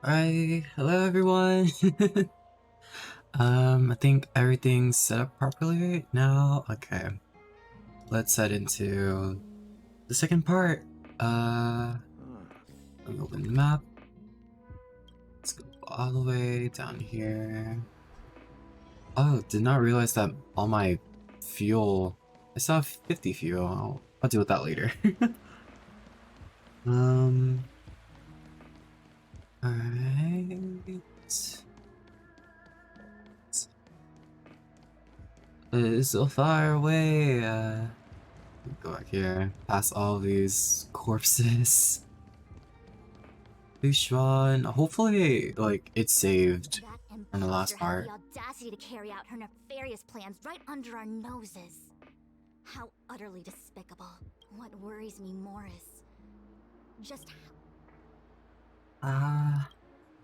Hi, hello everyone. I think everything's set up properly right now. Okay, let's head into the second part. Let me open the map. Let's go all the way down here. Oh, did not realize that all my fuel. I still have 50 fuel. I'll deal with that later. Alright. It's so far away. Go back here, past all these corpses. Lushwan, hopefully, like, it's saved on the last part. Had the audacity to carry out her nefarious plans right under our noses. How utterly despicable. What worries me more is just I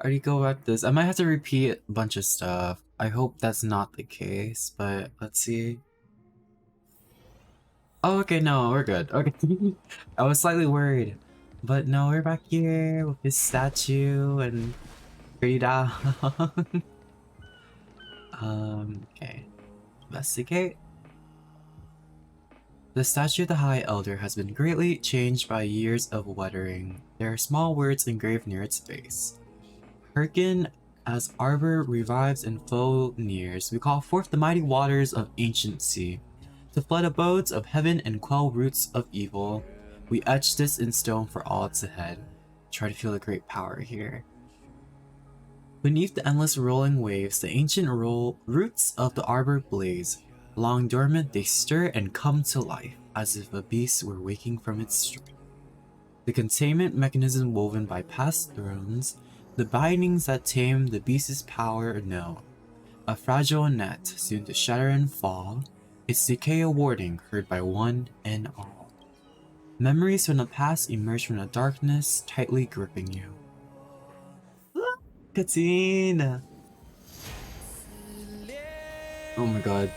already go back this. I might have to repeat a bunch of stuff. I hope that's not the case, but let's see. Oh, okay, no, we're good. Okay. I was slightly worried. But no, we're back here with this statue and pretty down. Okay. Investigate. The statue of the High Elder has been greatly changed by years of weathering. There are small words engraved near its base. Hearken as Arbor revives and foe nears, we call forth the mighty waters of ancient sea. To flood abodes of heaven and quell roots of evil, we etch this in stone for all that's ahead. Try to feel the great power here. Beneath the endless rolling waves, the ancient roots of the arbor blaze. Long dormant, they stir and come to life, as if a beast were waking from its sleep. The containment mechanism woven by past thrones, the bindings that tame the beast's power know. A fragile net, soon to shatter and fall, its decay a warning heard by one and all. Memories from the past emerge from the darkness, tightly gripping you. Katina! Oh my god.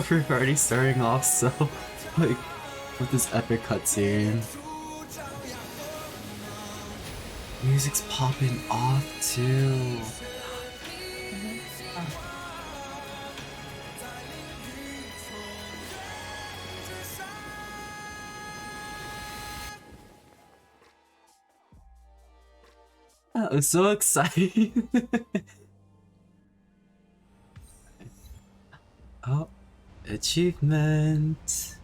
We're already starting off so, like, with this epic cutscene. Music's popping off too. I'm so excited. Oh, Achievement.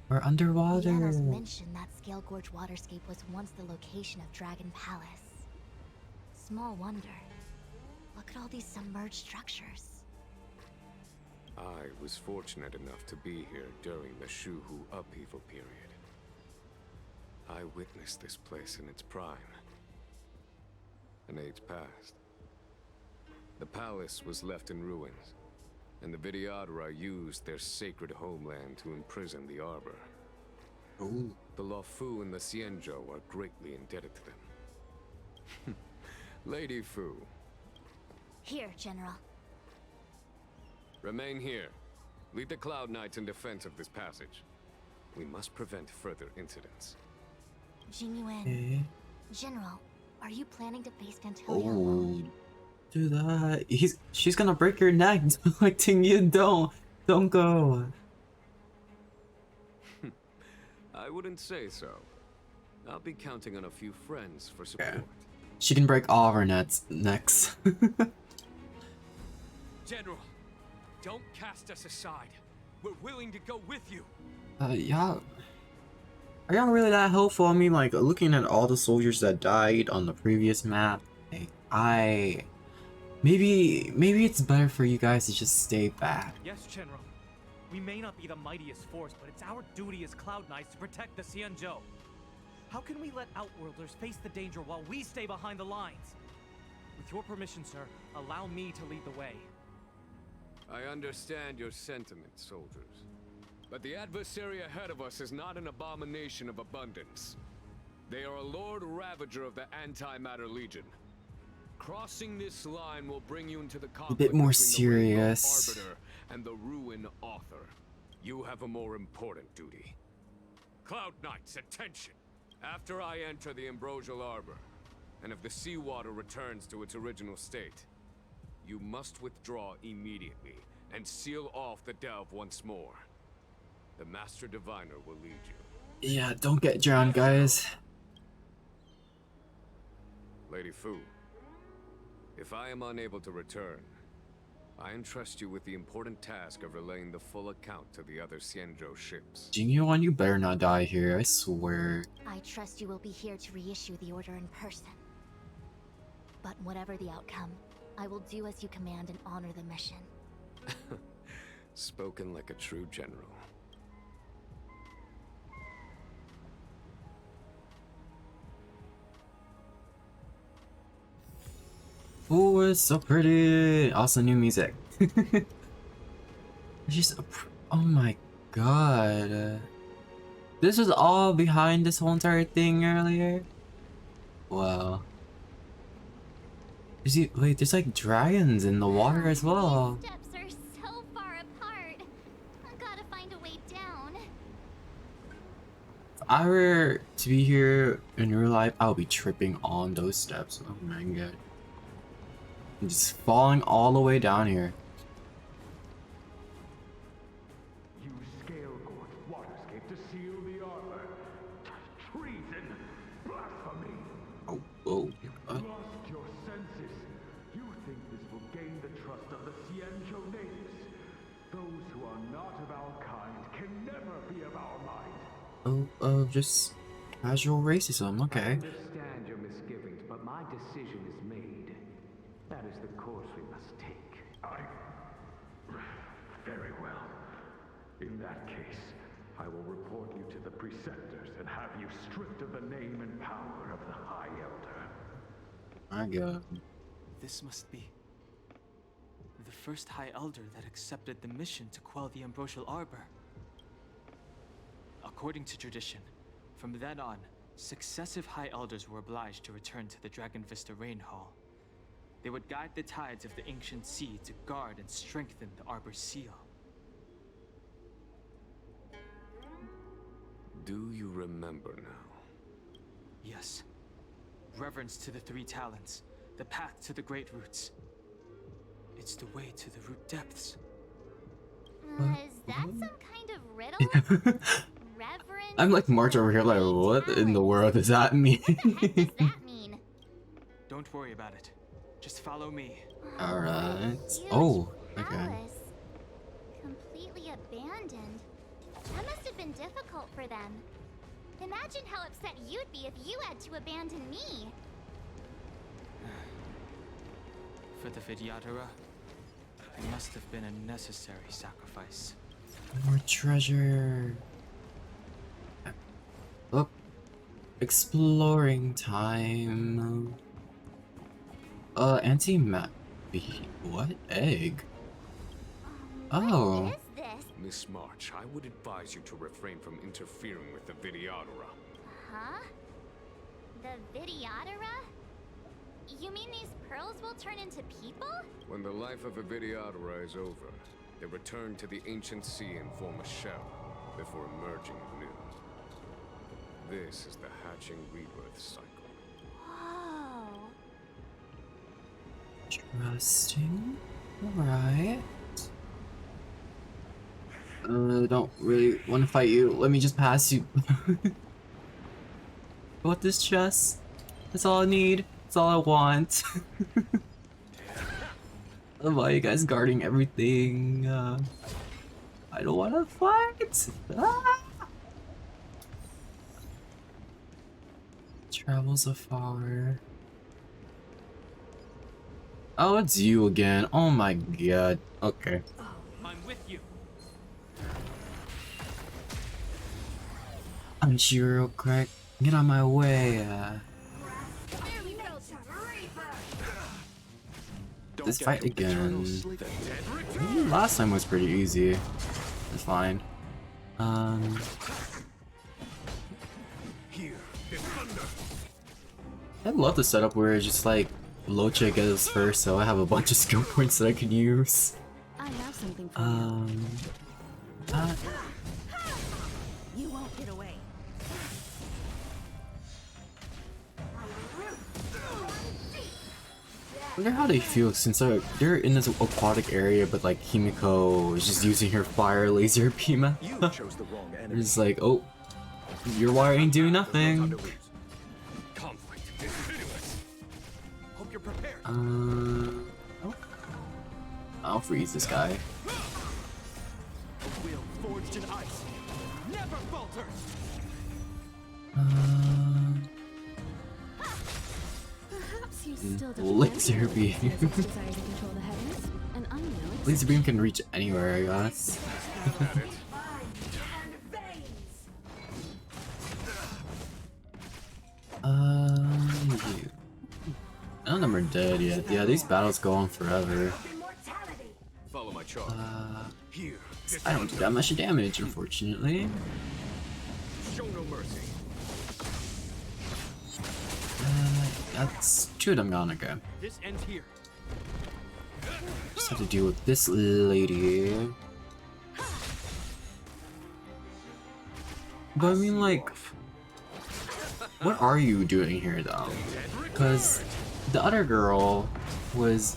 We're underwater. Deanna's mentioned that Scale Gorge waterscape was once the location of Dragon Palace. Small wonder. Look at all these submerged structures. I was fortunate enough to be here during the Shuhu upheaval period. I witnessed this place in its prime. An age passed. The palace was left in ruins, and the Vidyadhara used their sacred homeland to imprison the Arbor. Ooh. The Luofu and the Xianzhou are greatly indebted to them. Lady Fu, Here, General. remain here. Lead the Cloud Knights in defense of this passage. We must prevent further incidents. Jingyuan. Okay. General, are you planning to face Phantylia alone? Do that. She's gonna break your neck. Like Tingyin, don't go. I wouldn't say so. I'll be counting on a few friends for support. She can break all of our necks. General, don't cast us aside. We're willing to go with you. Yeah. Are y'all really that helpful? I mean, like, looking at all the soldiers that died on the previous map, like, maybe it's better for you guys to just stay back. Yes, General. We may not be the mightiest force, but it's our duty as Cloud Knights to protect the Xianzhou. How can we let Outworlders face the danger while we stay behind the lines? With your permission, sir, allow me to lead the way. I understand your sentiments, soldiers. But the adversary ahead of us is not an abomination of abundance. They are a Lord Ravager of the Antimatter Legion. Crossing this line will bring you into the conflict bit more between the Rainbow serious. Arbiter and the Ruin Author. You have a more important duty. Cloud Knights, attention! After I enter the Ambrosial Arbor, and if the seawater returns to its original state, you must withdraw immediately and seal off the delve once more. The Master Diviner will lead you. Yeah, don't get drowned, guys. Lady Fu, if I am unable to return, I entrust you with the important task of relaying the full account to the other Xianzhou ships. Jingyuan, you better not die here, I swear. I trust you will be here to reissue the order in person. But whatever the outcome, I will do as you command and honor the mission. Spoken like a true general. Oh, it's so pretty. Also, new music. Just, oh my god. This was all behind this whole entire thing earlier. Wow. Wait, there's like dragons in the water as well. These steps are so far apart. I gotta find a way down. If I were to be here in real life, I would be tripping on those steps. Oh my god. I'm just falling all the way down here. Use Scale Gorge waterscape to seal the arbor. Treason! Blasphemy! Oh. Lost your senses. You think this will gain the trust of the Xianzhou natives. Those who are not of our kind can never be of our mind. Just casual racism, I okay. understand your misgivings, but my decision is made. That is the course we must take. Very well. In that case, I will report you to the preceptors and have you stripped of the name and power of the High Elder. My god. This must be the first High Elder that accepted the mission to quell the Ambrosial Arbor. According to tradition, from then on, successive High Elders were obliged to return to the Dragon Vista Rain Hall. They would guide the tides of the ancient sea to guard and strengthen the Arbor's seal. Do you remember now? Yes. Reverence to the three talents, the path to the great roots. It's the way to the root depths. Is that some kind of riddle? Reverend? I'm like March over here, like, what in the world does that mean? What the heck does that mean? Don't worry about it. Just follow me. Alright. Huge Oh, okay. palace. abandoned. That must have been difficult for them. Imagine how upset you'd be if you had to abandon me. For the Vidyadhara, it must have been a necessary sacrifice. More treasure. Oh, exploring time. Anti-map. What? Egg? Oh. What is this? Miss March, I would advise you to refrain from interfering with the Vidyadhara. Huh? The Vidyadhara? You mean these pearls will turn into people? When the life of a Vidyadhara is over, they return to the ancient sea and form a shell before emerging anew. This is the hatching rebirth cycle. Whoa. Interesting. Alright. Don't really want to fight you. Let me just pass you. What this chest? That's all I need. That's all I want. I love all you guys guarding everything. I don't want to fight. Ah! Travels afar. Oh, it's you again. Oh my god. Okay. I'm with you. I'm sure real quick. Get on my way. This fight again. Last time was pretty easy. It's fine. I love the setup where it's just like Locha gets first, so I have a bunch of skill points that I can use. I have something for you. You won't get away. I wonder how they feel since they're in this aquatic area, but like Himiko is just using her fire laser beam. It's like, oh, your wire ain't doing nothing. Oh. I'll freeze this guy. Laser beam. Laser beam can reach anywhere, I guess. None of them are dead yet. Yeah, these battles go on forever. Follow my charge. I don't do that much damage, unfortunately. Show no mercy. That's two of them gone, okay. This ends here. Just have to deal with this lady. But I mean, like, what are you doing here, though? Because the other girl was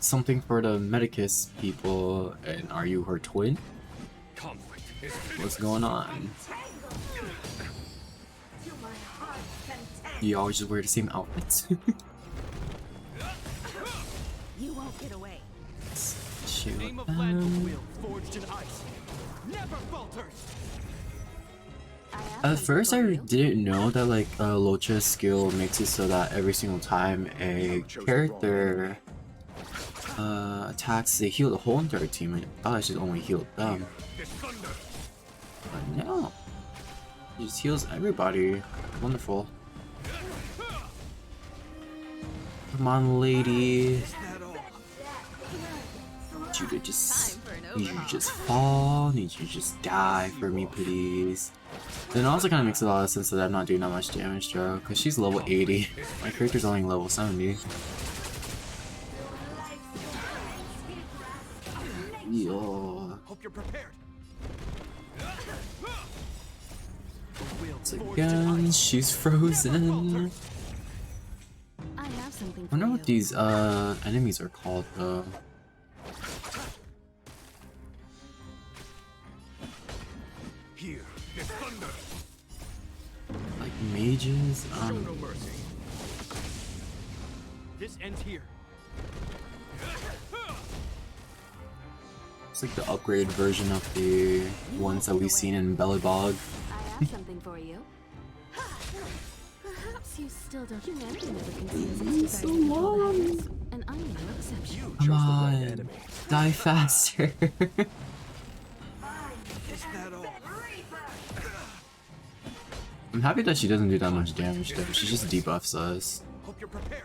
something for the Medicus people, and are you her twin? What's going on? You always just wear the same outfits. You won't get away. Shoot. Name of Phantylia, forged in ice. Never falters. At first, I didn't know that like Locha's skill makes it so that every single time a character attacks, they heal the whole entire team. I thought I should only heal them. But no, it just heals everybody. Wonderful. Come on, lady. Need you to just fall. Need you to just die for me, please. Then it also kind of makes a lot of sense that I'm not doing that much damage to her, because she's level 80. My character's only level 70. Yo. Hope you're prepared. Once again, she's frozen. I have something I for wonder you. what these enemies are called though. Here, is thunder. Like mages? Show no mercy. This ends here. It's like the upgraded version of the ones that we've seen in Bellybog. I have something for you. Perhaps you still don't. Humanity never conceals its desire to control the heavens, and I'm no exception. Come on, die faster. I'm happy that she doesn't do that much damage though. She just debuffs us. Hope you're prepared.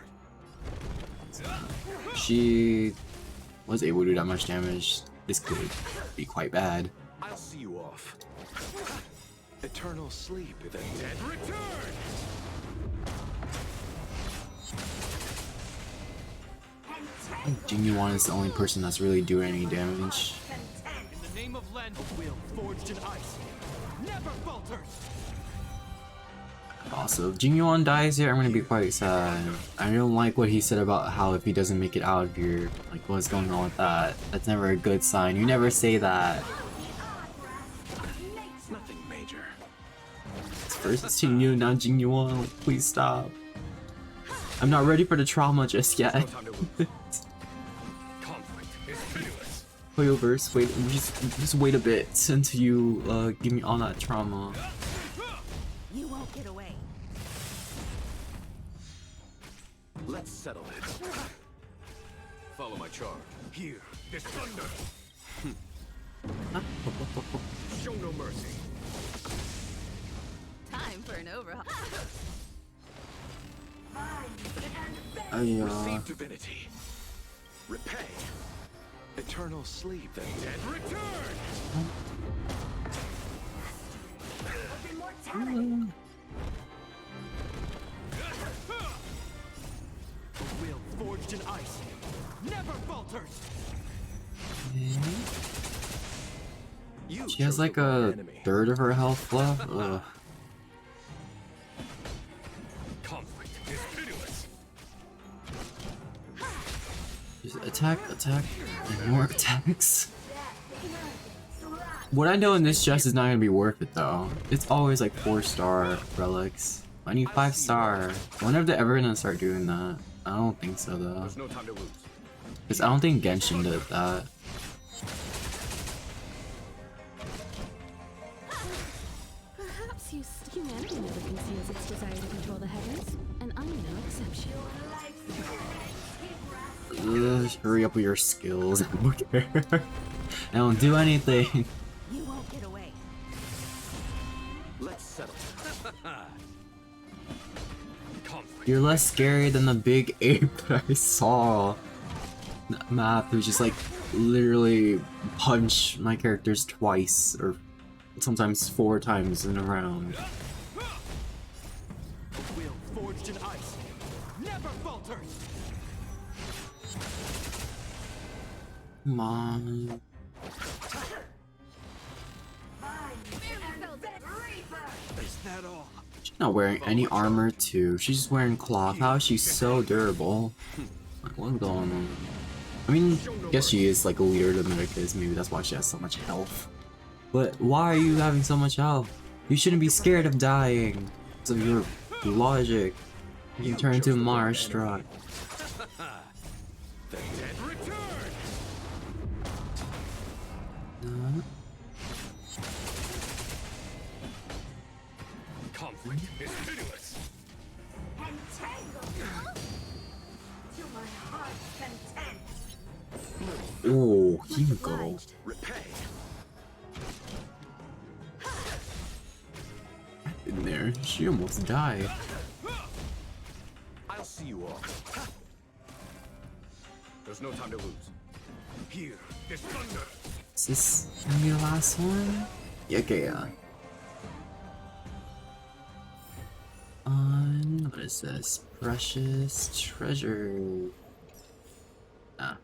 She was able to do that much damage. This could be quite bad. I'll see you off. Eternal sleep, the dead return. I think Jingyuan is the only person that's really doing any damage. In the name of Len, a will forged in ice never falters. Also, if Jingyuan dies here, I'm gonna be quite sad. I don't like what he said about how if he doesn't make it out of here, like what's going on with that. That's never a good sign. You never say that. Nothing major. First it's Jinyu, now Jingyuan. Like, please stop. I'm not ready for the trauma just yet. No time to lose. Conflict is pitiless. Hoyoverse, wait, just wait a bit until you give me all that trauma. You won't get away. Let's settle it. Follow my charge. Here, this thunder. Show no mercy. Time for an overhaul. Receive divinity. Repay. Eternal sleep, the dead return. A will forged in ice never falters. She has like a third of her health left. Ugh. Conflict is pitiless. Just attack, and more attacks. What I know in this chest is not gonna be worth it though. It's always like 4-star relics. I need 5-star. I wonder if they're ever gonna start doing that. I don't think so though. There's no time to lose. Because I don't think Genshin did that. Perhaps humanity never conceals its desire to control the heavens, and I'm no exception. Ugh, hurry up with your skills. I don't do anything. You won't get away. Let's settle. Conflict. You're less scary than the big ape that I saw. That map who just like literally punch my characters twice or sometimes 4 times in a round. A will forged in ice never falters. Come on. Is that all? She's not wearing any armor too. She's just wearing cloth. How is she so durable? Like, what's going on? I mean, I guess she is like a leader of the Miraculous. Maybe that's why she has so much health. But why are you having so much health? You shouldn't be scared of dying. So your logic. You turn into Marstruck. The dead return. Conflict is pitiless. Oh, Hugo. Repay. In there, she almost died. I'll see you all. There's no time to lose. Here, this thunder. Is this gonna be the last one? Yeah, okay, yeah. What is this? Precious treasure. Ah.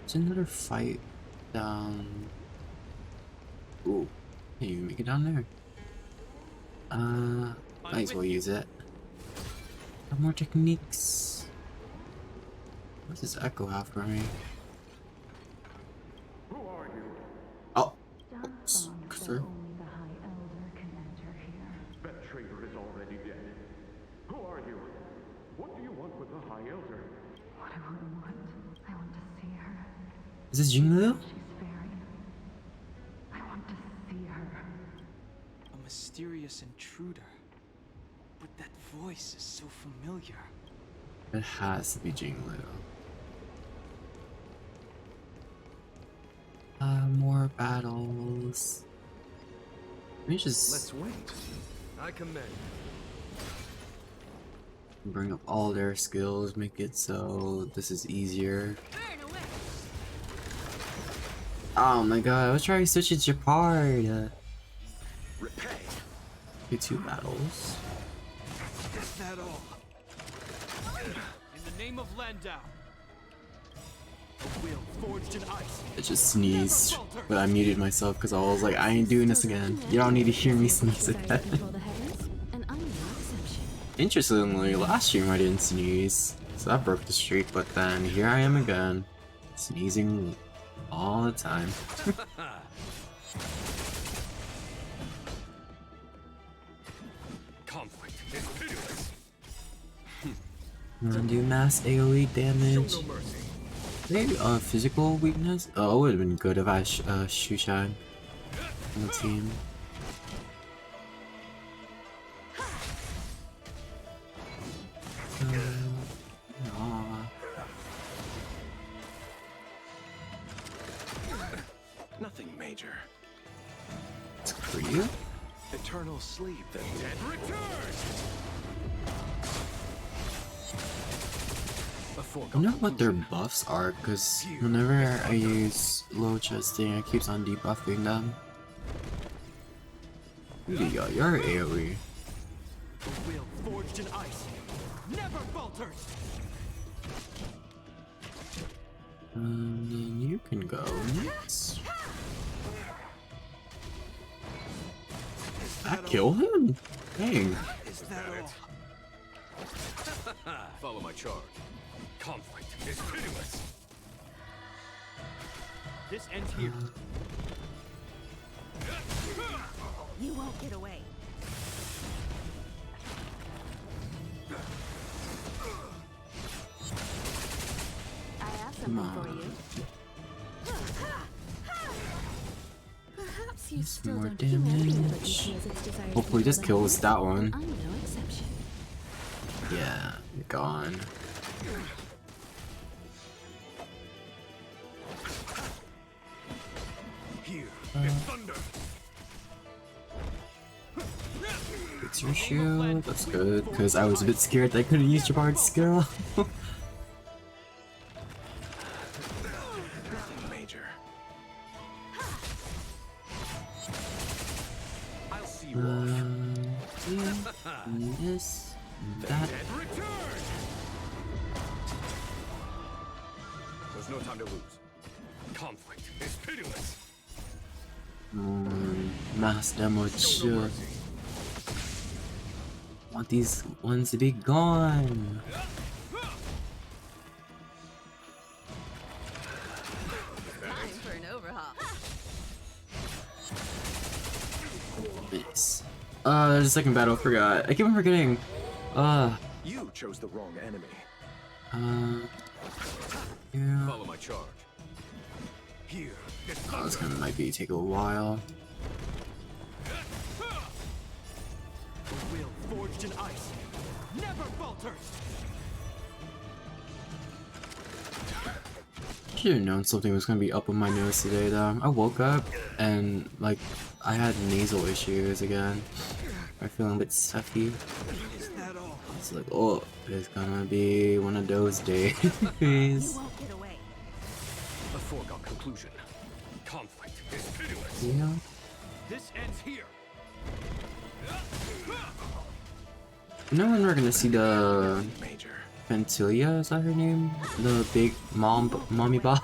There's another fight down. Ooh, can't even make it down there. Might as well use it. Got more techniques. What does this echo have for me? Who are you? Oh, Sir. sir. Only the High Elder can enter here. That traitor is already dead. Who are you? What do you want with the High Elder? What do I want? I want to Is this Jinglu? She's faring. I want to see her. A mysterious intruder. But that voice is so familiar. It has to be Jinglu. More battles. Let me just Let's wait. I commend. bring up all their skills, make it so this is easier. Oh my god, I was trying to switch to Japard. Repay. Okay, 2 battles. Is that all? In the name of Landau. A will forged in ice. I just sneezed, but I muted myself because I was like, I ain't doing this again. You don't need to hear me sneeze again. Interestingly, last stream I didn't sneeze, so that broke the streak, but then here I am again, sneezing all the time. Conflict is pitiless. I'm gonna do mass AoE damage. Show no mercy. Maybe physical weakness? Oh, it would have been good if I Shushan on the team. Aw. Nothing major. It's for you? Eternal sleep. The dead return. I know what their buffs are, because whenever I use low chesting, it keeps on debuffing them. What do you got? Your AoE. A will forged in ice. Never falters. Then you can go next. That kill him? Dang. Is that all? Follow my charge. Conflict is pitiless. This ends here. You won't get away. I have something for you. Perhaps you still More don't feel everything damage. feels its desire to Hopefully this control kills that one. I'm no exception. Yeah, you're gone. Here is thunder. It's your shield. That's good, because I was a bit scared that I couldn't use Japard's skill. Nothing major. I'll see you off. Yeah, and this, and that. Dead return. There's no time to lose. Conflict is pitiless. Mass demo Show no chill. mercy. Want these ones to be gone. Time for an overhaul. Nice. There's a second battle, I forgot. I keep on forgetting. You chose the wrong enemy. Yeah. Follow my charge. Here is Oh, this thunder. gonna might be take a while. A will forged in ice. Never falters. Should have known something was gonna be up on my nose today, though. I woke up and like I had nasal issues again. I'm feeling a bit stuffy. Is that all? It's like, oh, it's gonna be one of those days. You won't get away. A foregone conclusion. Conflict is pitiless. Yeah. This ends here. You know when we're gonna see the Major. Phantylia, is that her name? The big mommy boss.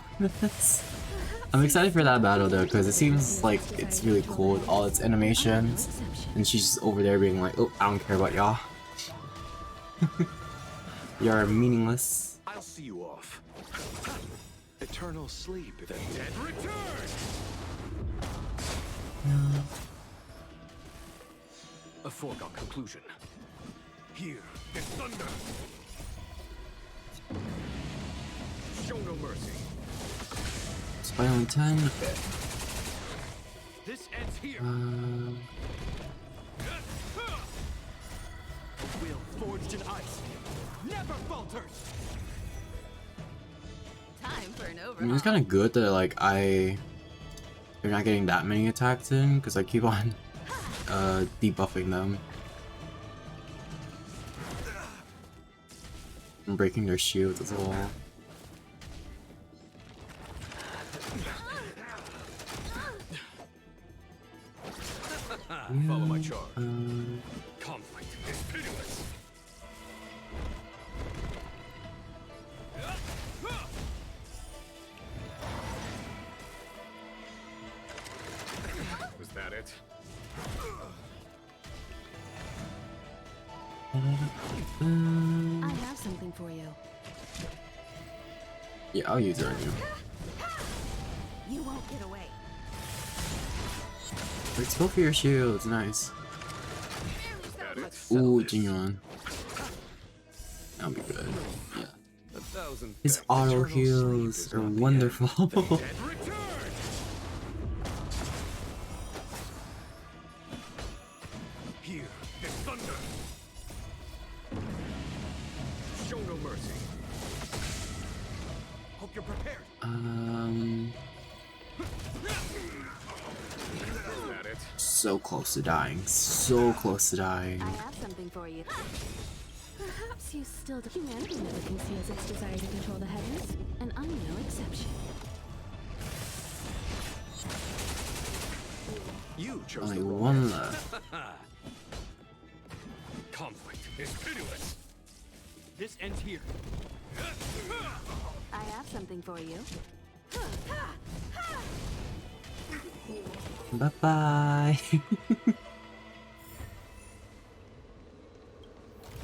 I'm excited for that battle though, because it seems like it's really cool with all its animations. And she's just over there being like, oh, I don't care about y'all. You're meaningless. I'll see you off. Eternal sleep. The dead return. A foregone conclusion. Here is thunder. Show no mercy. Spiral 10. Okay. This ends here. A will forged in ice never falters. Time for an I mean, overhaul. it's kind of good that like they're not getting that many attacks in because I keep on debuffing them and breaking their shields as well. Follow my charge. Conflict is pitiless. Was that it? I have something for you. Yeah, I'll use it on you. You won't get away. Let's go for your shields, nice. Was that it? Ooh, Jingyuan. That'll be good. Yeah. 1,000 His thanks. auto Eternal sleep heals is are not the wonderful. end. The dead return! Here is thunder. Show no mercy. Hope you're prepared. Is that it? So close to dying. So close to dying. I have something for you. Perhaps you still do. Humanity never conceals its desire to control the heavens, and I'm no exception. You chose Only the wrong one answer. left. Conflict is pitiless. This ends here. I have something for you. Bye bye.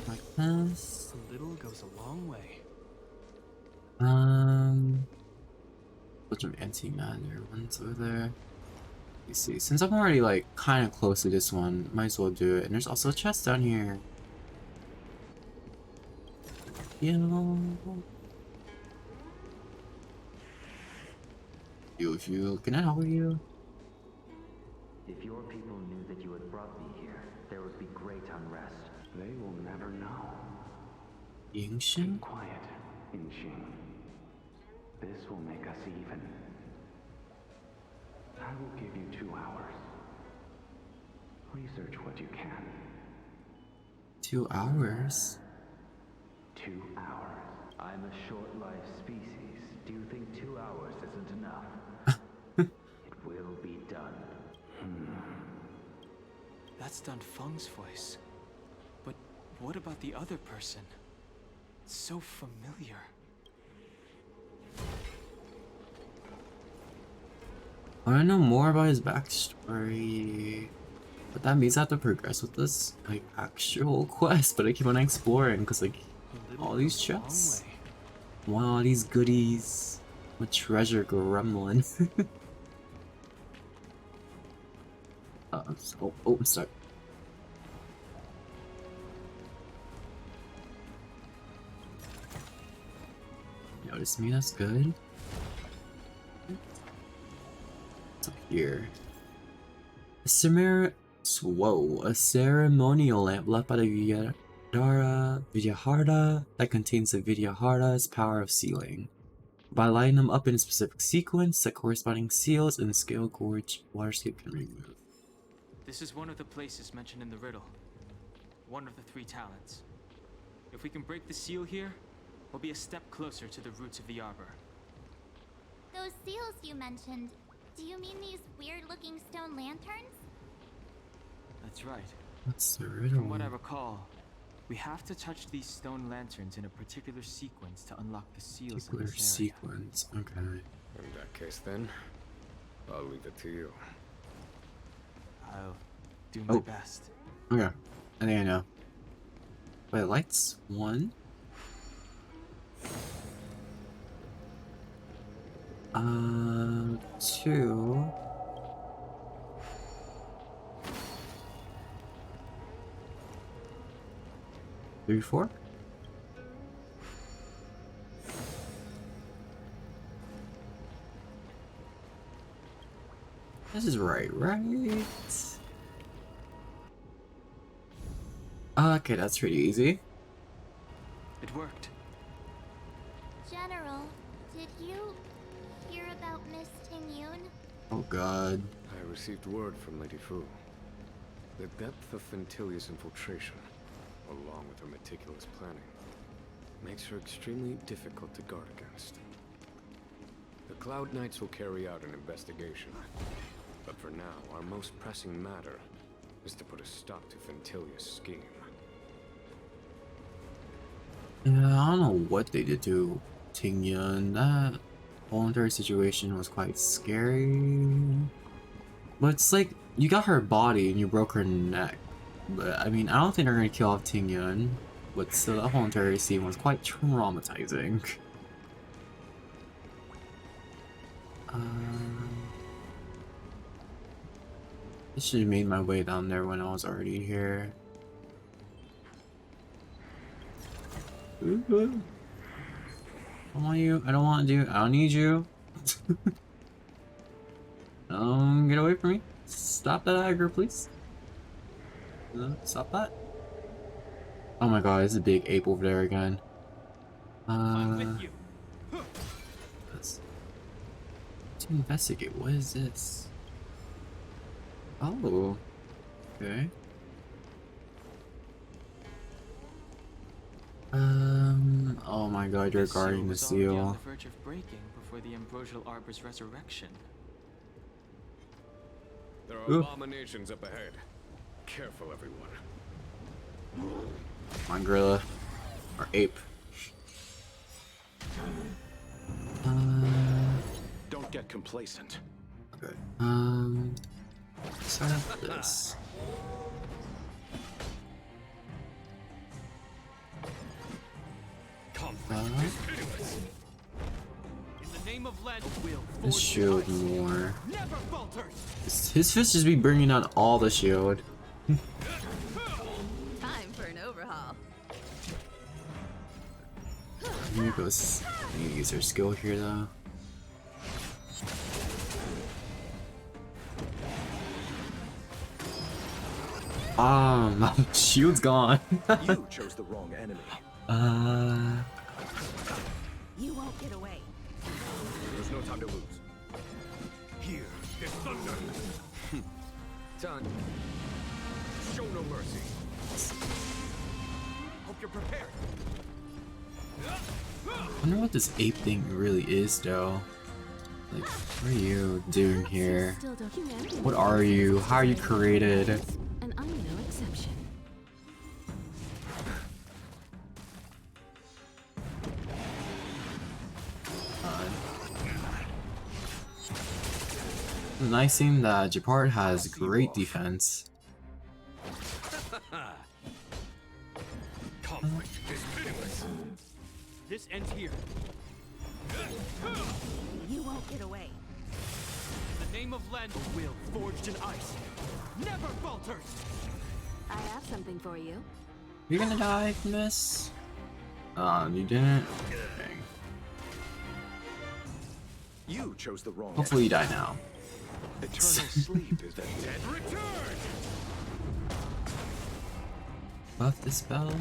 Like this. A little goes a long way. Bunch of anti-matter ones over there. You see, since I'm already like kind of close to this one, might as well do it. And there's also a chest down here. You, can I help you? If your people knew that you had brought me here, there would be great unrest. They will never know. Yingxin? Quiet, Inxing. This will make us even. I will give you 2 hours. Research what you can. 2 hours? 2 hours. I'm a short-life species. Do you think 2 hours isn't enough? It will be done. That's done Feng's voice. But what about the other person? It's so familiar. I want to know more about his backstory. But that means I have to progress with this, like, actual quest. But I keep on exploring, because, like, all these chests. Wow, these goodies. I'm a treasure gremlin. I'm stuck. Notice me, that's good. What's up here? A ceremonial lamp left by the Vidyadhara that contains the Vidyadhara's power of sealing. By lighting them up in a specific sequence, the corresponding seals in the scale gorge waterscape can remove. This is one of the places mentioned in the riddle. One of the 3 talents. If we can break the seal here, we'll be a step closer to the roots of the arbor. Those seals you mentioned, do you mean these weird-looking stone lanterns? That's right. What's the riddle? From what I recall, we have to touch these stone lanterns in a particular sequence to unlock the seals in Particular this area. sequence, okay. In that case, then, I'll leave it to you. I'll do my best. Okay, I think I know. Wait, lights? 1? 2. 3, 4? This is right? Okay, that's pretty easy. It worked. General, did you hear about Miss Tingyun? Oh god. I received word from Lady Fu. The depth of Phantylia's infiltration, along with her meticulous planning, makes her extremely difficult to guard against. The Cloud Knights will carry out an investigation. But for now, our most pressing matter is to put a stop to Phantylia's scheme. Yeah, I don't know what they did to Tingyun. That whole entire situation was quite scary. But it's like, you got her body and you broke her neck. But I mean, I don't think they're gonna kill off Tingyun. But still, that whole entire scene was quite traumatizing. I should have made my way down there when I was already here. Ooh. I don't want you. I don't want you. I don't need you. Get away from me. Stop that aggro, please. Stop that. Oh my god, there's a big ape over there again. I'm with you. Let's to investigate. What is this? Oh, okay. Oh my god, you're guarding the was already on seal. the verge of breaking before the Ambrosial Arbor's resurrection. There are Ooh. abominations up ahead. Careful, everyone. Come on, gorilla. Or ape. Don't get complacent. Okay. Start up this. In the name of Len, will This shield more. never falters. His fist just be bringing out all the shield. Time for an overhaul. Miraculous. I need to use her skill here though. My shield's gone. You chose the wrong enemy. You won't get away. There's no time to lose. Here is thunder. Done. Show no mercy. Hope you're prepared. I wonder what this ape thing really is though. Like, what are you doing here? Still don't humanity. What are you? How are you created? And I'm no exception. Nice seeing that Japart has great defense. Conflict is pitiless. This ends here. You won't get away. In the name of Len, a will forged in ice never falters. I have something for you. You're gonna die from this? You didn't? Dang. You chose the wrong Hopefully you die now. enemy. Eternal sleep is the dead. Return! Buff dispelled.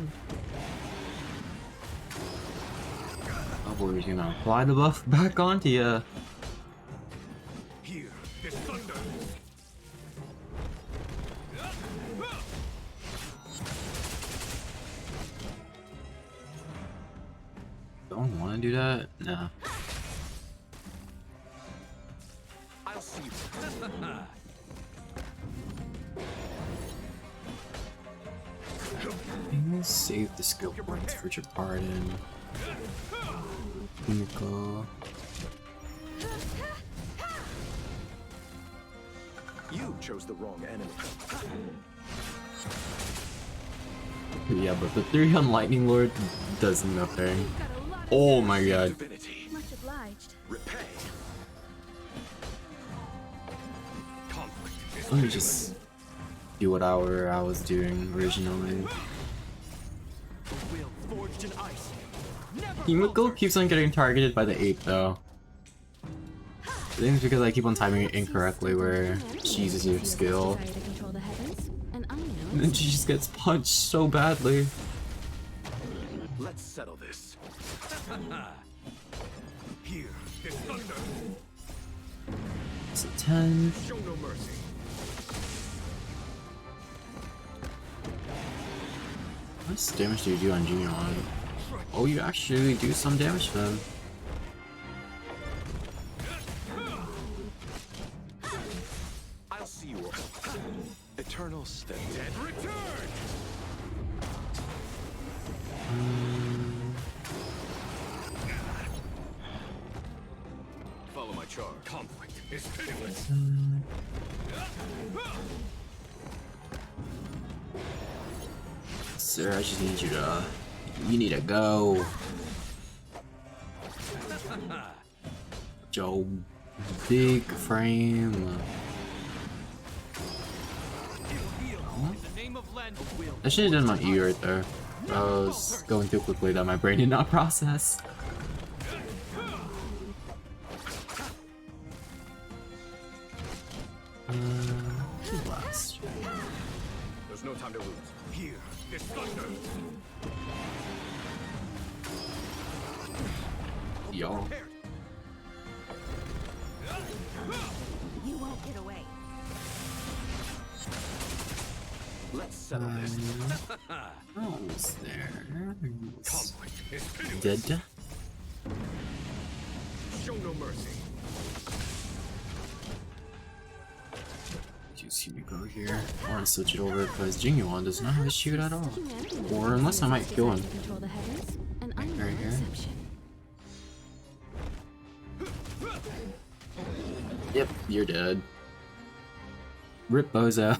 Oh boy, we're gonna apply the buff back onto ya. Here is thunder. Don't wanna do that? Nah. I'll see you. I'm gonna save the skill points for Japart and Miko. You chose the wrong enemy. Yeah, but the 3 on Lightning Lord does nothing. Oh my god. Divinity. Much obliged. Repay. Conflict is Let me just do what I was doing originally. A will forged in ice never Miko falters. keeps on getting targeted by the ape though. think it's because I keep on timing it incorrectly where she uses her skill. And then she just gets punched so badly. Let's settle this. Here, this thunder. It's a 10. Show no mercy. How much damage do you do on Junior on? Oh, you actually do some damage to them. I'll see you all. Eternal step. Dead return. Follow my charge. Conflict is pitiless. Sir, I just need you to... You need to go. Joe, big frame. I should have done my E right there. I was going too quickly that my brain did not process. Blast. There's no time to lose. Here, this thunder. Yo. You won't get away. Let's settle this. Almost there. Conflict is pitiless. Dead. Show no mercy. You see me go here. I want to switch it over because Jingyuan does not have a shield at all. Or unless I might kill him. Right here. Yep, you're dead. Rip Bozo.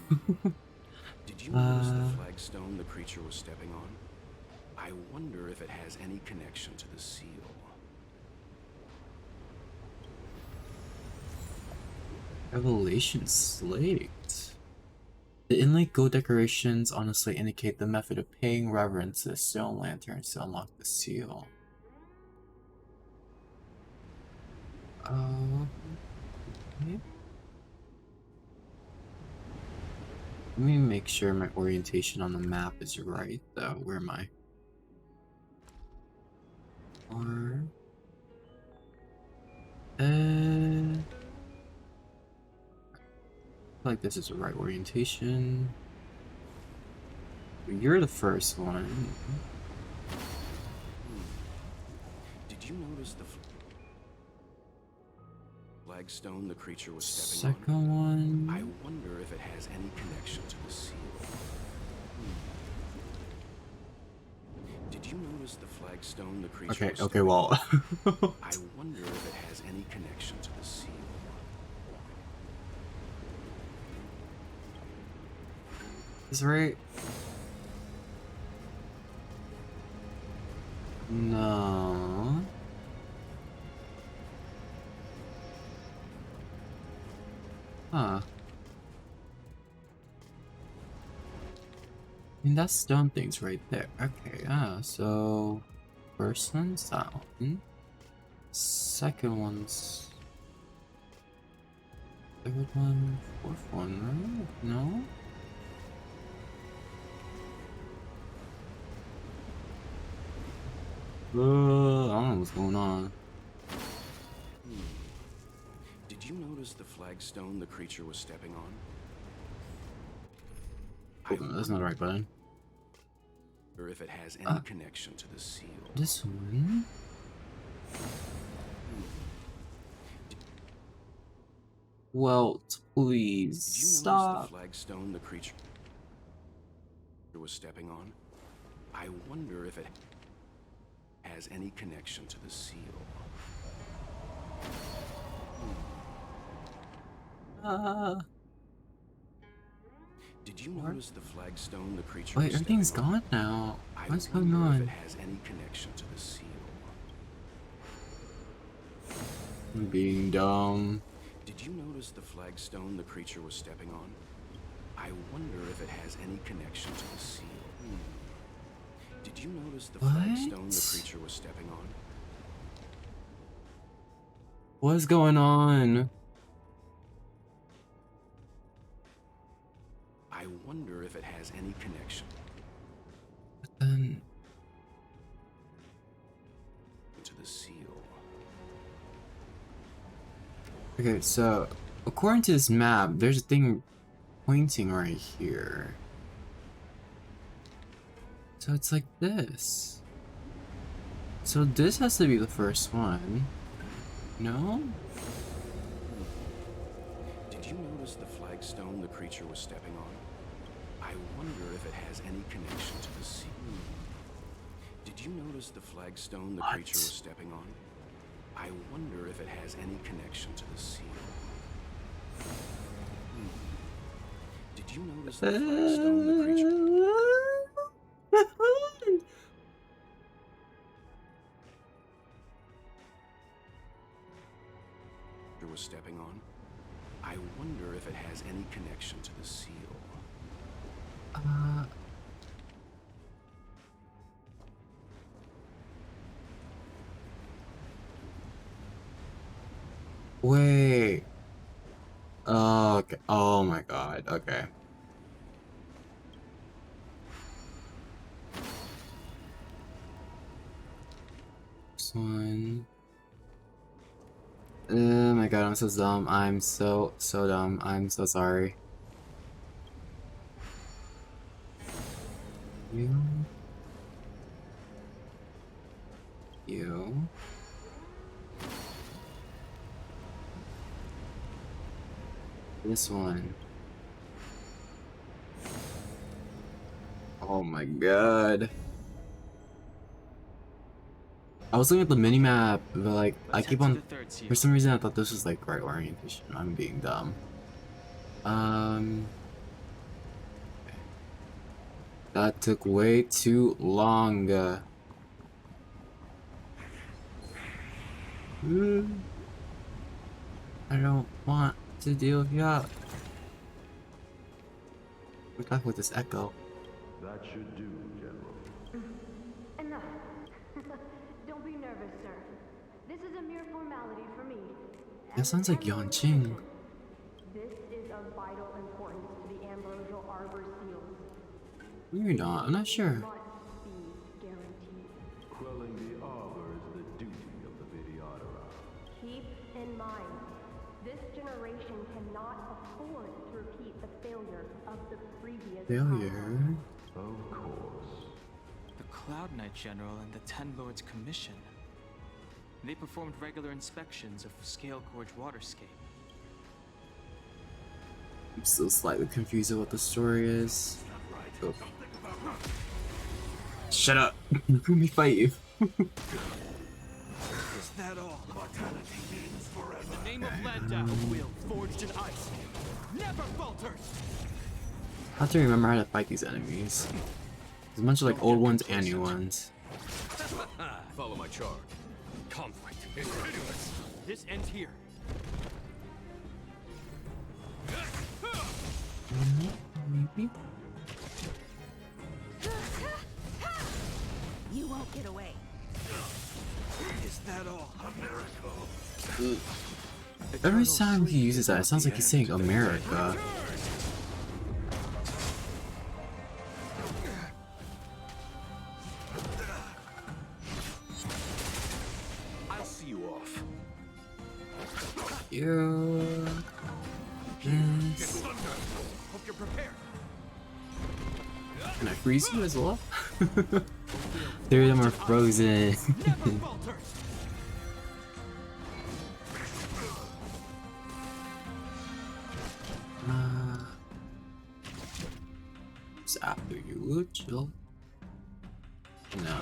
Did you notice the flagstone the creature was stepping on? I wonder if it has any connection to the seal. Revelation Slate. The inlaid gold decorations honestly indicate the method of paying reverence to the stone lanterns to unlock the seal. Okay. Let me make sure my orientation on the map is right, though. Where am I? Or... I feel like this is the right orientation. You're the first one. Did you notice the flagstone the creature was stepping Second on? one. I wonder if it has any connection to the seal. Did you notice the flagstone the creature was Okay, stepping well. on? I wonder if it has any connection to the seal. Is right? No. Huh. I mean, that stone thing's right there. Okay, so... First one's down. Second one's... Third one, fourth one, right? No? I don't know what's going on. Did you notice the flagstone the creature was stepping on? Hold on, that's not the right button. Or if it has any connection to the seal. This one? Well, please Did you stop. notice the flagstone the creature was stepping on? I wonder if it has any connection to the seal. Did you notice the flagstone the creature Wait, was everything's stepping on? gone now. I What's going wonder on? if it has any connection to the seal. I'm being dumb. Did you notice the flagstone the creature was stepping on? I wonder if it has any connection to the seal. Did you notice the flagstone the creature was stepping on? What's going on? I wonder if it has any connection Then to the seal. okay, so according to this map, there's a thing pointing right here. So it's like this. So this has to be the first one. No? Did you notice the flagstone the creature was stepping on? I wonder if it has any connection to the seal. Did you notice the flagstone the creature was stepping on? I wonder if it has any connection to the seal. Did you notice the flagstone the creature was stepping on? I wonder if it has any connection to the seal. Wait. Oh, okay. Oh my god. Okay. This one. Oh my god, I'm so dumb. I'm so dumb. I'm so sorry. You. This one. Oh my god. I was looking at the minimap, but like, I keep on, for some reason I thought this was like right orientation. I'm being dumb. That took way too long. I don't want to deal with that. We're talking with this echo. That should do, General. Enough. Don't be nervous, sir. This is a mere formality for me. That sounds like Yanqing. This is of vital importance to the Ambrosial Arbor seals. Maybe not, I'm not sure. Must be guaranteed. Quelling the arbor is the duty of the Videodora. Keep in mind, this generation cannot afford to repeat the failure of the previous Failure? Of course. The Cloud Knight General and the Ten Lords Commission. They performed regular inspections of Scale Gorge waterscape. I'm still slightly confused of what the story is. Oh. Shut up! Let me fight you. Is that all? Mortality means forever. In the name of Landau, will forged in ice never falters. I have to remember how to fight these enemies. There's a bunch of like old ones and new ones. Follow my charge. Conflict is pitiless. This ends here. Maybe? You won't get away. Is that all? A miracle. Every time he uses that, it sounds like he's saying America. I'll see you off. You. Yes. Hope you're prepared. Can I freeze you as well? Three of them are frozen. Never falters. It's after you, chill. No.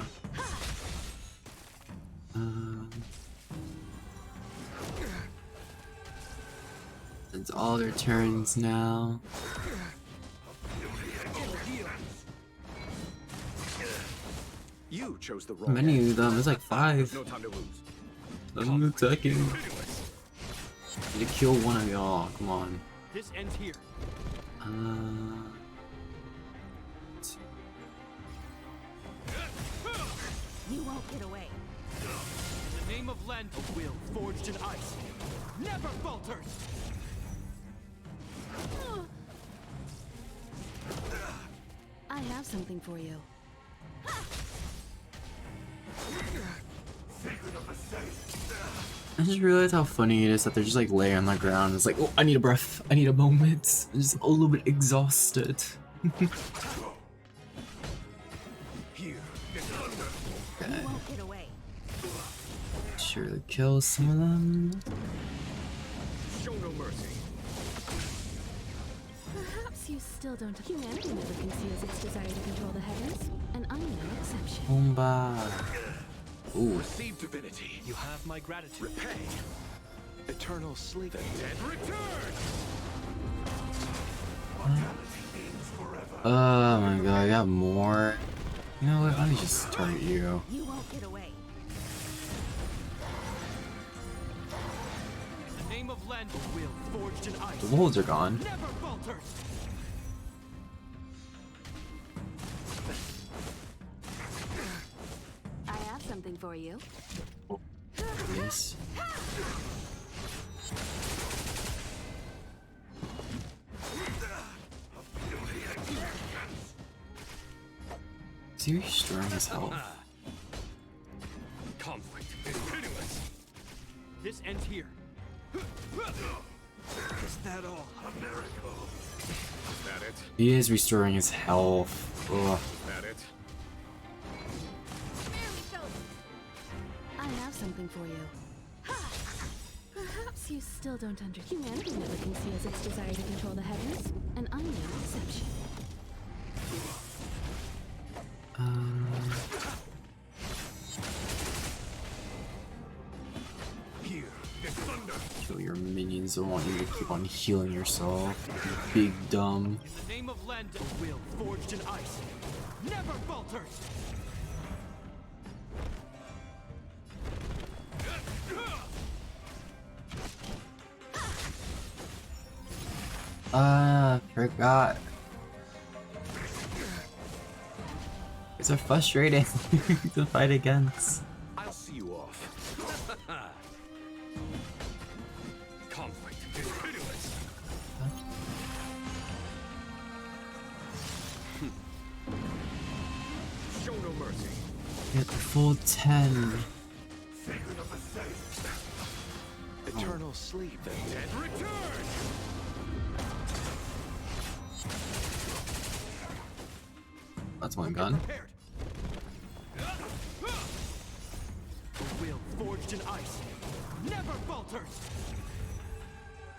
It's all their turns now. You chose the How wrong many of them? There's like 5. No time to lose. I'm attacking. Pitiless. Need to kill one of y'all. Come on. This ends here. You won't get away. In the name name of Lend, a will forged in ice never falters. I have something for you. I just realized how funny it is that they're just like laying on the ground. It's like, oh, I need a breath. I need a moment. I'm just a little bit exhausted. Here, Okay. You won't get away. Surely kill some of them. show no mercy. Perhaps you still don't. Humanity never conceals its desire to control the heavens, and I'm no exception. Bomba. Ooh. Receive divinity. You have my gratitude. Repay. Eternal sleep. The dead return. Oh my god, I got more. You know what? Let me just target you. You won't get away. In the name of Lend, a will forged in ice The wolves are gone. never falters. I have something for you. Yes. Is he restoring his health? Conflict is pitiless. This ends here. Is that all? A miracle. Is that it? He is restoring his health. Ugh. Is that it? I have something for you. Perhaps you still don't understand. Humanity never conceals its desire to control the heavens, and I'm no exception. Here, is thunder. Kill your minions. I want you to keep on healing yourself. You big dumb. In the name of Lend, a will forged in ice never falters. Forgot. It's so frustrating to fight against. I'll see you off. Conflict is pitiless. Show no mercy. Get the full 10. Eternal sleep. The dead return. That's one gun. Prepared. A will forged in ice never falters.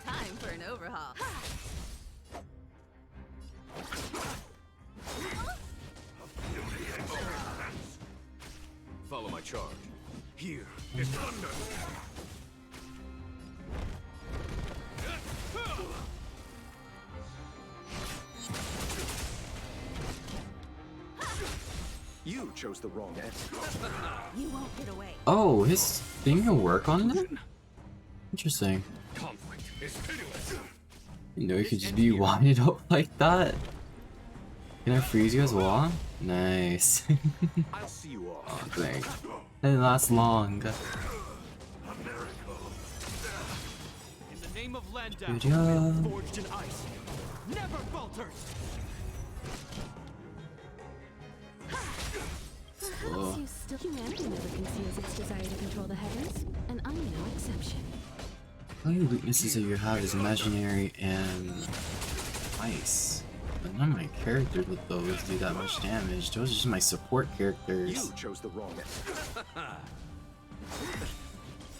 Time for an overhaul. Follow my charge. Here is thunder. You chose the wrong answer. You won't get away. Oh, his thing can work on them? Interesting. Conflict is pitiless. You know, you could just be winded up like that. Can I freeze you as well? Nice. I'll see you Oh, off. thanks. That didn't last long. A miracle. In the name of Lenda, Good a will job. forged in ice never falters. Perhaps you still. Humanity never conceals its desire to control the heavens, and I'm no exception. The only weaknesses that you have is imaginary and ice. But none of my characters with those do that much damage. Those are just my support characters. You chose the wrong answer.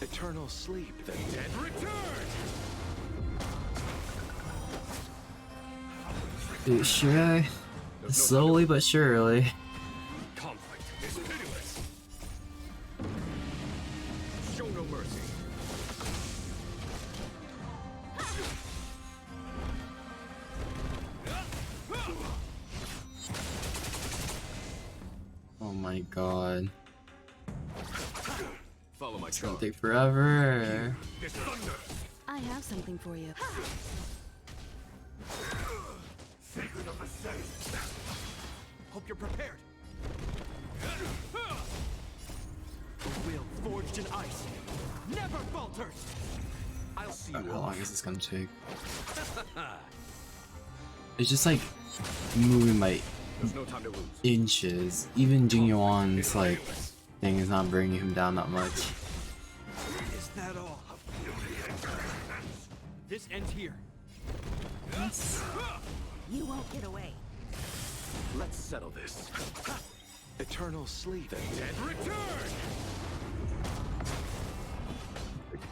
Eternal sleep. The dead return. Dude, sure. Slowly but surely. Conflict is pitiless. Show no mercy. Oh my god. Follow my It's gonna charge. take forever. Is thunder. I have something for you. Sacred of the saints. Hope you're prepared. Will forged in ice never falters. I'll see How you long off. is this gonna take? It's just like moving by There's no time to lose. inches. Even Jing Yuan's like thing is not bringing him down that much. Is that all? This ends here. You won't get away. Let's settle this. Eternal sleep and dead. Return!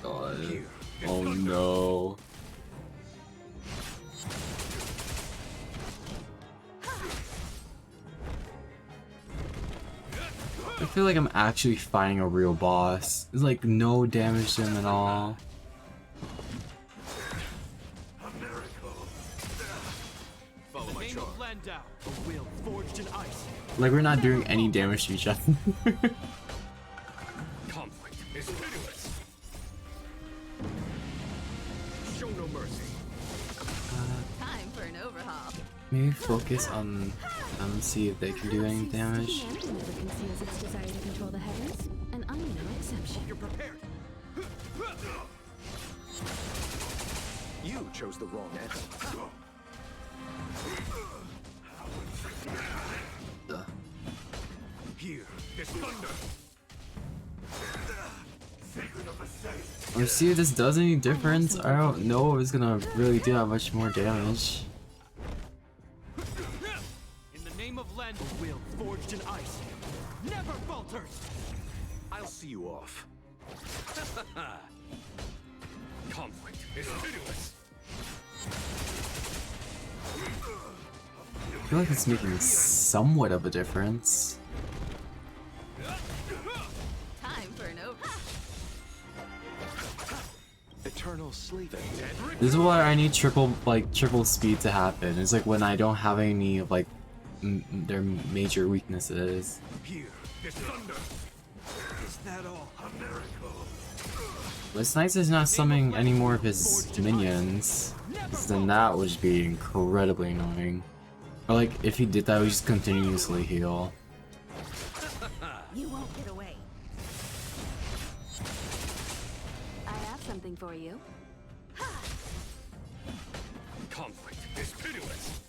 God. Here. Oh no. I feel like I'm actually fighting a real boss. There's like no damage to him at all. Follow The my name charm. of Landau, a will forged in ice. Like we're not doing any damage to each other. Conflict is pitiless. Show no mercy. Time for an overhaul. Maybe focus on them, see if they can do any damage. Humanity never conceals its desire to control the heavens, and I'm no exception. You're prepared. You chose the wrong answer. Ugh. Here, this thunder. Let's see if this does any difference. I don't know if it's gonna really do that much more damage. In the name of Landau, a will forged in ice never falters. I'll see you off. Conflict is pitiless. I feel like it's making somewhat of a difference. Time for an overhaul. Eternal sleep and dead. This is why I need triple speed to happen. It's like when I don't have any of like their major weaknesses. Here, this thunder. Is that all? A miracle. But it's nice he's not summoning any more of his minions, because then that would be incredibly annoying. Or like if he did that, we just continuously heal. You won't get away. I have something for you. Conflict is pitiless.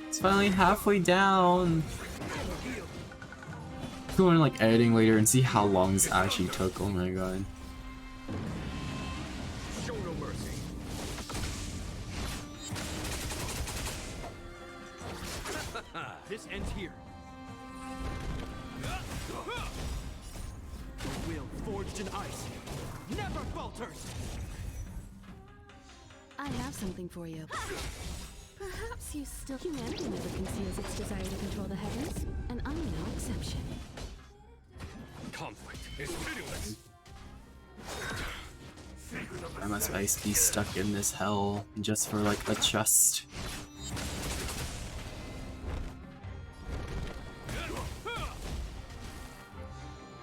It's finally halfway down. Go in like editing later and see how long this actually took. Oh my god. Show no mercy. This ends here. A will forged in ice never falters. I have something for you. Perhaps you still... Humanity never conceals its desire to control the heavens, and I'm no exception. Conflict is pitiless. Why must Ice be stuck in this hell just for like a chest?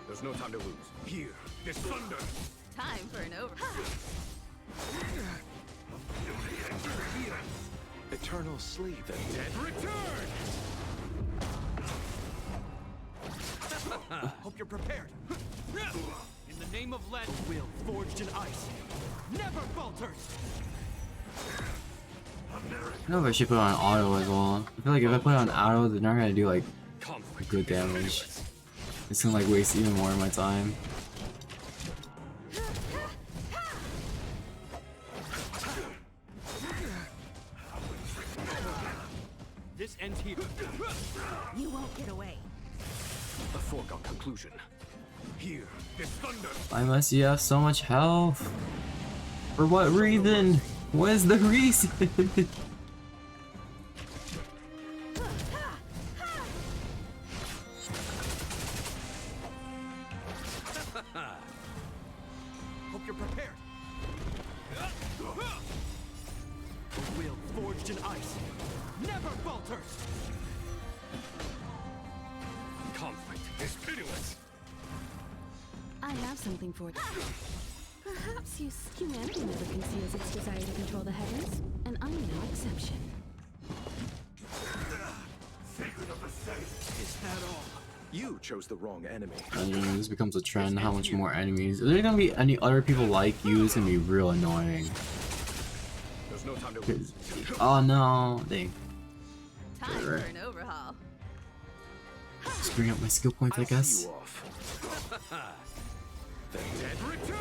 There's no time to lose. Here, this thunder. Time for an overhaul. Eternal sleep and dead. Return! Hope you're prepared. In the name of Lead, will forged in ice never falters. I don't know if I should put it on auto as well. I feel like if I put it on auto, they're not gonna do like Conflict good damage. It's gonna like waste even more of my time. This ends here. You won't get away. A foregone conclusion. Here, this thunder. Why must you have so much health? For what reason? What is the reason? Hope you're prepared. A will forged in ice never falters. Conflict is pitiless. I have something for you. Perhaps humanity never conceals its desire to control the heavens, and I'm no exception. Is that all? You chose the wrong enemy. And then this becomes a trend. How much more enemies? Is there gonna be any other people like you? It's gonna be real annoying. There's no time to lose. Oh no, they Time for an overhaul. just bring up my skill points, I guess. You off. The dead return!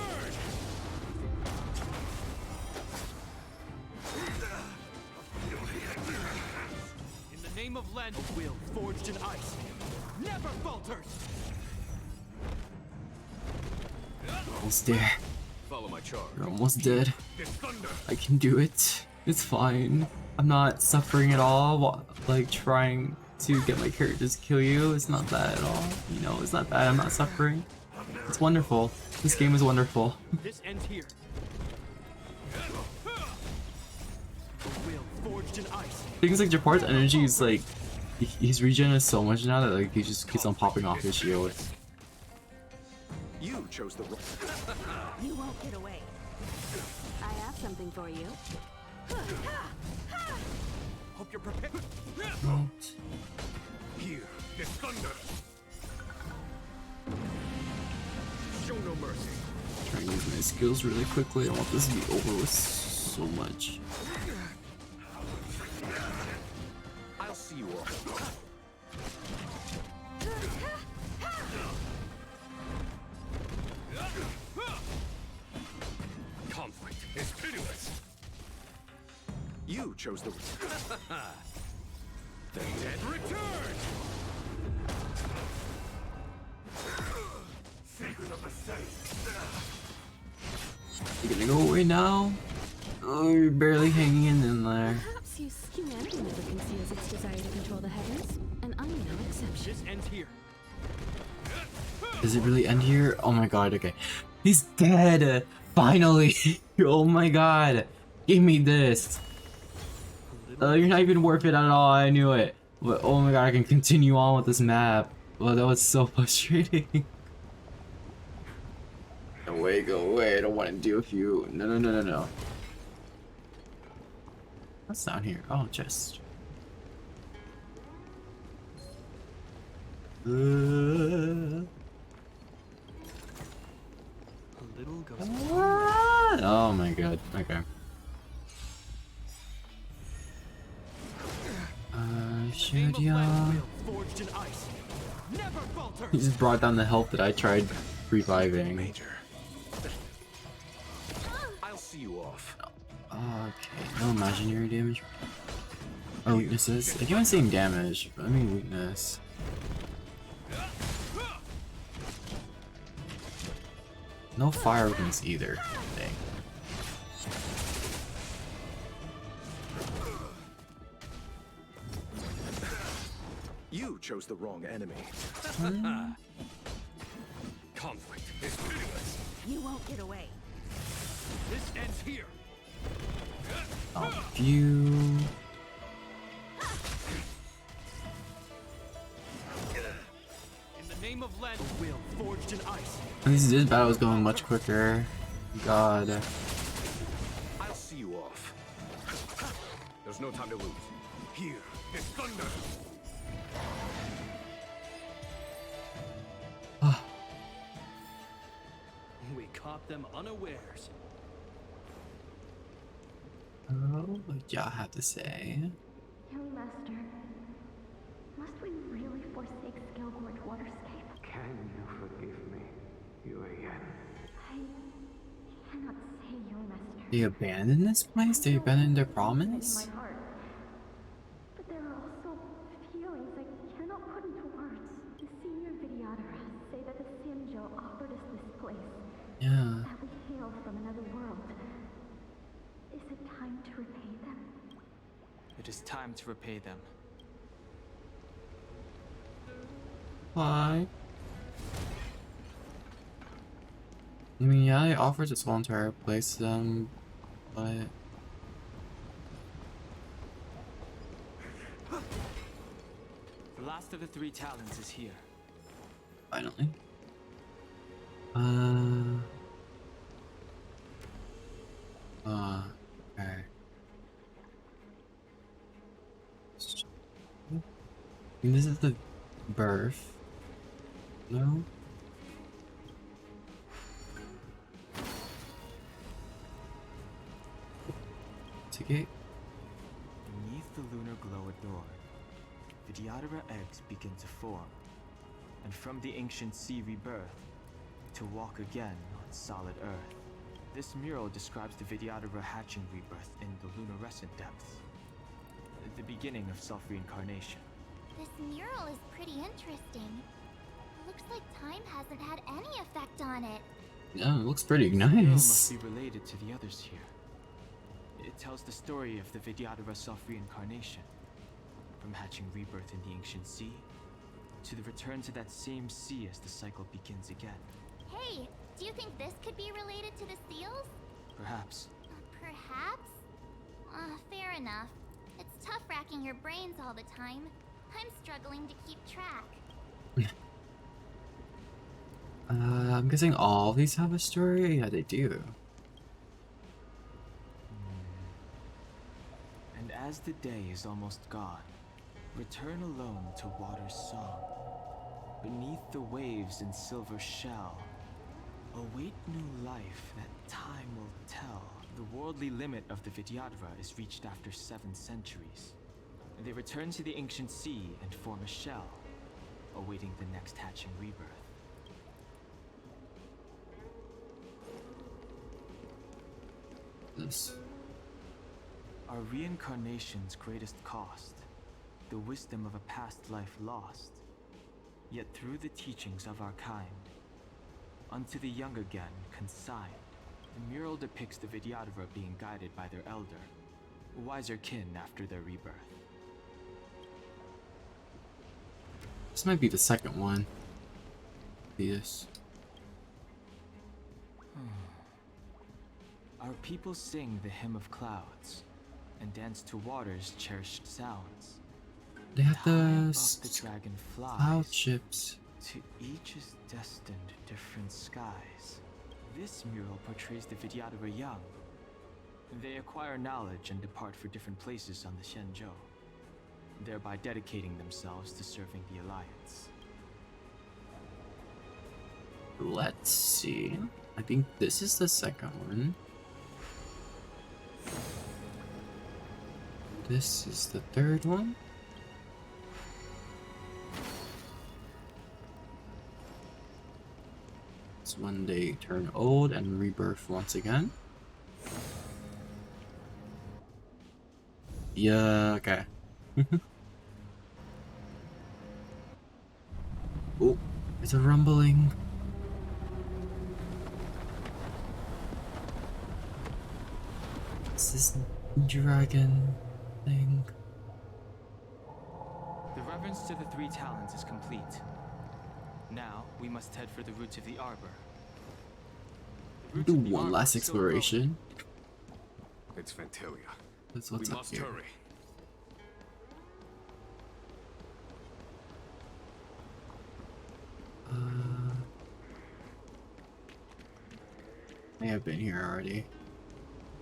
In the name of Len, a will forged in ice never falters. Almost there. Follow my charge. You're almost dead. This thunder! I can do it. It's fine. I'm not suffering at all while, like, trying to get my characters to kill you. It's not bad at all. You know, it's not bad. I'm not suffering. It's wonderful. This game is wonderful. This ends here. A will forged in ice. Things like Japar's energy is like, his regen is so much now that like he just keeps on popping off his shield. You chose the wrong. You won't get away. I have something for you. Hope you're prepared. Here, this thunder! Show no mercy. Trying to use my skills really quickly. I want this to be over with so much. I'll see you off. Conflict is pitiless. You chose the. The dead return! Secret of the saint. You gonna go away now? Oh, you're barely hanging in there. Perhaps humanity never conceals its desire to control the heavens, and I'm no exception. This ends here. Does it really end here? Oh my god, okay. He's dead! Finally! Oh my god! Give me this! You're not even worth it at all, I knew it. But oh my god, I can continue on with this map. Well, that was so frustrating. Go away, I don't want to deal with you. No. What's down here? Oh, chest. A little ghost. Oh my god, okay. Should ya? Forged in ice never falters. He just brought down the health that I tried reviving. Major. I'll see you off. Okay, no imaginary damage. Or weaknesses. I keep on saying damage, but I mean weakness. No fire weakness either. Dang. You chose the wrong enemy. Conflict is pitiless. You won't get away. This ends here. You. In the name of Len, a will forged in ice. This battle is going much quicker. God. I'll see you off. There's no time to lose. Here, this thunder! We caught them unawares. Oh, what y'all have to say? Young Master, must we really forsake Skillgorge Waterscape? Can you forgive me, Yuan? I cannot say, Young Master. They abandoned this place? They abandoned their promise? In my heart. But there are also feelings I cannot put into words. The senior Videoteras say that the Sinjo offered us this place. Yeah. That we hail from another world. Is it time to repay them? It is time to repay them. Why? I mean, yeah, they offered this whole entire place to them, but... The last of the 3 talents is here. Finally. Okay. And this is the birth. No? Ticket? Beneath the lunar glow adored, Vidyadhara eggs begin to form, and from the ancient sea rebirth, to walk again on solid earth. This mural describes the Vidyadhara hatching rebirth in the lunarescent depths, the beginning of self-reincarnation. This mural is pretty interesting. It looks like time hasn't had any effect on it. Yeah, it looks pretty This mural nice. must be related to the others here. It tells the story of the Vidyadhara self-reincarnation, from hatching rebirth in the ancient sea, to the return to that same sea as the cycle begins again. Hey, do you think this could be related to the seals? Perhaps. Perhaps? Fair enough. It's tough racking your brains all the time. I'm struggling to keep track. I'm guessing all of these have a story? Yeah, they do. And as the day is almost gone, return alone to water's song. Beneath the waves in silver shell, await new life that time will tell. The worldly limit of the Vidyadhara is reached after 7 centuries. They return to the ancient sea and form a shell, awaiting the next hatching rebirth. This. Our reincarnation's greatest cost, the wisdom of a past life lost. Yet through the teachings of our kind, unto the young again consigned, the mural depicts the Vidyadhara being guided by their elder, wiser kin after their rebirth. This might be the second one. Yes. Our people sing the hymn of clouds, and dance to water's cherished sounds. They have High above the the dragon cloud flies, ships. to each is destined different skies. This mural portrays the Vidyadhara young. They acquire knowledge and depart for different places on the Xianzhou, thereby dedicating themselves to serving the Alliance. Let's see. I think this is the second one. This is the third one. It's when they turn old and rebirth once again. Yeah, okay. Oh, it's a rumbling. What's this dragon thing? The reverence to the 3 talents is complete. Now, we must head for the roots of the arbor. The roots Do of the one arbor last are still growing. exploration. It's Phantylia. That's what's We up must here. hurry. I have been here already.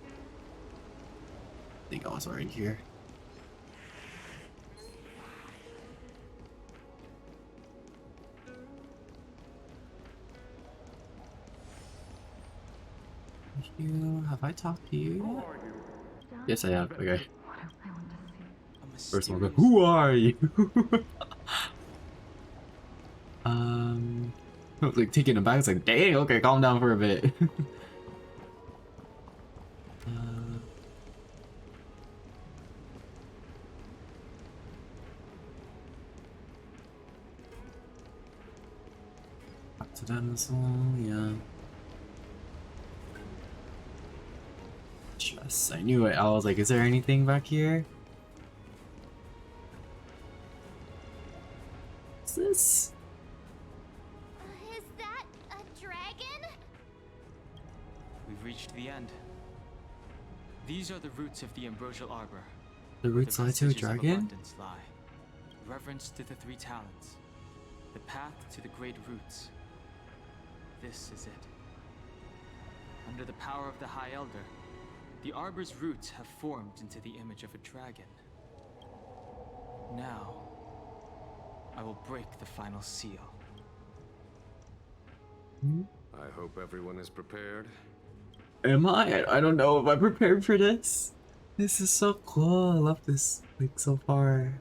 I think I was already here. Have I talked to you yet? Yes, I have. Okay. First one, Mysterious- who are you? I was like taking it back. It's like, dang, okay, calm down for a bit. Accidental, yeah. Just, I knew it. I was like, is there anything back here? What's this? Is that a dragon? We've reached the end. These are the roots of the ambrosial arbor. The where roots lie to a vestiges of dragon? abundance lie. Reverence to the 3 talents. The path to the great roots. This is it. Under the power of the High Elder, The arbor's roots have formed into the image of a dragon. Now, I will break the final seal. I hope everyone is prepared. Am I? I don't know if I'm prepared for this. This is so cool. I love this like so far.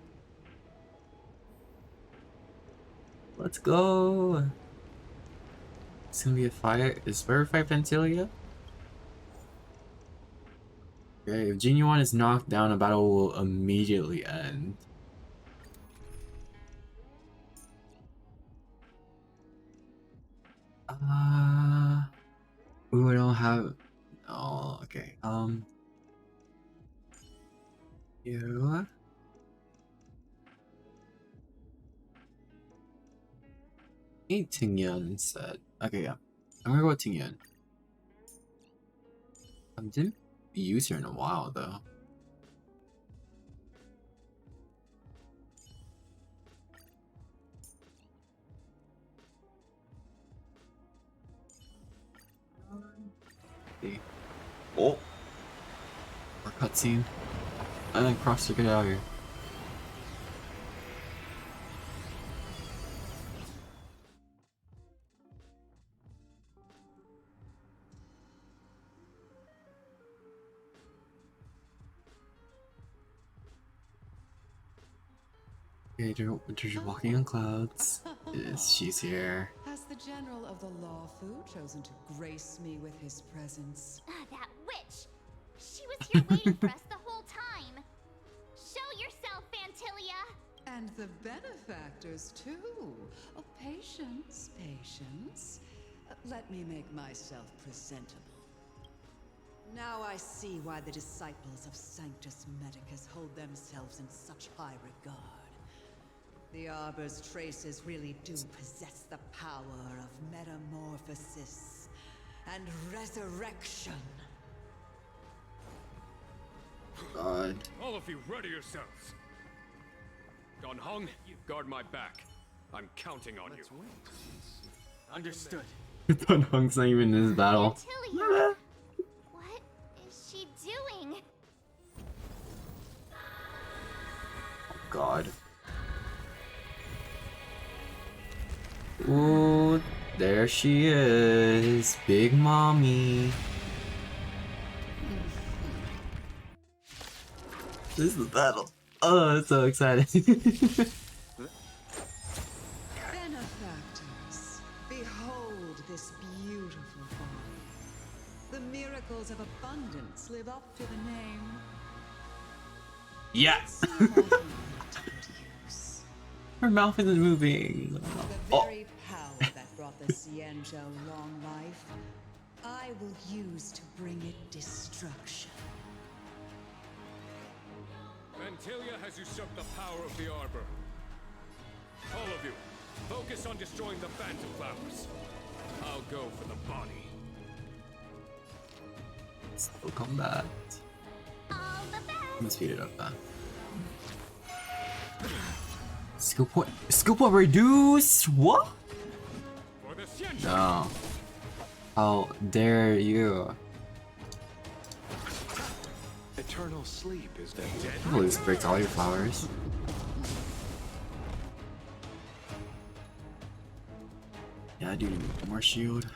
Let's go. It's gonna be a fight. Is where fight Phantylia? Okay, if Genuine is knocked down, a battle will immediately end. We don't have. Oh, okay. You. Need Tingyan instead. Okay, yeah. I'm gonna go with Tingyan. I didn't use her in a while though. Oh! Or cutscene. And then cross to get out of here. Okay, you're walking on clouds. She's here. Has the General of the Lawfu chosen to grace me with his presence? That witch! She was here waiting for us the whole time! Show yourself, Phantylia! And the benefactors, too. Oh, patience, patience. Let me make myself presentable. Now I see why the disciples of Sanctus Medicus hold themselves in such high regard. The Arbor's traces really do possess the power of metamorphosis and resurrection. God. All of you, ready yourselves. Don Hong, guard my back. I'm counting on you. Understood. Don Hong's not even in this battle. Phantylia! What is she doing? Oh, God. Ooh, there she is. Big Mommy. This is the battle. Oh, I'm so excited. Benefactors, behold this beautiful body. The miracles of abundance live up to the name. Yes. Let's see what you put to use. Her mouth isn't moving. The very power that brought the Xianzhou long life, I will use to bring it destruction. Phantylia has usurped the power of the Arbor. All of you, focus on destroying the Phantom Flowers. I'll go for the body. Still combat. All the best! I'm gonna speed it up then. Skill point reduced? What? For the Xianzhou. No. How dare you? Eternal sleep is the dead. Probably just breaks all your flowers. Yeah, I do need more shield.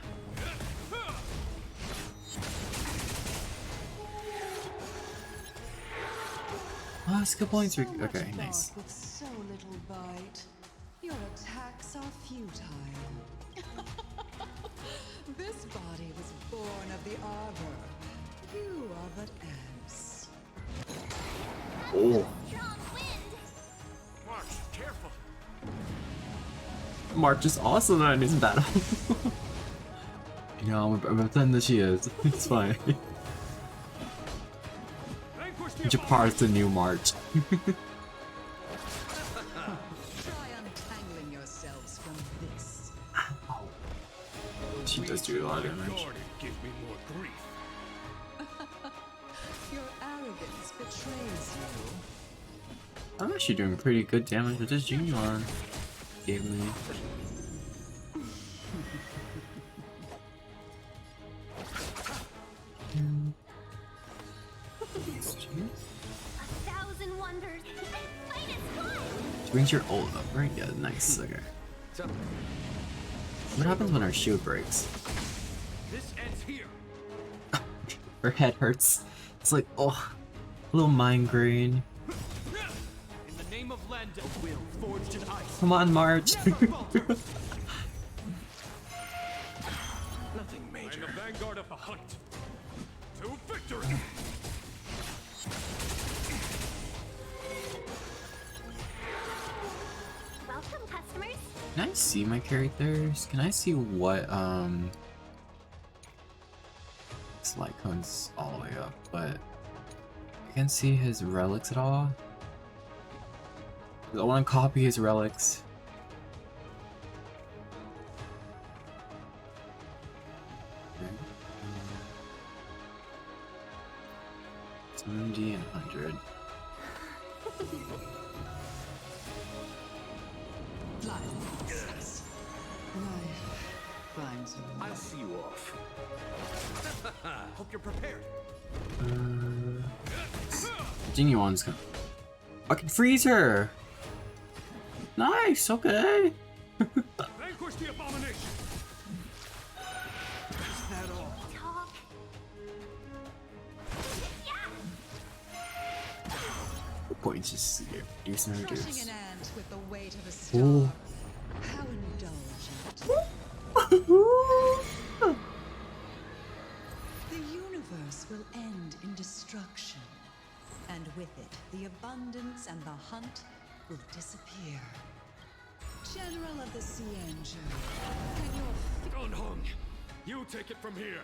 Ah, skill points are okay, nice. With so little bite, your attacks are futile. This body was born of the Arbor. You are but ants. Oh. Strong wind! March, careful. March is awesome in this battle. You know, I'm pretending that she is. It's fine. Japar's the new March. Try untangling yourselves from this. She does do a lot of damage. Give me more grief. Your arrogance betrays you. I'm actually doing pretty good damage with this Genuine gave me. 1,000 wonders. Fight is fun. Which means you're old enough, right? Yeah, nice. Okay. What happens when our shield breaks? This ends here. Her head hurts. It's like, oh, a little migraine. In the name of Lend, a will forged in ice. Come on, March. Nothing major. I'm the vanguard of the hunt. To victory! Welcome, customers. Can I see my characters? Can I see what this light comes all the way up, but I can't see his relics at all. I want to copy his relics. Okay. 70 and 100. Yes. Fine, sir. I'll see you off. Hope you're prepared. Genuine's gonna. I can freeze her! Nice, okay. Vanquish the abomination! Is that all? Talk. The point is just reduce and Crushing reduce. an ant with the weight of a star. Ooh. How indulgent. The universe will end in destruction. And with it, the abundance and the hunt will disappear. General of the Cienjo, can your Unhung! You take it from here!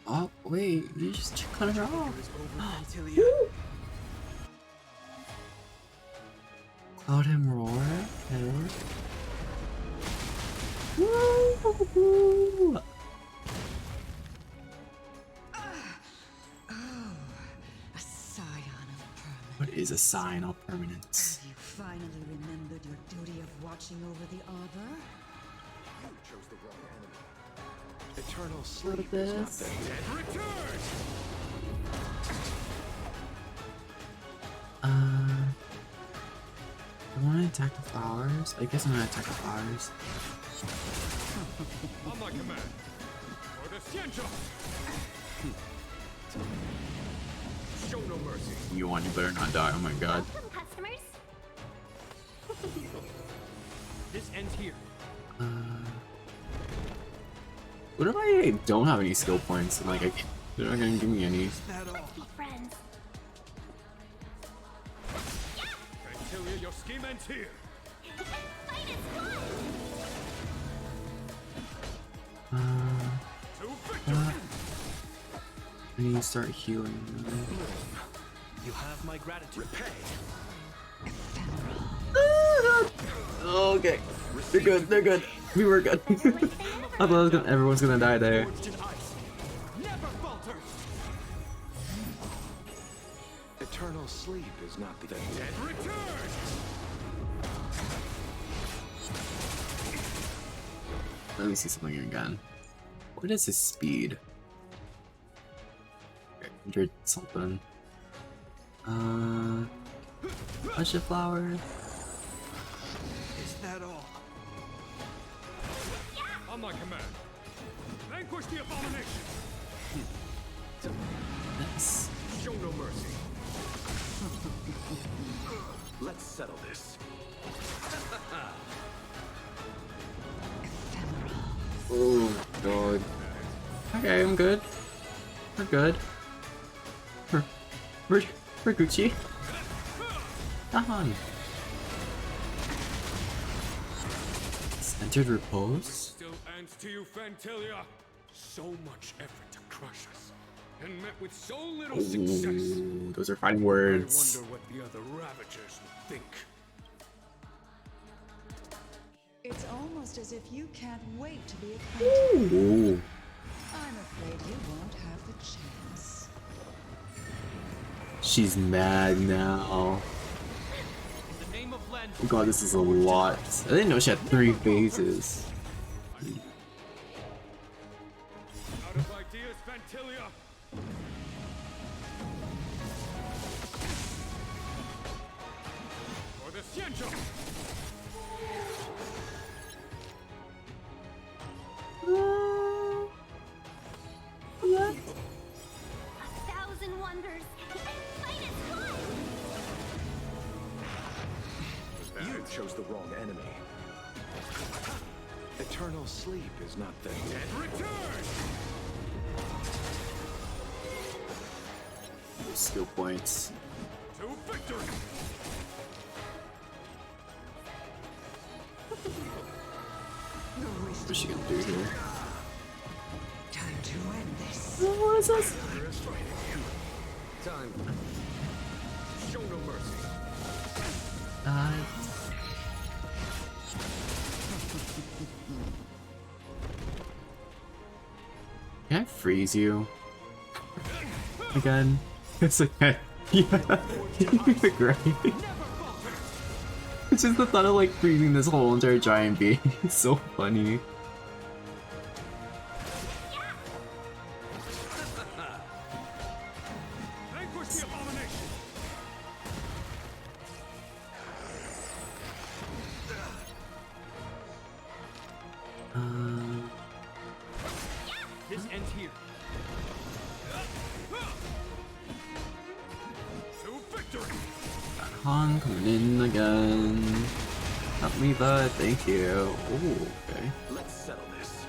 Oh, wait, you just cut her off. Cloud him roar. Okay. Woo! a scion of permanence? What is a sign of permanence? Have you finally remembered your duty of watching over the arbor? You chose the wrong enemy. Eternal What sleep is is not this? that dead. Return! I want to attack the flowers. I guess I'm gonna attack the flowers. On my command! For the Cienjo! Show no mercy! You better not die. Oh my god. Welcome, customers. This ends here. What if I don't have any skill points and like they're not gonna give me any? Is that all? Be friends. Phantylia, your scheme ends here! Fight is fun. To victory! I need to start healing. You have my gratitude. Okay, they're good. They're good. We were good. I thought everyone's gonna die there. Forged in ice. Never falter. Eternal sleep is not the dead. Return! Let me see something again. What is his speed? 100 something. Bunch of flowers. Is that all? On my command! Vanquish the abomination! Nice. Show no mercy! Let's settle this. Oh god. Okay, I'm good. We're good. We're Gucci. Done. It's entered repose. Still ends to you, Phantylia! So much effort to crush us, and met with so little success! Ooh, those are fine I words. wonder what the other Ravagers would think. It's almost as if you can't wait to be acquainted. Ooh. I'm afraid you won't have the chance. She's mad now. In the name of Lend. Oh god, this is a lot. I didn't know she had 3 phases. Out of ideas, Phantylia! Yeah. 1,000 wonders. Fight is fun. You chose the wrong enemy. Eternal sleep is not the dead return. Skill points. To victory. What's she gonna do here? Time to end this. What is this? Time. Show no mercy. Can I freeze you? Again? It's like, yeah, great. It's just the thought of like freezing this whole entire giant being. It's so funny. Vanquish the abomination. This ends here. To victory. Han coming in again. Not me, but thank you. Ooh, okay. Let's settle this.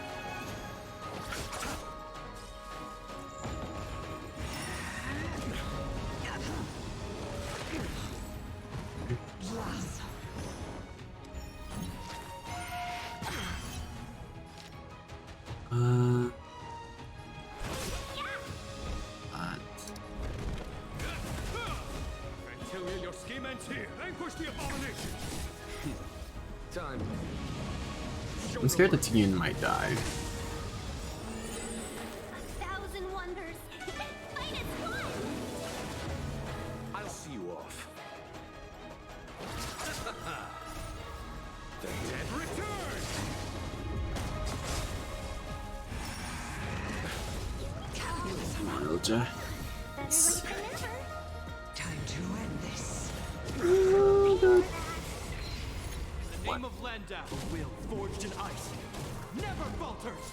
Phantylia, your scheme ends here. Vanquish the abomination. Time. Show I'm scared no that Tien might die. 1,000 wonders. Fight is fun. I'll see you off. The dead return. Come on, Roja. Better late than never. Time to end this. Oh, God. In the name of Landau, a will forged in ice never falters.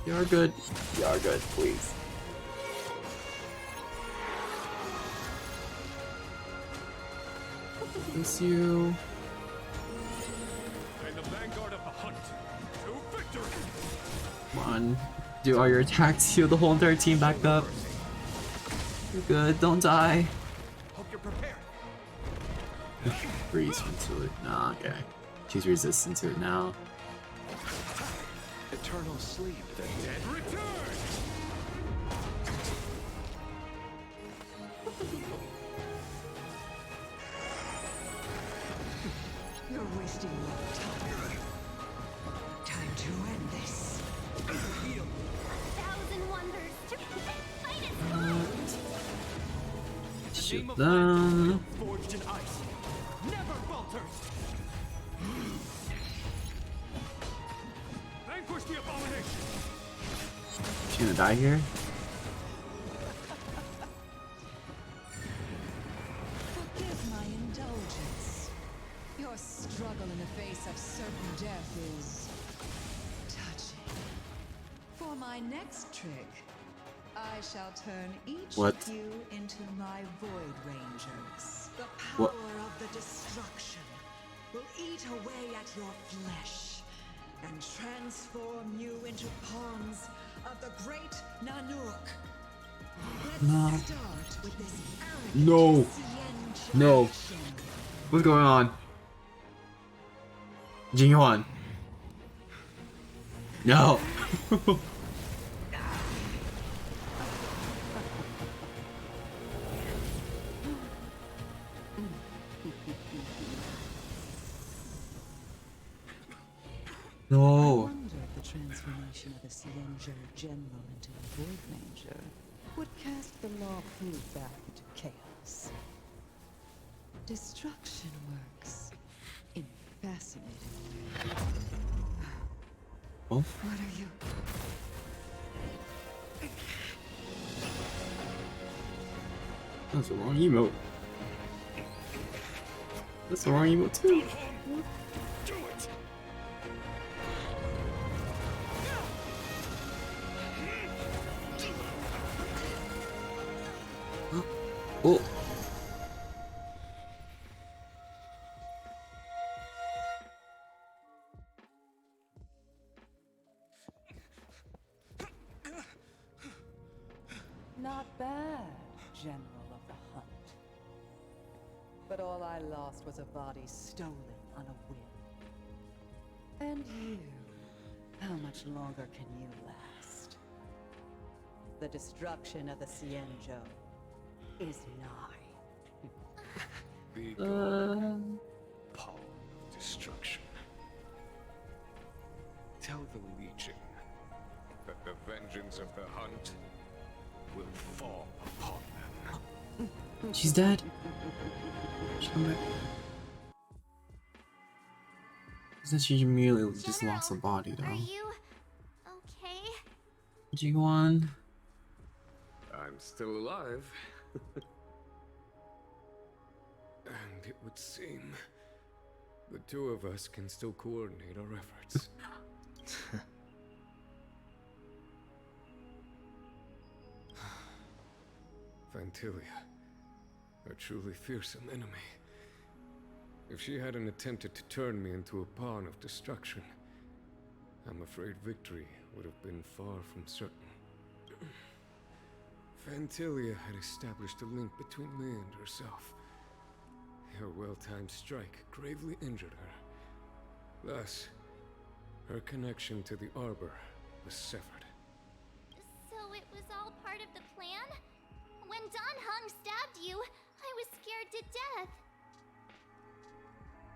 You're good. You're good, please. Miss you. In the vanguard of the hunt. To victory. Come on. Do all your attacks, heal the whole entire team back up. You're good, don't die. Hope you're prepared. Freeze into it. Nah, okay. She's resistant to it now. Eternal sleep. The dead Return. You're wasting your time. Time to end this. 1,000 wonders. Fight is fun. Shoot them. Forged in ice never falters. Vanquish the abomination. She's gonna die here? Forgive my indulgence. Your struggle in the face of certain death is touching. For my next trick, I shall turn each What? of you into my Void Rangers. The What? power of the destruction will eat away at your flesh and transform you into pawns of the great Nanook. Let's No. start with this arrogant No. Sien No. generation. What's going on? Jingyuan. No. I No. wonder if the transformation of a Sienjo general into a Void Ranger would cast the law proof back into chaos. Destruction works in fascinating ways. Oh, What are you? that's a wrong emote. That's the wrong emote too. Do it! Oh. Not bad, General of the Hunt. But all I lost was a body stolen on a whim. And you, how much longer can you last? The destruction of the Xianzhou is nigh. Be gone, power of destruction. Tell the Legion that the vengeance of the Hunt will fall upon them. She's dead. She's come back. Since she immediately just lost her body though. Are you okay? G1. I'm still alive. And it would seem the two of us can still coordinate our efforts. Phantylia, a truly fearsome enemy. If she hadn't attempted to turn me into a pawn of destruction, I'm afraid victory would have been far from certain. Phantylia had established a link between me and herself. Her well-timed strike gravely injured her. Thus, her connection to the Arbor was severed. So it was all part of the plan? When Don Hung stabbed you, I was scared to death.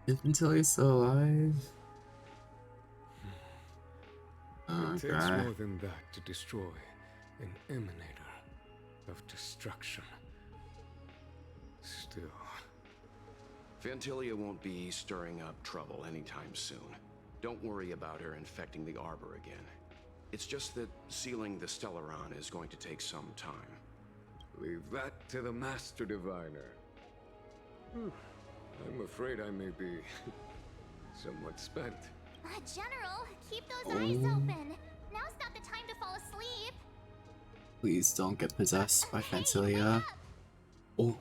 If Phantylia's still alive. It takes more than that to destroy an emanator of destruction. Still, Phantylia won't be stirring up trouble anytime soon. Don't worry about her infecting the Arbor again. It's just that sealing the Stellaron is going to take some time. leave that to the Master Diviner. I'm afraid I may be somewhat spent. General, keep those eyes open. Now's not the time to fall asleep. Please don't get possessed by Phantylia. Oh.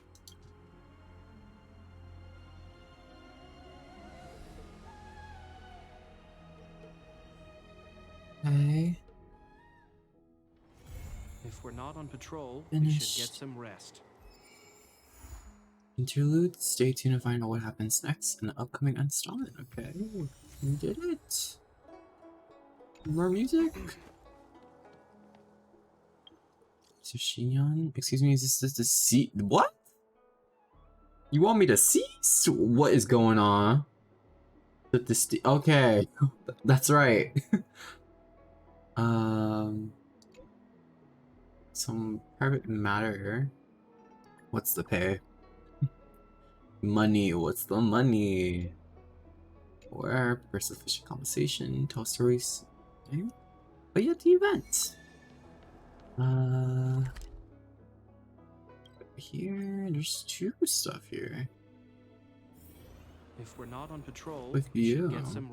Okay. If we're not on patrol, we Finished. should get some rest. Interlude. Stay tuned to find out what happens next in the upcoming installment. Okay, we did it. More music. Sushinyan. Excuse me, is this the seat? What? You want me to cease? What is going on? Okay, that's right. Some private matter. What's the pay? Money. What's the money? Where? First official compensation. Tell stories. Okay. But yet the event. Here. There's two stuff here. If we're not on patrol, With we you. should get some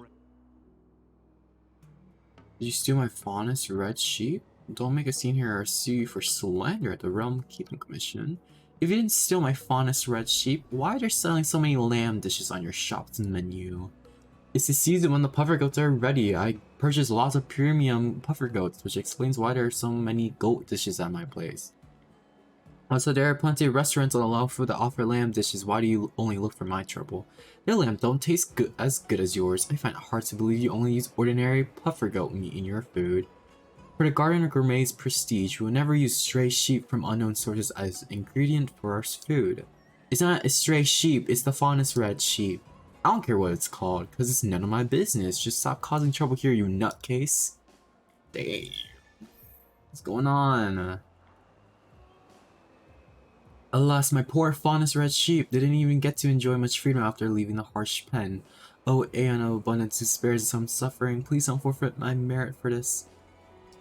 Did you steal my faunus red sheep? Don't make a scene here or I'll sue you for slander at the Realm Keeping Commission. If you didn't steal my faunus red sheep, why are they selling so many lamb dishes on your shop's menu? It's the season when the puffer goats are ready. I purchased lots of premium puffer goats, which explains why there are so many goat dishes at my place. Also, there are plenty of restaurants that allow food that offer lamb dishes. Why do you only look for my trouble? Their lamb don't taste as good as yours. I find it hard to believe you only use ordinary puffer goat meat in your food. For the Garden of Gourmet's prestige, we will never use stray sheep from unknown sources as ingredient for our food. It's not a stray sheep, it's the faunus red sheep. I don't care what it's called, because it's none of my business. Just stop causing trouble here, you nutcase. Dang. What's going on? Alas, my poor faunus red sheep didn't even get to enjoy much freedom after leaving the harsh pen. Oh, Aeon of Abundance, who spares some suffering, please don't forfeit my merit for this.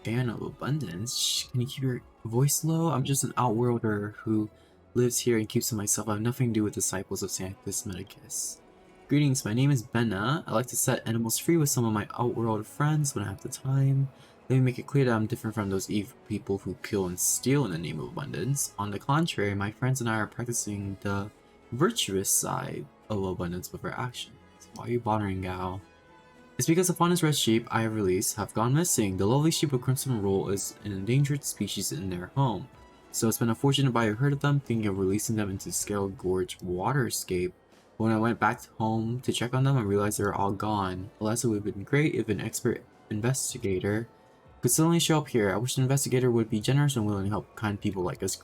Aeon of Abundance? Shh, can you keep your voice low? I'm just an outworlder who lives here and keeps to myself. I have nothing to do with disciples of Sanctus Medicus. Greetings, my name is Benna. I like to set animals free with some of my outworld friends when I have the time. Let me make it clear that I'm different from those evil people who kill and steal in the name of abundance. On the contrary, my friends and I are practicing the virtuous side of abundance with our actions. Why are you bothering, Gal? It's because the finest red sheep I have released have gone missing. The lovely sheep of Crimson Roll is an endangered species in their home. So it's been unfortunate by a herd of them, thinking of releasing them into Scale Gorge waterscape. When I went back home to check on them, I realized they were all gone. Alas, it would have been great if an expert investigator could suddenly show up here. I wish an investigator would be generous and willing to help kind people like us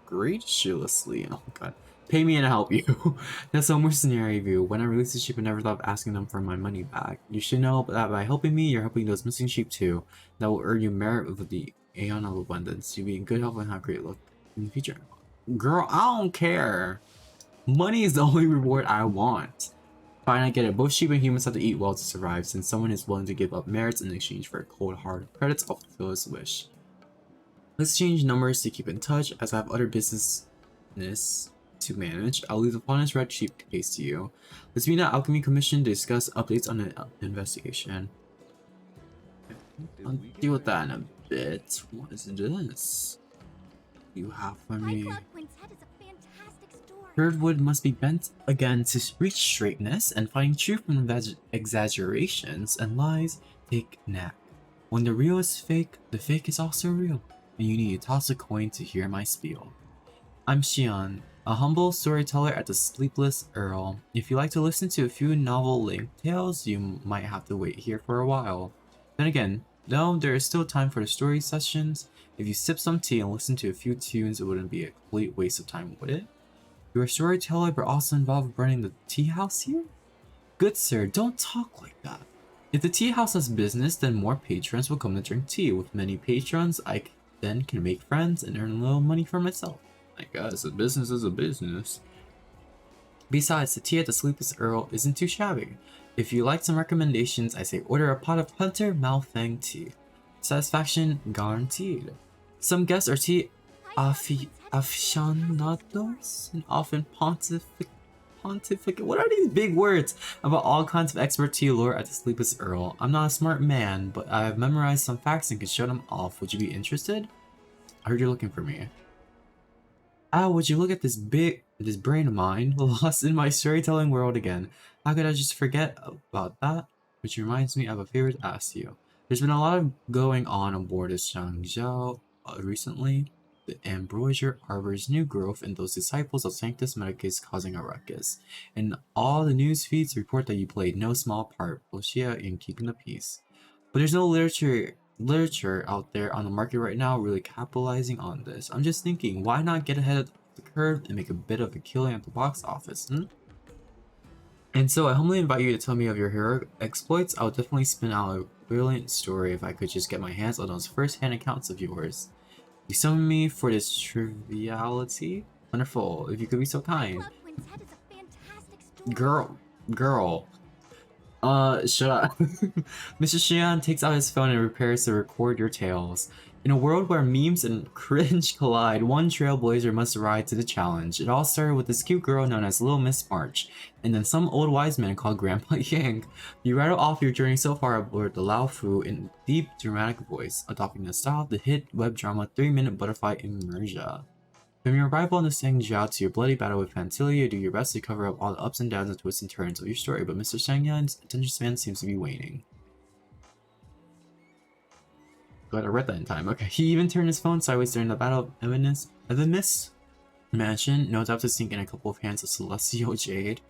graciously. Oh god. Pay me and I'll help you. That's a mercenary view. When I released the sheep, I never thought of asking them for my money back. You should know that by helping me, you're helping those missing sheep too. That will earn you merit of the Aeon of Abundance. You'll be in good health and have great luck in the future. Girl, I don't care. Money is the only reward I want. Fine, I get it. Both sheep and humans have to eat well to survive. Since someone is willing to give up merits in exchange for cold hard credits, I'll fulfill his wish. Let's change numbers to keep in touch. As I have other business to manage, I'll leave the finest red sheep case to you. Let's meet at Alchemy Commission to discuss updates on the investigation. I'll deal with that in a bit. What is this you have for me? Herdwood must be bent again to reach straightness, and finding truth from exaggerations and lies take knack. When the real is fake, the fake is also real, and you need to toss a coin to hear my spiel. I'm Xian, a humble storyteller at the Sleepless Earl. If you like to listen to a few novel-length tales, you might have to wait here for a while. Then again, though there is still time for the story sessions, if you sip some tea and listen to a few tunes, it wouldn't be a complete waste of time, would it? You're a storyteller but also involved running the tea house here? Good sir, don't talk like that. If the tea house has business, then more patrons will come to drink tea. With many patrons, I then can make friends and earn a little money for myself. I guess a business is a business. Besides, the tea at the Sleepless Earl isn't too shabby. If you like some recommendations, I say order a pot of Hunter Malfang tea. Satisfaction guaranteed. Some guests are tea aficionados and often pontificate. What are these big words about all kinds of expert tea lore at the Sleepless Earl? I'm not a smart man, but I have memorized some facts and can show them off. Would you be interested? I heard you're looking for me. Oh, would you look at this brain of mine, lost in my storytelling world again. How could I just forget about that? Which reminds me, I have a favor to ask you. There's been a lot of going on board the Shangzhou recently. The Ambrosia Arbor's new growth and those disciples of Sanctus Medicus causing a ruckus. And all the news feeds report that you played no small part, Polshi, in keeping the peace. But there's no literature out there on the market right now really capitalizing on this. I'm just thinking, why not get ahead of the curve and make a bit of a killing at the box office, And so I humbly invite you to tell me of your heroic exploits. I'll definitely spin out a brilliant story if I could just get my hands on those first-hand accounts of yours. You summon me for this triviality? Wonderful, if you could be so kind. Girl. Shut up. Mr. Xian takes out his phone and prepares to record your tales. In a world where memes and cringe collide, one trailblazer must rise to the challenge. It all started with this cute girl known as Little Miss March, and then some old wise man called Grandpa Yang. You rattle off your journey so far aboard the Lao Fu in deep, dramatic voice, adopting the style of the hit web drama 3-Minute Butterfly Immersia. From your arrival in the Shangzhou to your bloody battle with Phantylia, you do your best to cover up all the ups and downs and twists and turns of your story, but Mr. Shangyan's attention span seems to be waning. Glad I read that in time. Okay, he even turned his phone sideways during the Battle of Evanis Mansion, no doubt to sink in a couple of hands of celestial jade.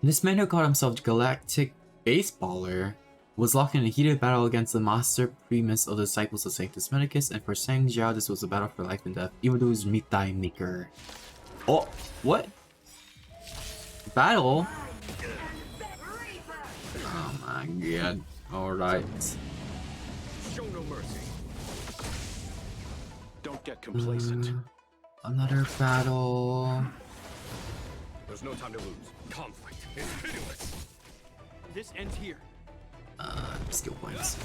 This man who called himself Galactic Baseballer was locked in a heated battle against the Master Primus of the Disciples of Sanctus Medicus, and for Shangzhou, this was a battle for life and death, even though it was Mitai Maker. Oh, what? Battle? Oh my god. Alright. Show no mercy. Don't get complacent. Another battle. There's no time to lose. Conflict is pitiless. This ends here. Skill points.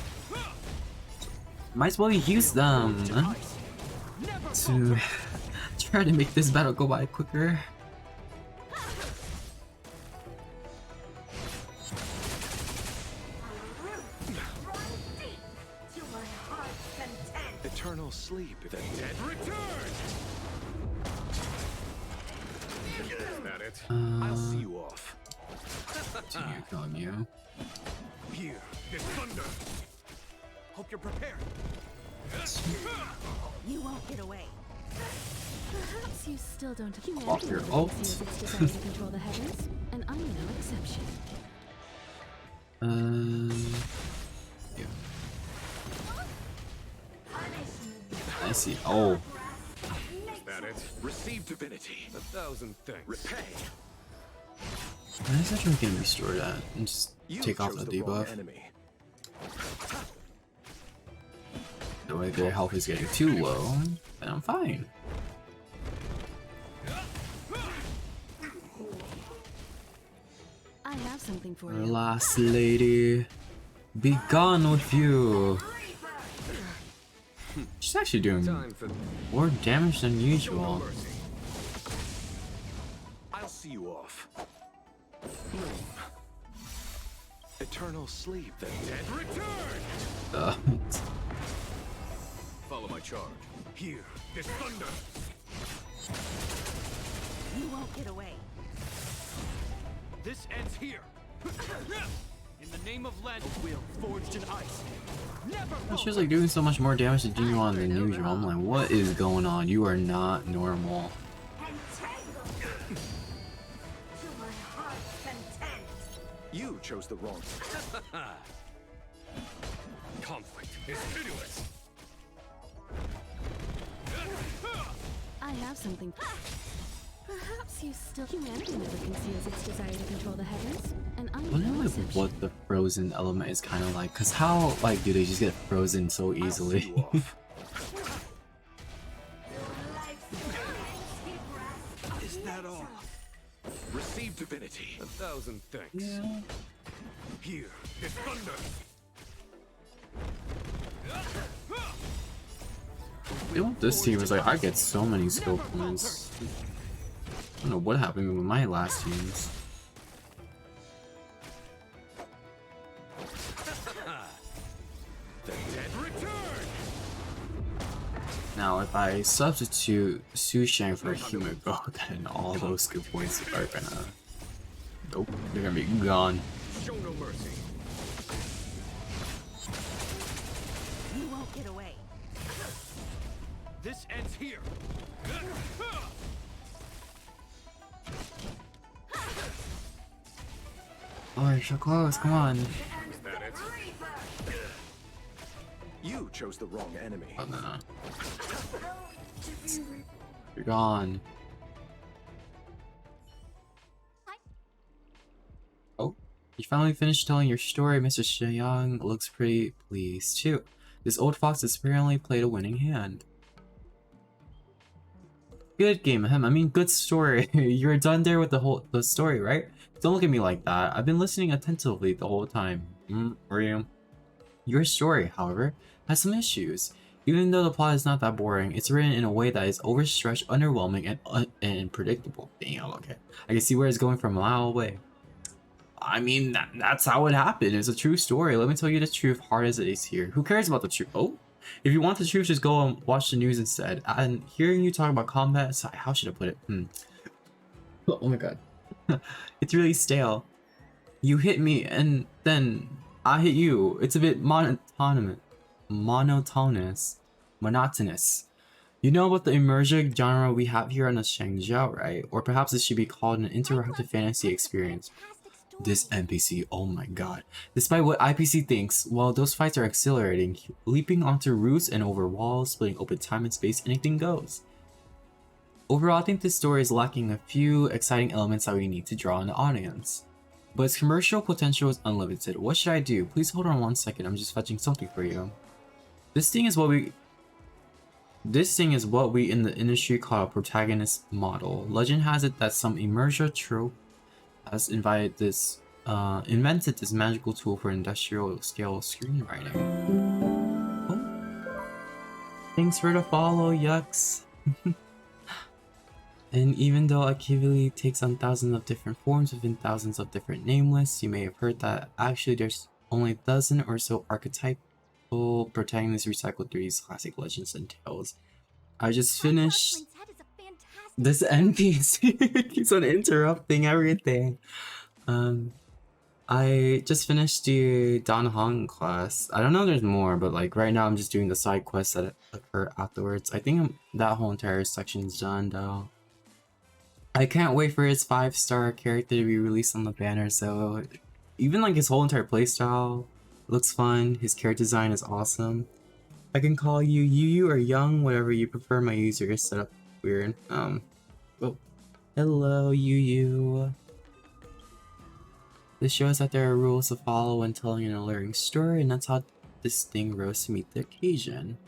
Might as well use them to Try to make this battle go by quicker. Eternal sleep. The dead return. Is that it? I'll see you off. Continue killing you. Here, this thunder. Hope you're prepared. You won't get away. Perhaps you still don't. Off your ult. Its desire to control the heavens, and I'm no exception. Yeah. I see. Oh. Is that it? Receive divinity. 1,000 thanks. Repay. Where is that drink gonna be stored at? And just take off the debuff. The way their health is getting too low, then I'm fine. I have something for you. Last lady, be gone with you. She's actually doing more damage than usual. I'll see you off. Eternal sleep. The dead return. Follow my charge. Here, this thunder. You won't get away. This ends here. In the name of Len, a will forged in ice. Never. She was like doing so much more damage to Digimon than usual. I'm like, what is going on? You are not normal. You chose the wrong. Conflict is pitiless. I have something. Perhaps you still. Humanity never conceals its desire to control the heavens, and I'm I wonder no like exception. what the frozen element is kind of like, cause how like do they just get frozen so easily? Is that all? Receive divinity. 1,000 thanks. Yeah. Here, this thunder. You know, this team was like, I get so many skill points. I don't know what happened with my last teams. The dead return. Now, if I substitute Sushang for Himiko, then all those skill points are gonna... Nope, they're gonna be gone. Show no mercy. You won't get away. This ends here. Oh, you're so close, come on. Is that it? You chose the wrong enemy. Oh, no. You're gone. Oh, you finally finished telling your story, Mr. Sheyang. Looks pretty pleased, too. This old fox has apparently played a winning hand. Good game, I mean, good story. You're done there with the story, right? Don't look at me like that. I've been listening attentively the whole time. Were you? Your story, however, has some issues. Even though the plot is not that boring, it's written in a way that is overstretched, underwhelming, and predictable. Damn, okay. I can see where it's going from a mile away. I mean, that's how it happened. It's a true story. Let me tell you the truth, hard as it is here. Who cares about the truth? Oh? If you want the truth, just go and watch the news instead. And hearing you talk about combat, sorry, how should I put it? Oh my god. It's really stale. You hit me, and then I hit you. It's a bit monotonous. You know about the immersive genre we have here on the Shangjiao, right? Or perhaps it should be called an interactive fantasy experience. This NPC, oh my god. Despite what IPC thinks, well, those fights are exhilarating. Leaping onto roofs and over walls, splitting open time and space, anything goes. Overall, I think this story is lacking a few exciting elements that we need to draw in the audience. But its commercial potential is unlimited. What should I do? Please hold on one second, I'm just fetching something for you. This thing is what we in the industry call a protagonist model. Legend has it that some immersive trope has invented this magical tool for industrial scale screenwriting. Oh. Thanks for the follow, Yucks. And even though Akivili takes on thousands of different forms within thousands of different name lists, you may have heard that actually there's only a dozen or so archetypal protagonists recycled through these classic legends and tales. I just finished this NPC keeps on interrupting everything. I just finished the Dan Hong class. I don't know if there's more, but like right now I'm just doing the side quests that occur afterwards. I think that whole entire section's done though. I can't wait for his 5-star character to be released on the banner, so even like his whole entire playstyle looks fun. His character design is awesome. I can call you Yu or Young, whatever you prefer. My user is set up weird. Oh, hello Yu. This shows that there are rules to follow when telling an alluring story, and that's how this thing rose to meet the occasion.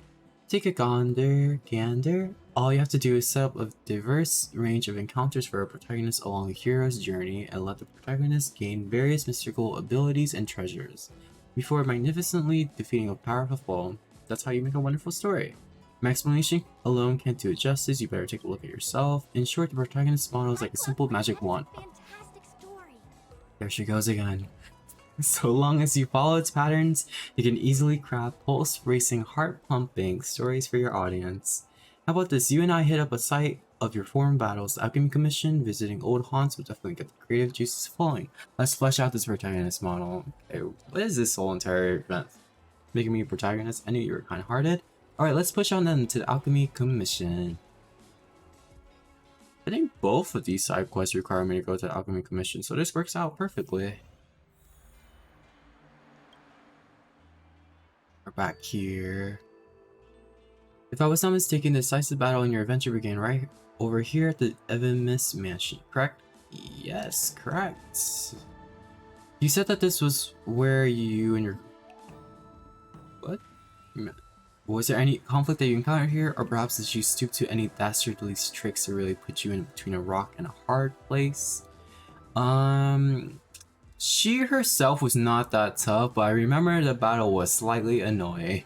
Take a gander. All you have to do is set up a diverse range of encounters for a protagonist along a hero's journey, and let the protagonist gain various mystical abilities and treasures, before magnificently defeating a powerful foe. That's how you make a wonderful story. My explanation alone can't do it justice, you better take a look at yourself. In short, the protagonist's model is like a simple magic wand. There she goes again. So long as you follow its patterns, you can easily craft pulse-racing, heart-pumping stories for your audience. How about this? You and I hit up a site of your former battles, the Alchemy Commission. Visiting old haunts will definitely get the creative juices flowing. Let's flesh out this protagonist model. Okay, what is this whole entire event? Making me a protagonist? I knew you were kind-hearted. Alright, let's push on then to the Alchemy Commission. I think both of these side quests require me to go to the Alchemy Commission, so this works out perfectly. We're back here. If I was not mistaken, the decisive battle in your adventure began right over here at the Evamus Mansion, correct? Yes, correct. You said that this was where you and your... What? Was there any conflict that you encountered here, or perhaps did you stoop to any dastardly tricks to really put you in between a rock and a hard place? She herself was not that tough, but I remember the battle was slightly annoying.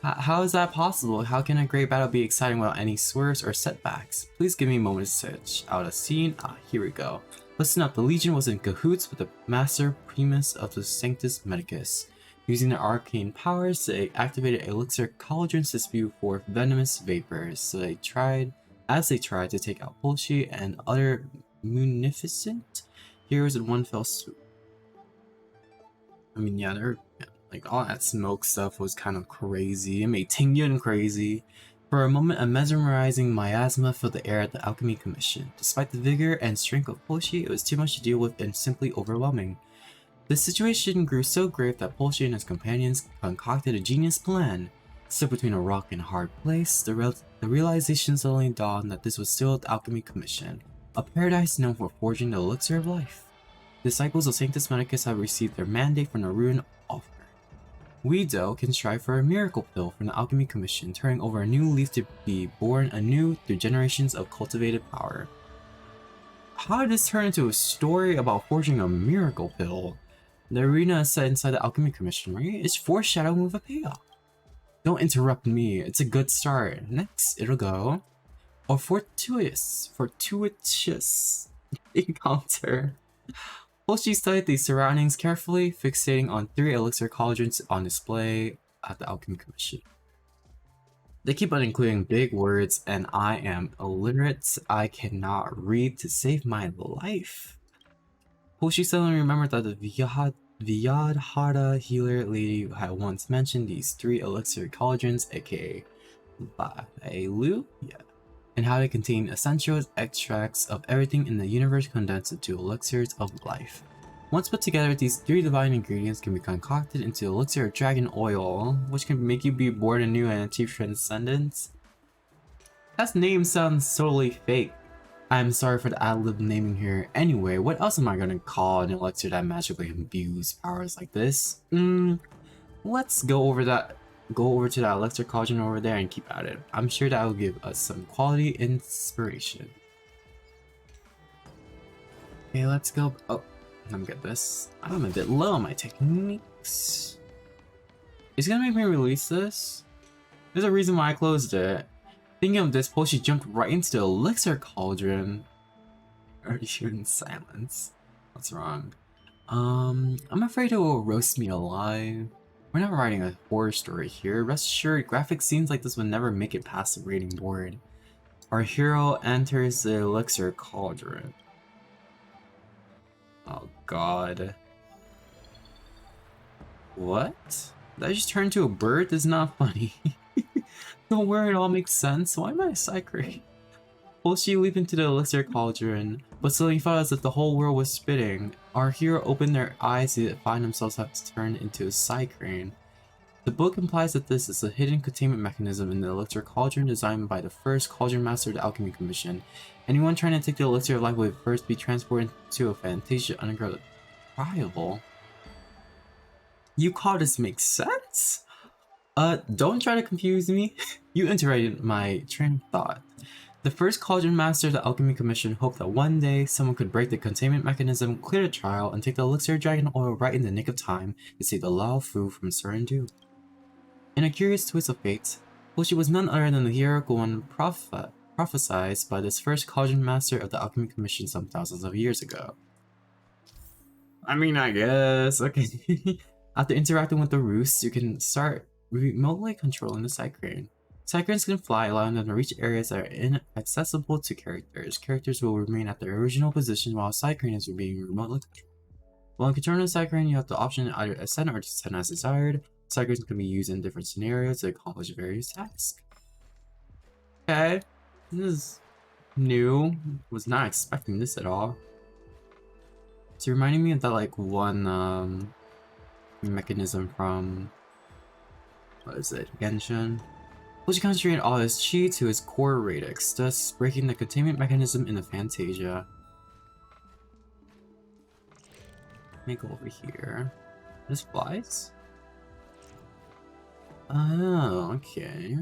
How is that possible? How can a great battle be exciting without any swerves or setbacks? Please give me a moment to search out a scene. Here we go. Listen up, the Legion was in cahoots with the Master Primus of the Sanctus Medicus. Using their arcane powers, they activated elixir cauldrons to spew forth venomous vapors. So they tried to take out Polshi and other munificent heroes in one fell swoop. I mean, yeah, they're like all that smoke stuff was kind of crazy. It made Tingyun crazy. For a moment, a mesmerizing miasma filled the air at the Alchemy Commission. Despite the vigor and strength of Polshi, it was too much to deal with and simply overwhelming. The situation grew so grave that Polshi and his companions concocted a genius plan. Stuck between a rock and a hard place, the realization suddenly dawned that this was still the Alchemy Commission, a paradise known for forging the elixir of life. Disciples of Sanctus Medicus have received their mandate from the Rune Offer. We, though, can strive for a miracle pill from the Alchemy Commission, turning over a new leaf to be born anew through generations of cultivated power. How did this turn into a story about forging a miracle pill? The arena is set inside the Alchemy Commission, right? It's foreshadowing with a payoff. Don't interrupt me, it's a good start. Next, it'll go. A fortuitous encounter. Polshi studied the surroundings carefully, fixating on 3 elixir cauldrons on display at the Alchemy Commission. They keep on including big words, and I am illiterate. I cannot read to save my life. Polshi suddenly remembered that the Vyadhara healer lady had once mentioned these 3 elixir cauldrons, aka Bailu, and how they contain essential extracts of everything in the universe condensed into elixirs of life. Once put together, these 3 divine ingredients can be concocted into elixir of dragon oil, which can make you be born anew and achieve transcendence. That name sounds totally fake. I'm sorry for the ad-lib naming here. Anyway, what else am I gonna call an elixir that magically imbues powers like this? Let's go over to that elixir cauldron over there and keep at it. I'm sure that will give us some quality inspiration. Okay, let's go. Oh, let me get this. I'm a bit low on my techniques. Is it gonna make me release this? There's a reason why I closed it. Thinking of this, Polshi jumped right into the elixir cauldron. Are you in silence? What's wrong? I'm afraid it will roast me alive. We're not writing a horror story here. Rest assured, graphic scenes like this would never make it past the rating board. Our hero enters the elixir cauldron. Oh god. What? Did I just turn into a bird? This is not funny. Don't worry, it all makes sense. Why am I a psychic? Polshi leaped into the elixir cauldron, but suddenly felt as if the whole world was spitting. Our hero opened their eyes to find themselves have to turn into a cycrane. The book implies that this is a hidden containment mechanism in the elixir cauldron designed by the first cauldron master of the Alchemy Commission. Anyone trying to take the elixir of life would first be transported to a Phantylia underground trial. You call this make sense? Don't try to confuse me. You interrupted my train of thought. The first cauldron master of the Alchemy Commission hoped that one day someone could break the containment mechanism, clear the trial, and take the elixir dragon oil right in the nick of time to save the Lao Fu from certain doom. In a curious twist of fate, Polshi was none other than the heroic one prophesied by this first cauldron master of the Alchemy Commission some thousands of years ago. I mean, I guess. Okay. After interacting with the roost, you can start remotely controlling the cycrane. Cycranes can fly, allowing them to reach areas that are inaccessible to characters. Characters will remain at their original position while cycranes are being remotely controlled. While controlling the cycrane, you have the option to either ascend or descend as desired. Cycranes can be used in different scenarios to accomplish various tasks. Okay, this is new. Was not expecting this at all. It's reminding me of that like one mechanism from, what is it, Genshin? Polshi concentrated all his chi to his core radix, thus breaking the containment mechanism in the Phantylia. Let me go over here. This flies? Oh, okay.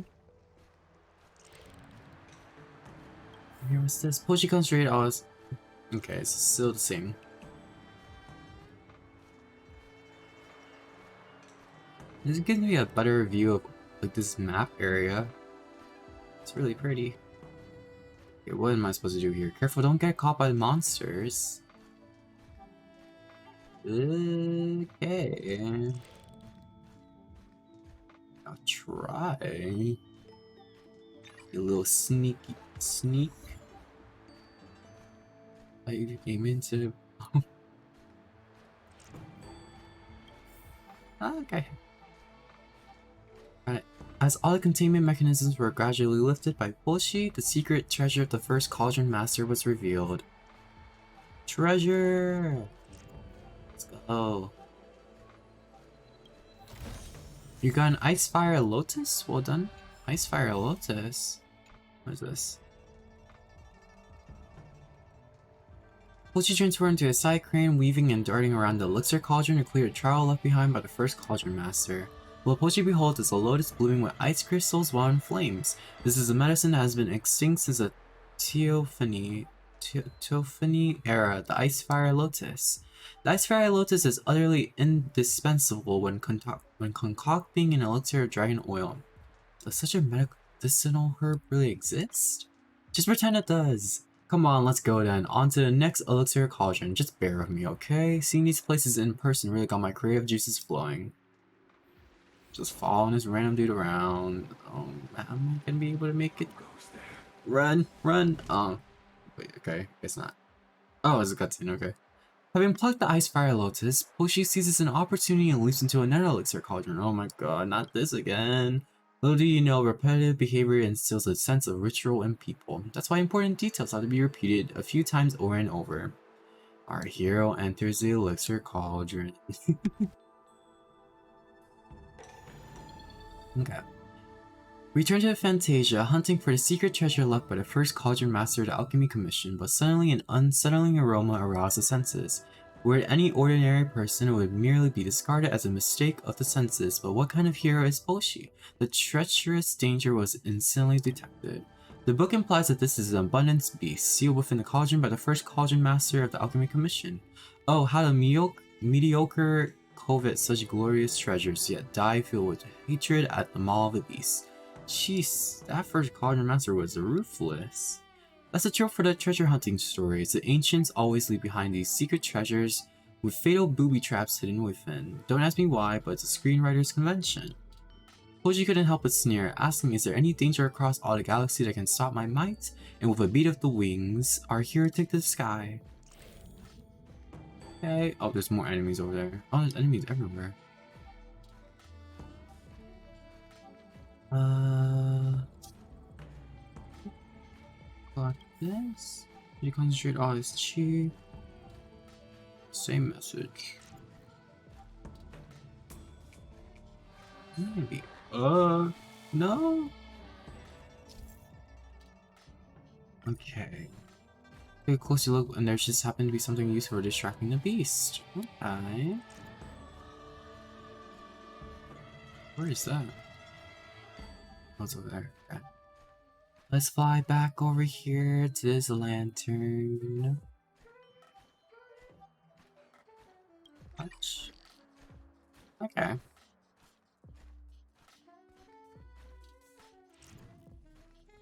Here was this. Polshi concentrated all his... Okay, it's still the same. This gives me a better view of like this map area. It's really pretty. Okay, what am I supposed to do here? Careful, don't get caught by the monsters. Okay. I'll try. A little sneak. I came into. Okay. Alright. As all the containment mechanisms were gradually lifted by Polshi, the secret treasure of the first cauldron master was revealed. Treasure! Let's go. You got an Ice Fire Lotus? Well done. Ice Fire Lotus? What is this? Polshi transformed into a cycrane, weaving and darting around the elixir cauldron to clear a trial left behind by the first cauldron master. What Polshi beholds is a lotus blooming with ice crystals while in flames. This is a medicine that has been extinct since the Teophany era, the Ice Fire Lotus. The Ice Fire Lotus is utterly indispensable when concocting an elixir of dragon oil. Does such a medicinal herb really exist? Just pretend it does. Come on, let's go then. On to the next elixir cauldron. Just bear with me, okay? Seeing these places in person really got my creative juices flowing. Just following this random dude around. Am I gonna be able to make it? Run! Oh, wait, okay, it's not. Oh, it's a cutscene, okay. Having plucked the Ice Fire Lotus, Polshi seizes an opportunity and leaps into another elixir cauldron. Oh my god, not this again. Little do you know, repetitive behavior instills a sense of ritual in people. That's why important details have to be repeated a few times over and over. Our hero enters the elixir cauldron. Okay. Return to Phantylia, hunting for the secret treasure left by the first cauldron master of the Alchemy Commission, but suddenly an unsettling aroma aroused the senses. Where any ordinary person would merely be discarded as a mistake of the senses, but what kind of hero is Polshi? The treacherous danger was instantly detected. The book implies that this is an abundance beast, sealed within the cauldron by the first cauldron master of the Alchemy Commission. Oh, how the mediocre covet such glorious treasures, yet die filled with hatred at the maw of the beast. Jeez, that first cauldron master was ruthless. That's a trope for the treasure hunting stories. The ancients always leave behind these secret treasures with fatal booby traps hidden within. Don't ask me why, but it's a screenwriter's convention. Polshi couldn't help but sneer, asking is there any danger across all the galaxy that can stop my might? And with a beat of the wings, our hero took to the sky. Okay. Oh, there's more enemies over there. Oh, there's enemies everywhere. Got this. You concentrate all his chi. Same message. Maybe. No. Okay. Take a closer look, and there just happened to be something useful for distracting the beast. Okay. Where is that? Oh, it's over there. Okay. Let's fly back over here to this lantern. Touch. Okay.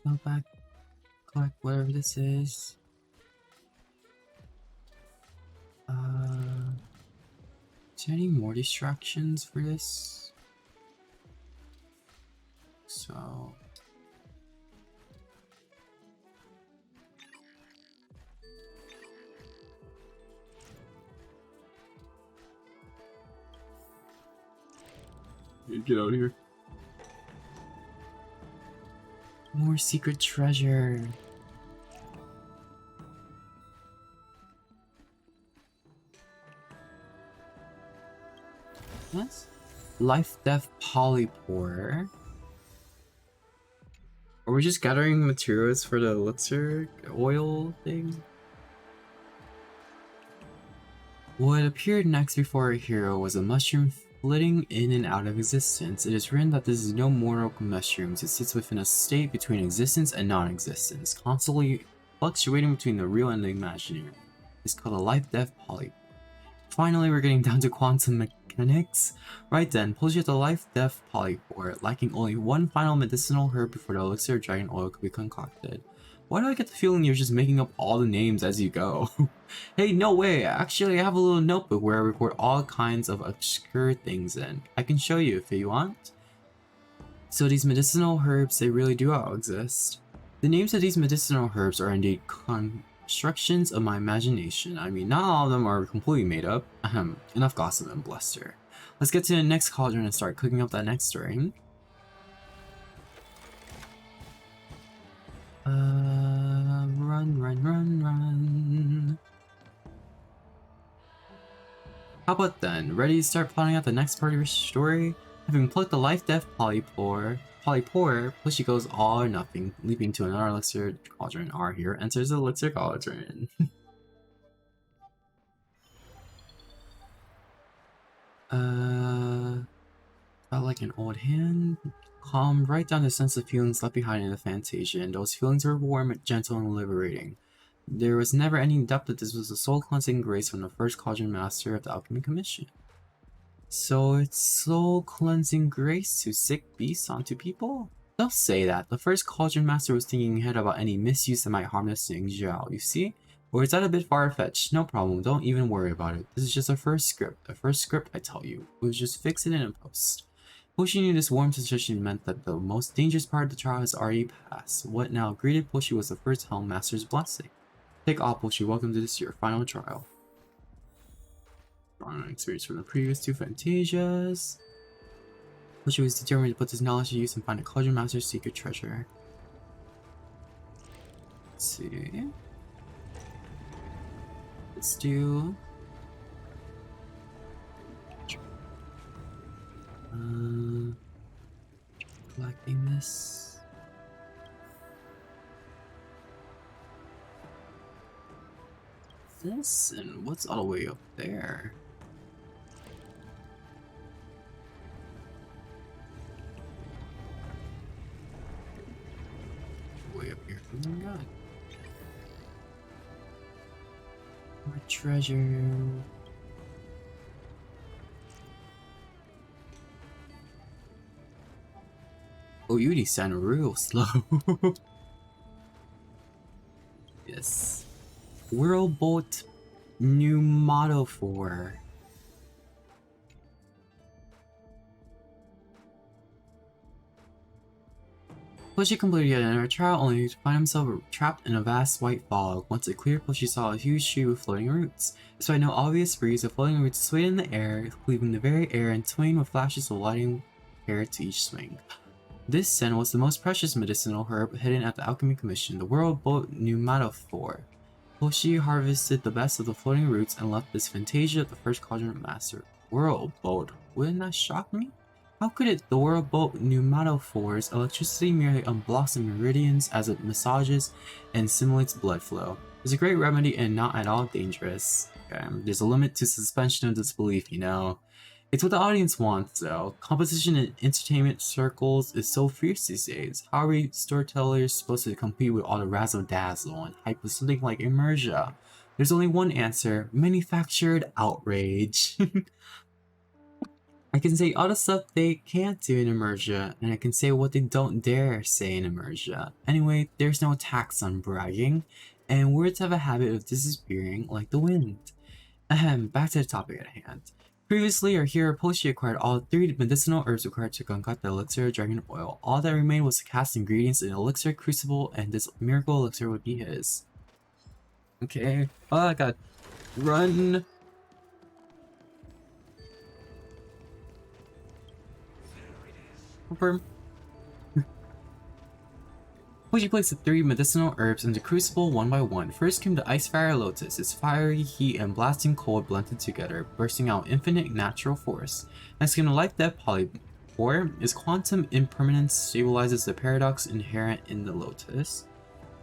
Go back, collect whatever this is. Is there any more distractions for this? So... Get out of here. More secret treasure. Yes? Life Death Polypore. Are we just gathering materials for the elixir oil thing? What appeared next before our hero was a mushroom flitting in and out of existence. It is written that this is no mortal mushroom. It sits within a state between existence and non-existence, constantly fluctuating between the real and the imaginary. It's called a life-death polyp. Finally, we're getting down to quantum mechanics. Right then, Polshi had the life-death polypore, lacking only one final medicinal herb before the elixir of dragon oil could be concocted. Why do I get the feeling you're just making up all the names as you go? Hey, no way! Actually, I have a little notebook where I record all kinds of obscure things in. I can show you if you want. So these medicinal herbs, they really do all exist. The names of these medicinal herbs are indeed constructions of my imagination. I mean, not all of them are completely made up. Enough gossip and bluster. Let's get to the next cauldron and start cooking up that next drink. Run. How about then? Ready to start plotting out the next part of your story? Having plucked the life-death polypore, Polshi goes all or nothing, leaping to another elixir cauldron. Our hero enters the elixir cauldron. Felt like an old hand. Calmed right down the sense of feelings left behind in the Phantylia, and those feelings were warm, gentle, and liberating. There was never any doubt that this was a soul-cleansing grace from the first cauldron master of the Alchemy Commission. So it's soul-cleansing grace to sick beasts onto people? Don't say that. The first cauldron master was thinking ahead about any misuse that might harm the Xingjiao, you see? Or is that a bit far-fetched? No problem, don't even worry about it. This is just a first script. A first script, I tell you. We'll just fix it in a post. Polshi knew this warm sensation meant that the most dangerous part of the trial has already passed. What now greeted Polshi was the first Helm Master's blessing. Take all, Polshi. Welcome to this, your final trial. Drawing on experience from the previous two Phantasias. Polshi was determined to put this knowledge to use and find a Cauldron Master's secret treasure. Let's see. Let's do... collecting this. This, and what's all the way up there? Way up here. Oh my god. More treasure. Oh, you sound real slow. Yes. Whirlbolt new Model 4. Polshi completed yet another trial only to find himself trapped in a vast white fog. Once it cleared, Polshi saw a huge tree with floating roots. Despite no obvious breeze, the floating roots swayed in the air, cleaving the very air and twined with flashes of lightning paired to each swing. This sen was the most precious medicinal herb hidden at the Alchemy Commission, the World Boat Numata 4. Polshi harvested the best of the floating roots and left this Phantylia the first quadrant master. World Boat? Wouldn't that shock me? How could it? The World Boat Numata 4's electricity merely unblocks the meridians as it massages and simulates blood flow. It's a great remedy and not at all dangerous. Okay, there's a limit to suspension of disbelief, you know. It's what the audience wants, though. Competition in entertainment circles is so fierce these days. How are we storytellers supposed to compete with all the razzle-dazzle and hype with something like Immersia? There's only one answer: manufactured outrage. I can say all the stuff they can't do in Immersia, and I can say what they don't dare say in Immersia. Anyway, there's no tax on bragging, and words have a habit of disappearing like the wind. Ahem, back to the topic at hand. Previously, our hero Polshi acquired all 3 medicinal herbs required to concoct the elixir of dragon oil. All that remained was to cast ingredients in an elixir crucible, and this miracle elixir would be his. Okay. Oh, I got run. Confirm. Polshi placed the 3 medicinal herbs into crucible one by one. First came the Ice Fire Lotus, its fiery heat and blasting cold blended together, bursting out infinite natural force. Next came the Life Death Polypore, its quantum impermanence stabilizes the paradox inherent in the Lotus.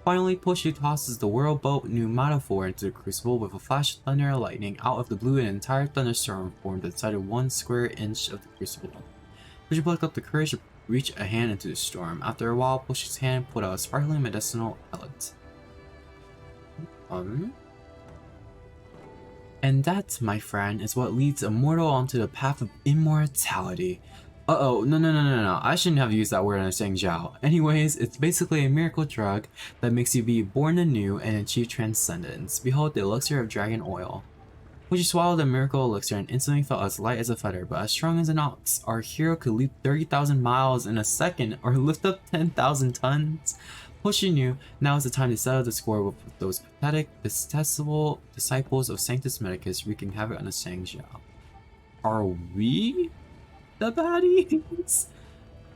Finally, Polshi tosses the World Boat Numata 4 into the crucible. With a flash of thunder and lightning out of the blue, an entire thunderstorm formed inside of 1 square inch of the crucible. Polshi plucked up the courage to reach a hand into the storm. After a while, Polshi's hand put out a sparkling medicinal pellet. And that, my friend, is what leads a mortal onto the path of immortality. Uh-oh, no, I shouldn't have used that word on a Jiao. Anyways, it's basically a miracle drug that makes you be born anew and achieve transcendence. Behold the elixir of dragon oil. Polshi swallowed the miracle elixir and instantly felt as light as a feather, but as strong as an ox. Our hero could leap 30,000 miles in a second, or lift up 10,000 tons. Polshi knew now is the time to settle the score with those pathetic, detestable disciples of Sanctus Medicus wreaking havoc on the Jiao. Are we the baddies?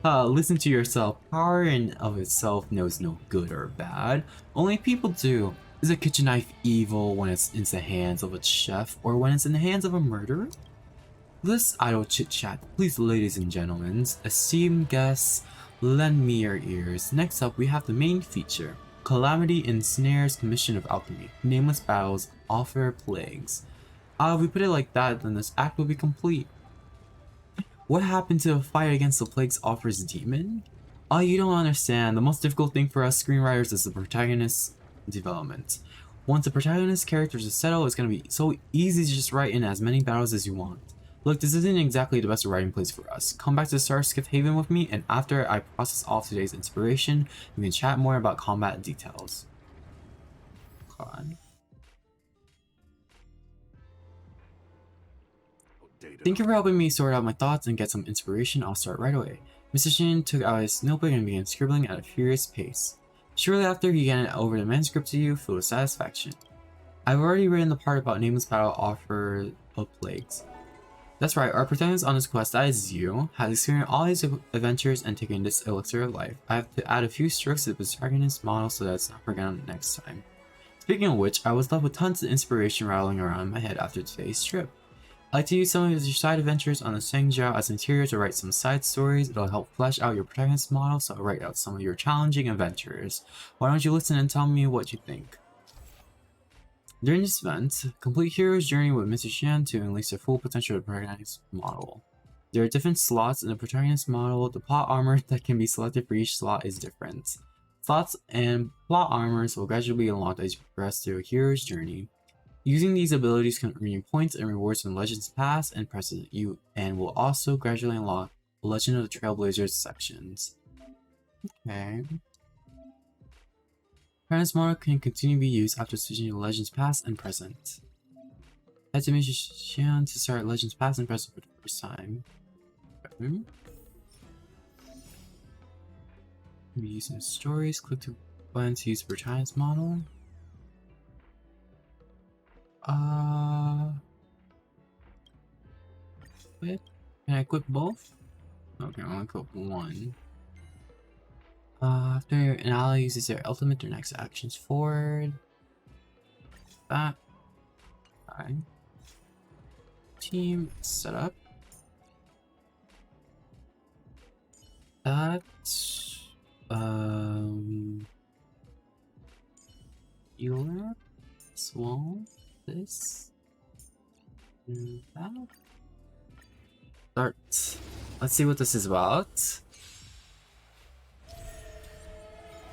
Listen to yourself. Power in of itself knows no good or bad. Only people do. Is a kitchen knife evil when it's in the hands of a chef, or when it's in the hands of a murderer? This idle chit-chat, please, ladies and gentlemen, esteemed guests, lend me your ears. Next up, we have the main feature. Calamity ensnares Commission of Alchemy. Nameless battles offer plagues. If we put it like that, then this act will be complete. What happened to a fight against the plagues offers demon? You don't understand. The most difficult thing for us screenwriters is the protagonist's development. Once the protagonist characters are settled, it's going to be so easy to just write in as many battles as you want. Look, this isn't exactly the best writing place for us. Come back to Starskiff Haven with me, and after I process all of today's inspiration, we can chat more about combat details. God. Thank you for helping me sort out my thoughts and get some inspiration. I'll start right away. Mr. Shin took out his notebook and began scribbling at a furious pace. Shortly after, he handed over the manuscript to you, full of satisfaction. I've already written the part about Nameless Battle Offer of Plagues. That's right, our protagonist on this quest, that is you, has experienced all his adventures and taken this elixir of life. I have to add a few strokes to the protagonist model so that it's not forgotten next time. Speaking of which, I was left with tons of inspiration rattling around in my head after today's trip. I'd like to use some of your side adventures on the Jiao as material to write some side stories. It'll help flesh out your protagonist model, so I'll write out some of your challenging adventures. Why don't you listen and tell me what you think? During this event, complete Hero's Journey with Mr. Shan to unleash the full potential of the protagonist model. There are different slots in the protagonist model. The plot armor that can be selected for each slot is different. Slots and plot armors will gradually be unlocked as you progress through a Hero's Journey. Using these abilities can earn you points and rewards from Legends past and present, and will also gradually unlock the Legend of the Trailblazers sections. Okay. Apprentice model can continue to be used after switching to Legends Past and Present. Activation to start Legends Past and Present for the first time. Okay. Maybe use some stories. Click to button to use Apprentice model. Wait, can I equip both? Okay, I'll equip one. After an ally uses their ultimate, their next actions forward. That. Alright. Team setup. That. Healer. Swamp. This. And that. Start. Let's see what this is about.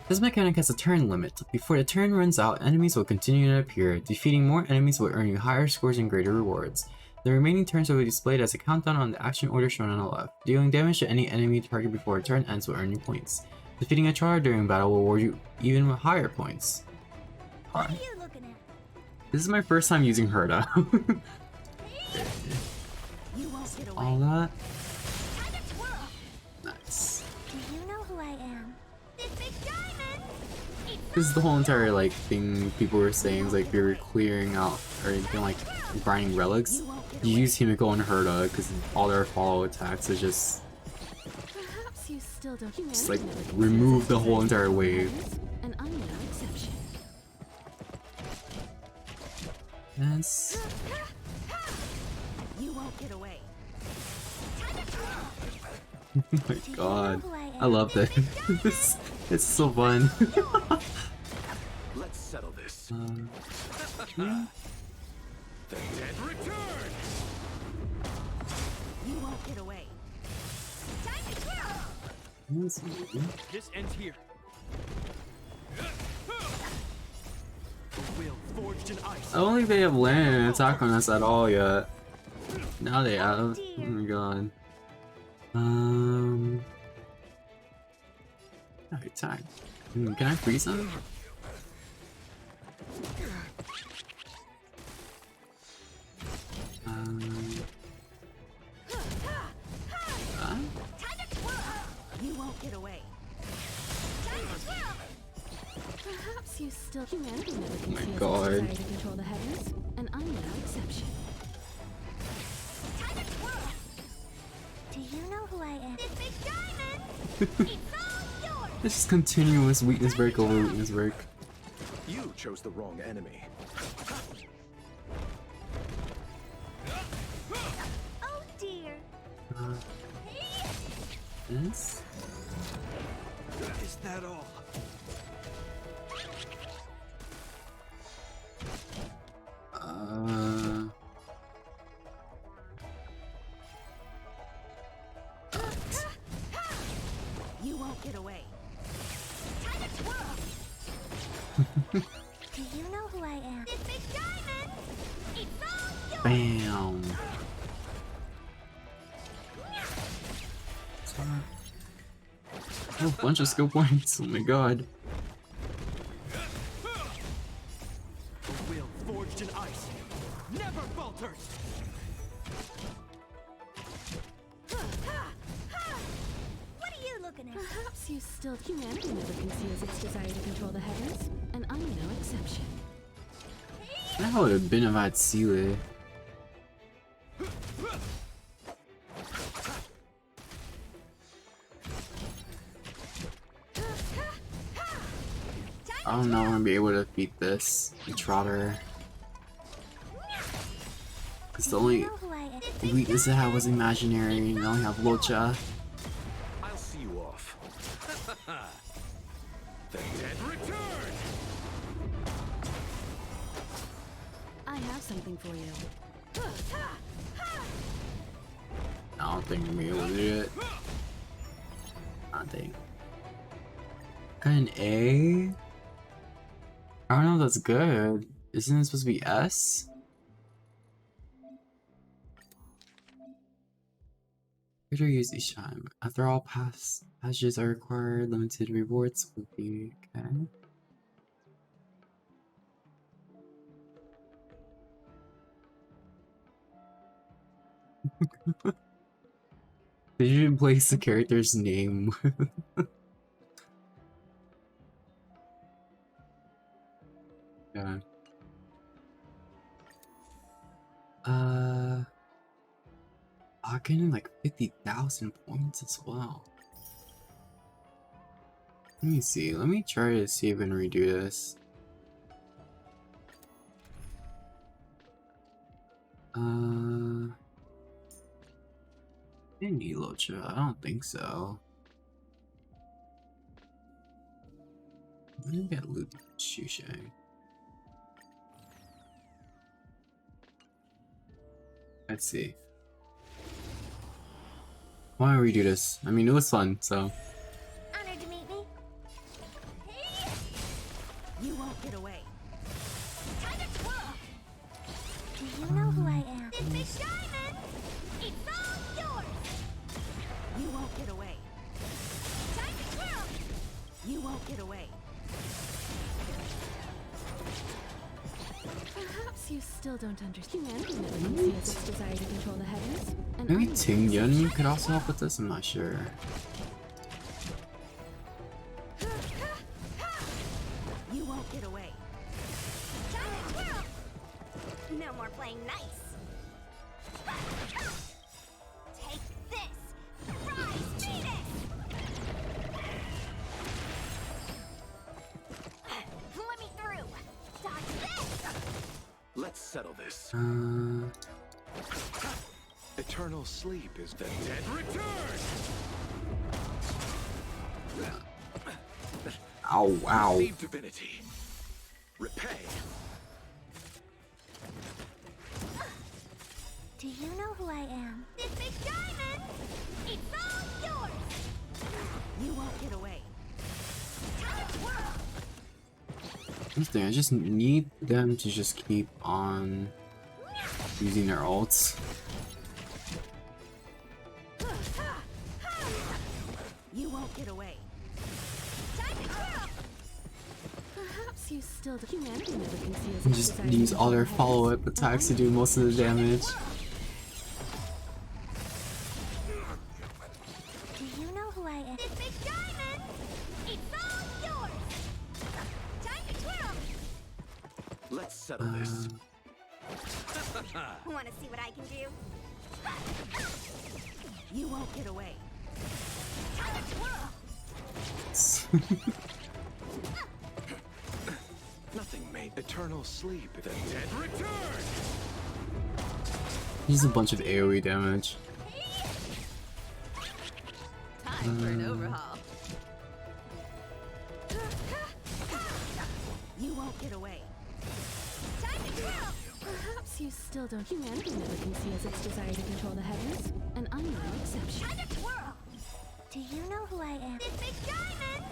This mechanic has a turn limit. Before the turn runs out, enemies will continue to appear. Defeating more enemies will earn you higher scores and greater rewards. The remaining turns will be displayed as a countdown on the action order shown on the left. Dealing damage to any enemy target before a turn ends will earn you points. Defeating a Char during battle will award you even higher points. What are you looking at? This is my first time using Herda. You won't get away. All that. Nice. Do you know who I am? This big diamond! This is the whole entire like thing people were saying is like we were clearing out or anything like grinding relics. You use Himiko and Herda because all their follow attacks is just Perhaps you still don't. like remove the whole entire wave. And I'm no exception. Yes. You won't get away. Oh my god. I love that. It's so fun. Let's settle this. Yeah. The dead return! You won't get away. This This ends here. The will forged in ice. I don't think they have landed an attack on us at all yet. Now they have. Oh my god. Alright, time. Can I freeze them? You won't get away. Perhaps you still. Humanity never can my see God. its desire to control the heavens, and I'm no exception. Do you know who I am? This big diamond! It's all yours! This is continuous weakness break over weakness break. You chose the wrong enemy. Oh dear! This? Is that all? You won't get away. Do you know who I am? This big diamond! It's all yours! Bam. Oh, a bunch of skill points. Oh my god. The will forged in ice never falters. What are you looking at? Perhaps you still. Humanity never conceals its desire to control the heavens, and I'm no exception. That would have been if I had Seele. I don't know if I'm gonna be able to beat this Trotter. Cause the only weakness I had was imaginary, and I only have Locha. I'll see you off. The dead return! I have something for you. I don't think I'm gonna be able to do it. I think. Got an A? I don't know if that's good. Isn't it supposed to be S? Greater use each time. After all passages are required, limited rewards will be okay. Did you place the character's name? Yeah. I getting like 50,000 points as well. Let me see. Let me try to see if I can redo this. Any Locha? I don't think so. Let me get loot Shushay. Let's see. Why don't we do this? I mean, it was fun, so. Honored to meet me. You won't get away. Time to twirl. Do you know who I am? This big diamond! It's all yours! You won't get away. Time to twirl! You won't get away. Perhaps you still don't understand. Humanity never can see as its desire to control the heavens. And Maybe Ting Yun could also help with this? I'm not sure. You won't get away. Time to twirl! No more playing nice. Take this! Rise, Phoenix! Let me through! Dodge this! Let's settle this. Eternal sleep is the dead return. Ow, ow. Receive divinity. Repay. Do you know who I am? This big diamond! It's all yours! You won't get away. Time to twirl! Interesting, I just need them to just keep on using their ults. You won't get away. Time to twirl! Perhaps you still do. Humanity never can see as And its just desire to use all control their the heavens. follow-up attacks to do most of the damage. Do you know who I am? This big diamond! It's all yours! Time to twirl! Let's settle this. Wanna see what I can do? You won't get away. Time to twirl! Nothing made eternal sleep. The dead return. Use a bunch of AoE damage. Time for an overhaul. You won't get away. Time to twirl! Perhaps you still don't. Humanity never can see as its desire to control the heavens, and I'm no exception. Time to twirl! Do you know who I am? This big diamond!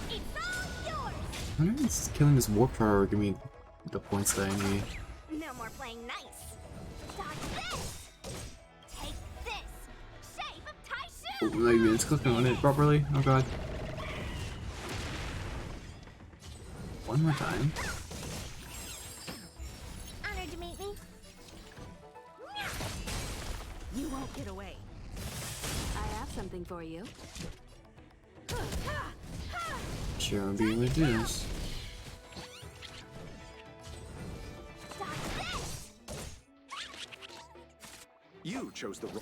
It's all yours! I wonder if it's killing this warp tower will give me the points that I need. No more playing nice! Dodge this! Take this! Shape of Oh, Taishu! not even it's clicking on it properly. Oh god. One more time. Honored to meet me. You won't get away. I have something for you. Sure, I'll be able to do this. You chose the wrong.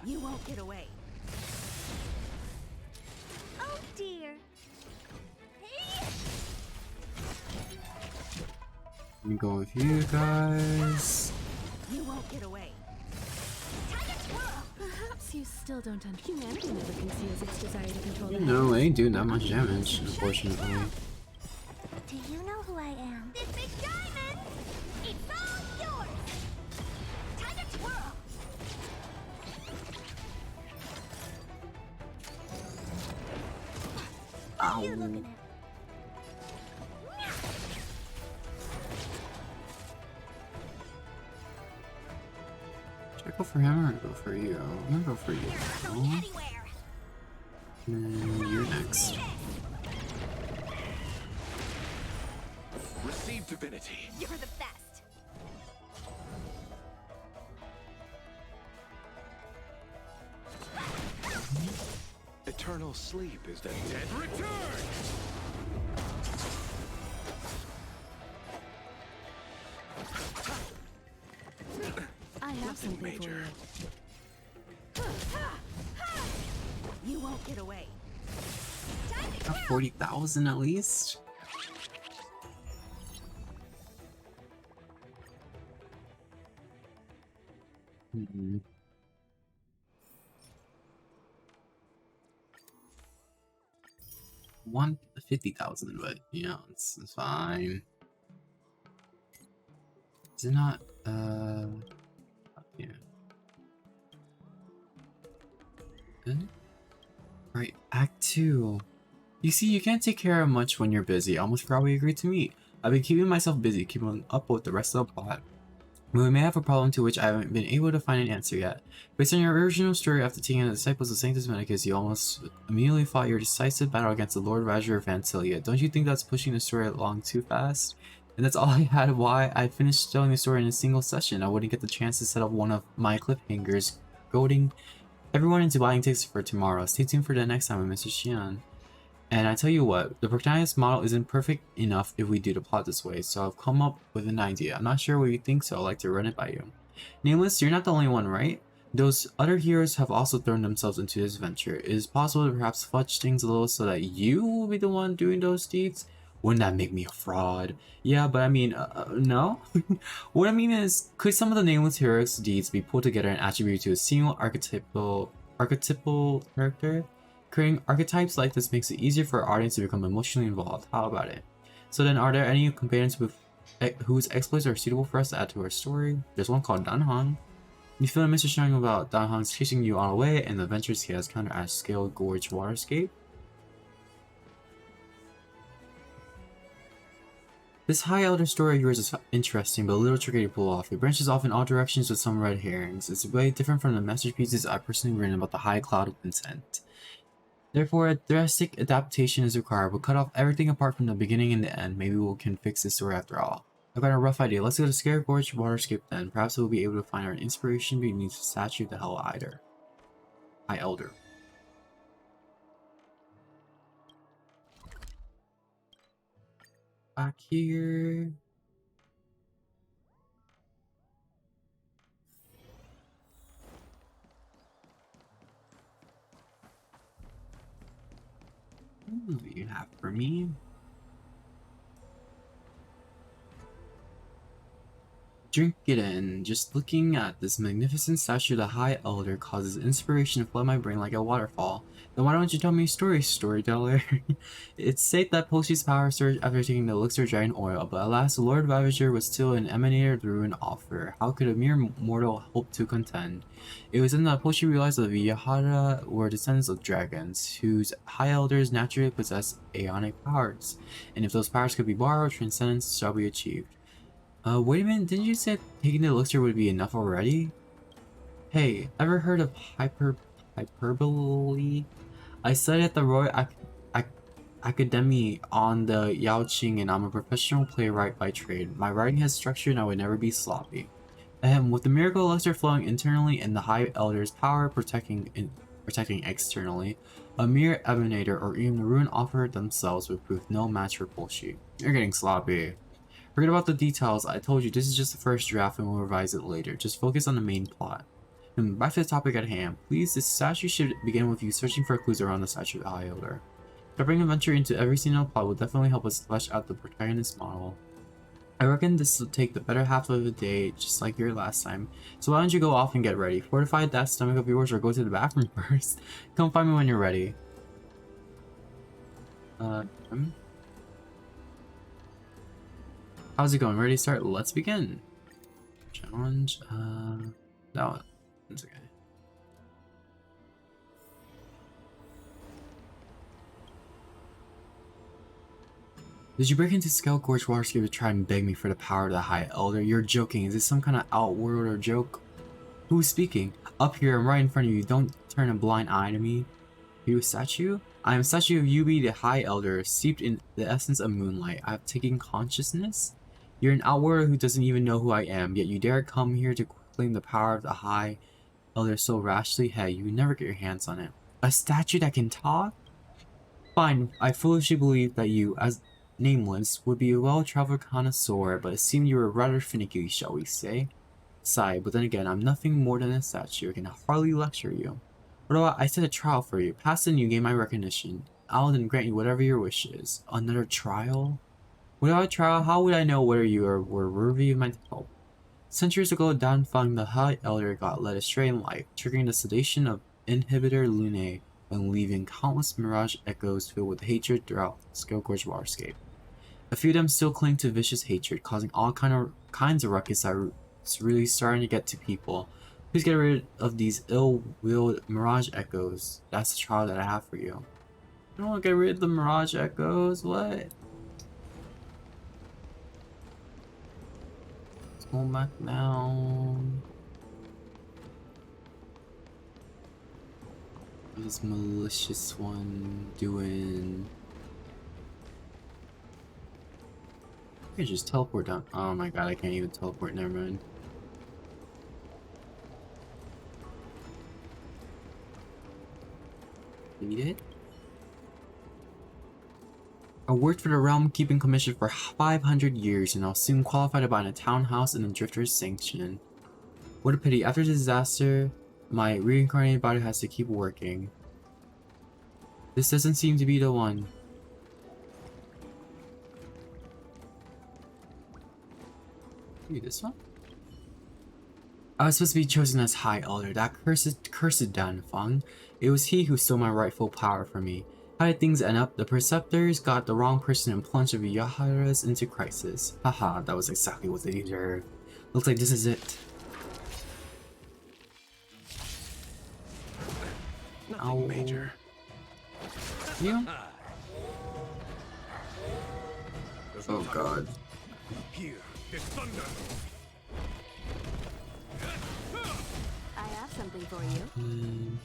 You won't get away. Oh dear. Let me go with you guys. You won't get away. Perhaps you still don't understand. Humanity never can see as its desire to control the No, I ain't doing that much damage, unfortunately. Do you know who I am? This big diamond! It's all yours! Time to twirl! What are you looking at? Should I go for him or go for you? I'm gonna go for you. And then you're next. Receive divinity. You're the best. Eternal sleep is the dead return. I have something major. for you. You won't get away. Got 40,000 at least. Mm-hmm. Want 50,000, but you know, it's fine. Is it not? Yeah. Good. Right, Act 2. You see, you can't take care of much when you're busy. I almost forgot we agreed to meet. I've been keeping myself busy, keeping up with the rest of the plot. But we may have a problem to which I haven't been able to find an answer yet. Based on your original story, after taking the disciples of Sanctus Medicus, you almost immediately fought your decisive battle against the Lord Roger of Phantylia. Don't you think that's pushing the story along too fast? And that's all I had why I finished telling the story in a single session. I wouldn't get the chance to set up one of my cliffhangers, goading everyone into buying tickets for tomorrow. Stay tuned for the next time with Mr. Xian. And I tell you what, the protagonist model isn't perfect enough if we do the plot this way, so I've come up with an idea. I'm not sure what you think, so I'd like to run it by you. Nameless, you're not the only one, right? Those other heroes have also thrown themselves into this venture. It is possible to perhaps fudge things a little so that you will be the one doing those deeds? Wouldn't that make me a fraud? Yeah, but I mean, no? What I mean is, could some of the Nameless heroes' deeds be pulled together and attributed to a single archetypal character? Creating archetypes like this makes it easier for our audience to become emotionally involved. How about it? So then, are there any companions with whose exploits are suitable for us to add to our story? There's one called Danhong. You feel a Mr. Sharing about Danhong's chasing you on the way and the adventures he has countered at Scale Gorge Waterscape? This High Elder story of yours is interesting, but a little tricky to pull off. It branches off in all directions with some red herrings. It's way different from the masterpieces I've personally written about the High Cloud of Intent. Therefore, a drastic adaptation is required. We'll cut off everything apart from the beginning and the end. Maybe we can fix this story after all. I've got a rough idea. Let's go to Scare Gorge Waterscape then. Perhaps we'll be able to find our inspiration beneath the statue of the High Elder. Back here. What do you have for me? Drink it in. Just looking at this magnificent statue of the High Elder causes inspiration to flood my brain like a waterfall. Then why don't you tell me a story, storyteller? It's said that Polshi's power surged after taking the elixir of giant oil, but alas, the Lord Ravager was still an emanator of the ruined offer. How could a mere mortal hope to contend? It was then that Polshi realized that the Vihara were descendants of dragons, whose High Elders naturally possess aeonic powers, and if those powers could be borrowed, transcendence shall be achieved. Wait a minute, didn't you say taking the elixir would be enough already? Hey, ever heard of hyperbole? I studied at the Royal Academy on the Yaoqing, and I'm a professional playwright by trade. My writing has structure and I would never be sloppy. With the miracle elixir flowing internally and the High Elder's power protecting externally, a mere emanator or even the ruin offer themselves would prove no match for Polshi. You're getting sloppy. Forget about the details. I told you this is just the first draft and we'll revise it later. Just focus on the main plot. And back to the topic at hand. Please, this statue should begin with you searching for clues around the statue of the High Elder. Dropping a venture into every single plot will definitely help us flesh out the protagonist model. I reckon this will take the better half of the day, just like your last time. So why don't you go off and get ready? Fortify that stomach of yours or go to the bathroom first. Come find me when you're ready. How's it going? Ready to start? Let's begin. Challenge. No, it's okay. Did you break into Scale Gorge Waterscape to try and beg me for the power of the High Elder? You're joking. Is this some kind of outworld or joke? Who's speaking? Up here, I'm right in front of you. Don't turn a blind eye to me. You a statue? I am a statue of Yubi, the High Elder, steeped in the essence of moonlight. I have taken consciousness. You're an outworlder who doesn't even know who I am, yet you dare come here to claim the power of the High Elder so rashly. Hey, you would never get your hands on it. A statue that can talk? Fine, I foolishly believed that you, as Nameless, would be a well-traveled connoisseur, but it seemed you were rather finicky, shall we say. Sigh, but then again, I'm nothing more than a statue. I can hardly lecture you. But I set a trial for you. Pass and you gain my recognition. I'll then grant you whatever your wish is. Another trial? Without a trial, how would I know whether you were worthy of my help? Centuries ago, Danfang the High Elder got led astray in life, triggering the sedation of Inhibitor Lunae and leaving countless mirage echoes filled with hatred throughout Skullgorge waterscape. A few of them still cling to vicious hatred, causing all kinds of ruckus that's really starting to get to people. Please get rid of these ill-willed mirage echoes. That's the trial that I have for you. I don't want to get rid of the mirage echoes. What? Let's go back down. What is this malicious one doing? I can just teleport down. Oh my god, I can't even teleport. Never mind. Read it. I worked for the Realm Keeping Commission for 500 years and I'll soon qualify to buy a townhouse in the Drifter's Sanction. What a pity. After the disaster, my reincarnated body has to keep working. This doesn't seem to be the one. Maybe this one? I was supposed to be chosen as High Elder, that cursed Danfang. It was he who stole my rightful power from me. How did things end up? The Preceptors got the wrong person and plunged the Yaharas into crisis. Haha, that was exactly what they deserved. Looks like this is it. Nothing major. You? Oh god. Here, it's thunder. I have something for you.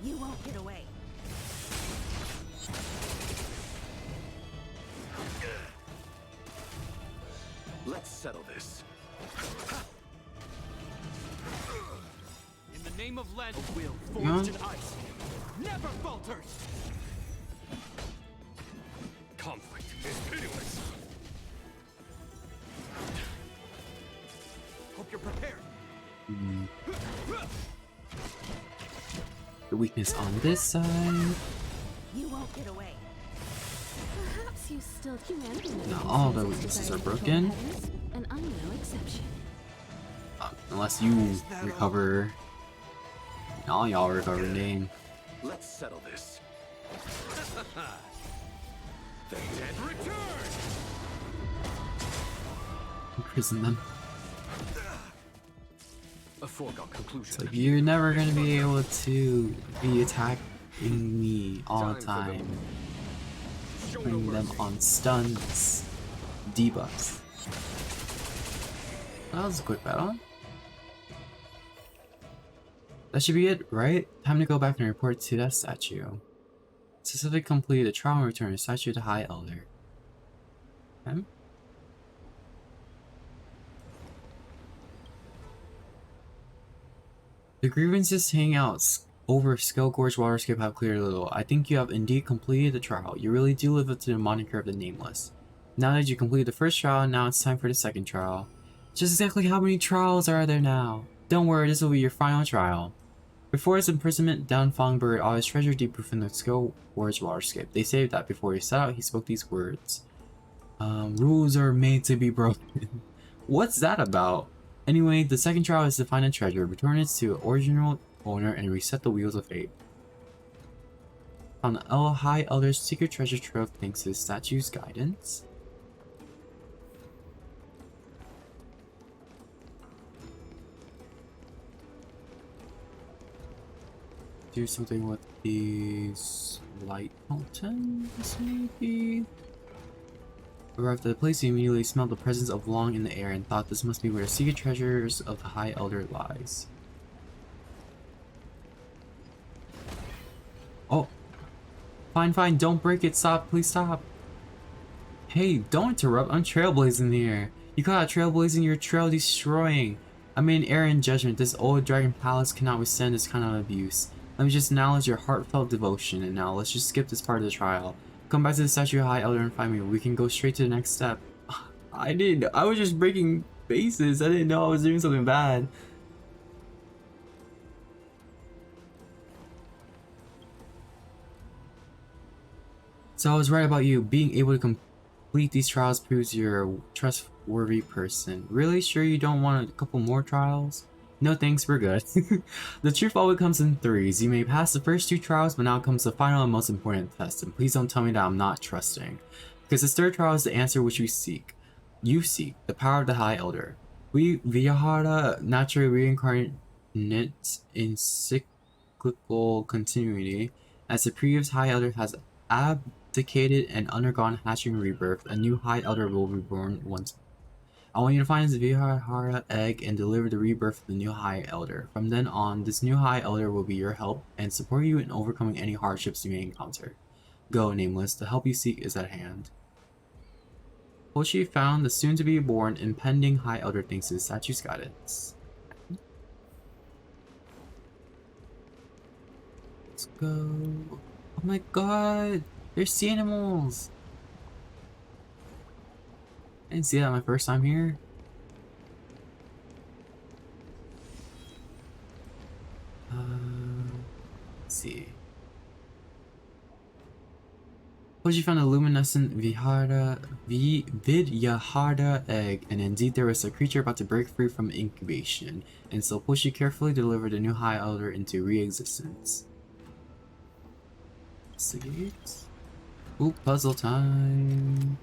You won't get away. Let's settle this. In the name of Len, a will forged in ice never falters. Conflict is pitiless. Hope you're prepared. The weakness on this side. You won't get away. Perhaps you still humanity. Not all the weaknesses are broken. And I'm no exception. Unless you recover. All y'all recover name. Let's settle this. The dead return. Imprison them. A foregone conclusion. It's like you're never gonna be able to be attacking me all the time. Putting them on stuns, debuffs. That was a quick battle. That should be it, right? Time to go back and report to that statue. Successfully complete the trial and return the statue to High Elder. Okay. The grievances hanging out over Skullgorge Waterscape have cleared a little. I think you have indeed completed the trial. You really do live up to the moniker of the Nameless. Now that you completed the first trial, now it's time for the second trial. Just exactly how many trials are there now? Don't worry, this will be your final trial. Before his imprisonment, Danfang buried all his treasure deep within the Skullgorge Waterscape. They say that before he set out, he spoke these words. Rules are made to be broken. What's that about? Anyway, the second trial is to find a treasure, return it to its original owner, and reset the wheels of fate. Found the High Elder's secret treasure trove thanks to the statue's guidance. Do something with these light fountains, maybe? Arrived at the place, he immediately smelled the presence of Long in the air and thought this must be where the secret treasures of the High Elder lies. Oh. Fine, don't break it, stop, please stop. Hey, don't interrupt, I'm trailblazing here. You call out trailblazing, you're trail destroying. I made an error in judgment, this old dragon palace cannot withstand this kind of abuse. Let me just acknowledge your heartfelt devotion, and now let's just skip this part of the trial. Come back to the statue of High Elder and find me, we can go straight to the next step. I was just breaking bases, I didn't know I was doing something bad. So I was right about you. Being able to complete these trials proves you're a trustworthy person. Really? Sure you don't want a couple more trials? No thanks, we're good. The truth always comes in threes. You may pass the first 2 trials, but now comes the final and most important test. And please don't tell me that I'm not trusting. Because this 3rd trial is the answer which we seek. You seek the power of the High Elder. We, Vihara, naturally reincarnate in cyclical continuity. As the previous High Elder has abdicated and undergone hatching rebirth, a new High Elder will be born once more. I want you to find this Vihara egg and deliver the rebirth of the new High Elder. From then on, this new High Elder will be your help and support you in overcoming any hardships you may encounter. Go, Nameless, the help you seek is at hand. Polshi found the soon-to-be-born impending High Elder thanks to the statue's guidance. Let's go. Oh my god! There's sea animals! I didn't see that my first time here. Let's see. Polshi found a luminescent Vidyahara egg, and indeed there was a creature about to break free from incubation, and so Polshi carefully delivered a new High Elder into re-existence. Investigate. Ooh, puzzle time.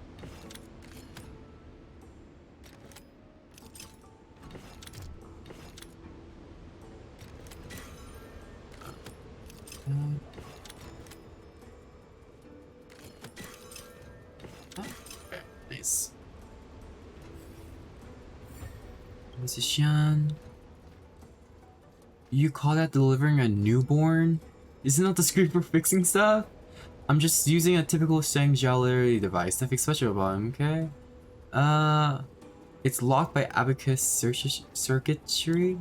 Okay, nice. Musician. You call that delivering a newborn? Isn't that the script for fixing stuff? I'm just using a typical Shang-Jialeri device. Nothing special about him, okay? It's locked by abacus circuitry?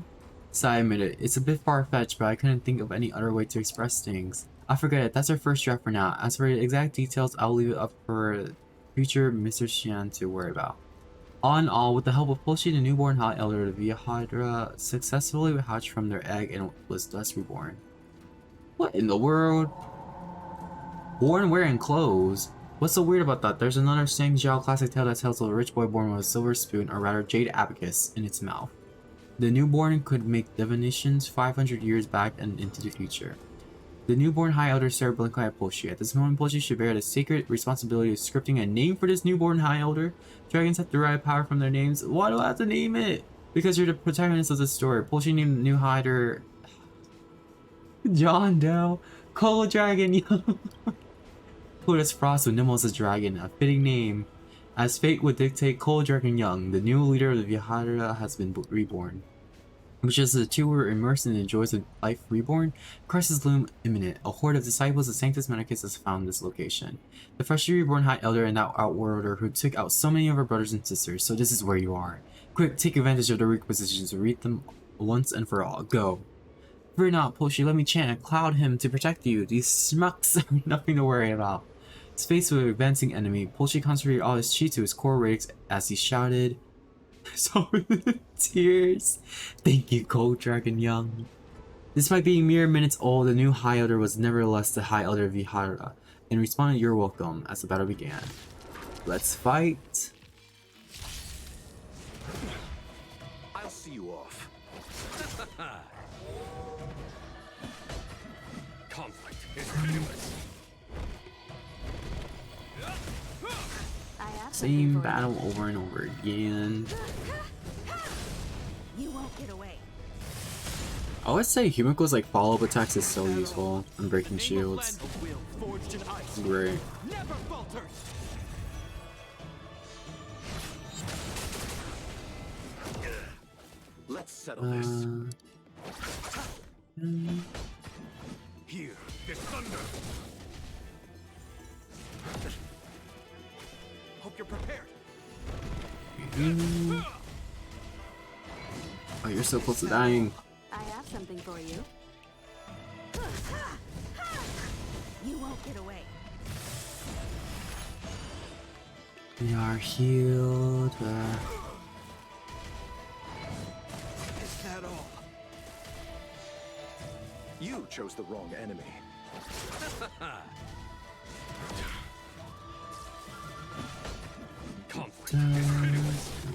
So I admit it, it's a bit far-fetched, but I couldn't think of any other way to express things. I forget it, that's our first draft for now. As for the exact details, I'll leave it up for future Mr. Xian to worry about. All in all, with the help of Polshi, the newborn High Elder, the Vihara successfully hatched from their egg and was thus reborn. What in the world? Born wearing clothes? What's so weird about that? There's another Shang Jiao classic tale that tells of a rich boy born with a silver spoon, or rather jade abacus, in its mouth. The newborn could make divinations 500 years back and into the future. The newborn High Elder stared blankly at Polshi. At this moment, Polshi should bear the sacred responsibility of scripting a name for this newborn High Elder. Dragons have derived power from their names. Why do I have to name it? Because you're the protagonist of the story. Polshi named the new High Elder John Doe, Cold Dragon Young. Cold as frost with nimble as a dragon, a fitting name. As fate would dictate, Cold Dragon Young, the new leader of the Vihara, has been reborn. Just as the two were immersed in the joys of life reborn, crisis loomed imminent. A horde of disciples of Sanctus Medicus has found this location. The freshly reborn High Elder and that Outworlder who took out so many of our brothers and sisters, so this is where you are. Quick, take advantage of the weak positions and read them once and for all. Go. Fear not, Polshi, let me chant and cloud him to protect you. These schmucks are nothing to worry about. Faced with an advancing enemy, Polshi concentrated all his chi to his core radix as he shouted, sorry, tears. Thank you, Cold Dragon Young. Despite being mere minutes old, the new High Elder was nevertheless the High Elder Vihara, and responded, "You're welcome," as the battle began. Let's fight. I'll see you off. Conflict is painless. Same battle over and over again. You won't get away. I would say Himiko's like follow-up attacks is so useful in breaking shields. Great. Let's settle this. Here, this thunder. Hope you're prepared. Oh, you're so close to dying. I have something for you. You won't get away. We are healed. Is that all? You chose the wrong enemy.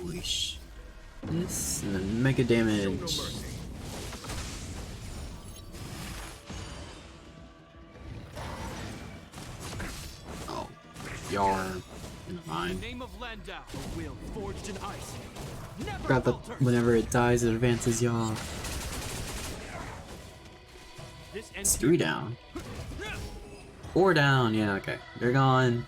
Wish this and then mega damage. Oh, yarn. Never mind. Name of Landau, a will forged in ice. Never Forgot that falter. whenever it dies, it advances y'all. This It's 3 down. 4 down. Yeah, okay. They're gone.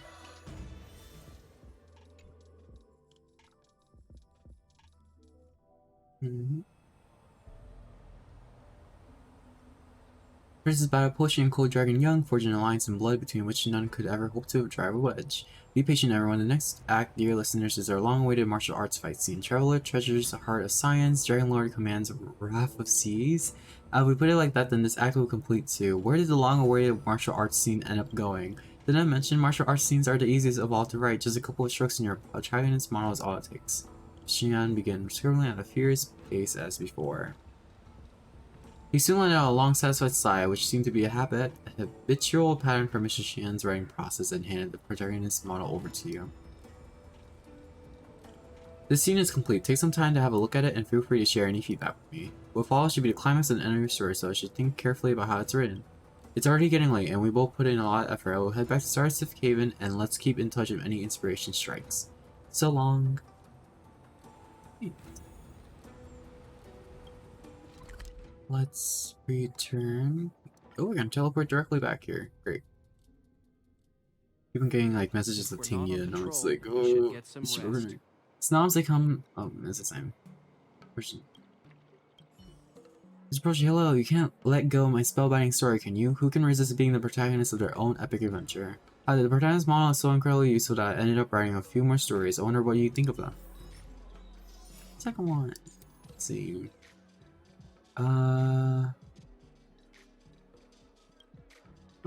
Versus battle Polshi and Cold Dragon Young, forging an alliance in blood between which none could ever hope to drive a wedge. Be patient, everyone. The next act, dear listeners, is our long-awaited martial arts fight scene. Traveler treasures the heart of science. Dragon Lord commands Wrath of Seas. If we put it like that, then this act will complete too. Where did the long-awaited martial arts scene end up going? Did I mention martial arts scenes are the easiest of all to write? Just a couple of strokes in your protagonist's model is all it takes. Xian began scribbling at a furious pace as before. He soon let out a long, satisfied sigh, which seemed to be a habitual pattern for Mr. Xian's writing process, and handed the protagonist's model over to you. This scene is complete. Take some time to have a look at it, and feel free to share any feedback with me. What follows should be the climax of the end of your story, so I should think carefully about how it's written. It's already getting late, and we both put in a lot of effort. I will head back to Starstiff Haven, and let's keep in touch if any inspiration strikes. So long. Let's return. Oh, we're gonna teleport directly back here. Great. Keep on getting like messages of Tingia, and it's like, oh, snobs they come. Oh, that's the same. Mr. Polshi, hello. You can't let go of my spellbinding story, can you? Who can resist being the protagonist of their own epic adventure? The protagonist model is so incredibly useful that I ended up writing a few more stories. I wonder what you think of them. Second one. Let's see. I'm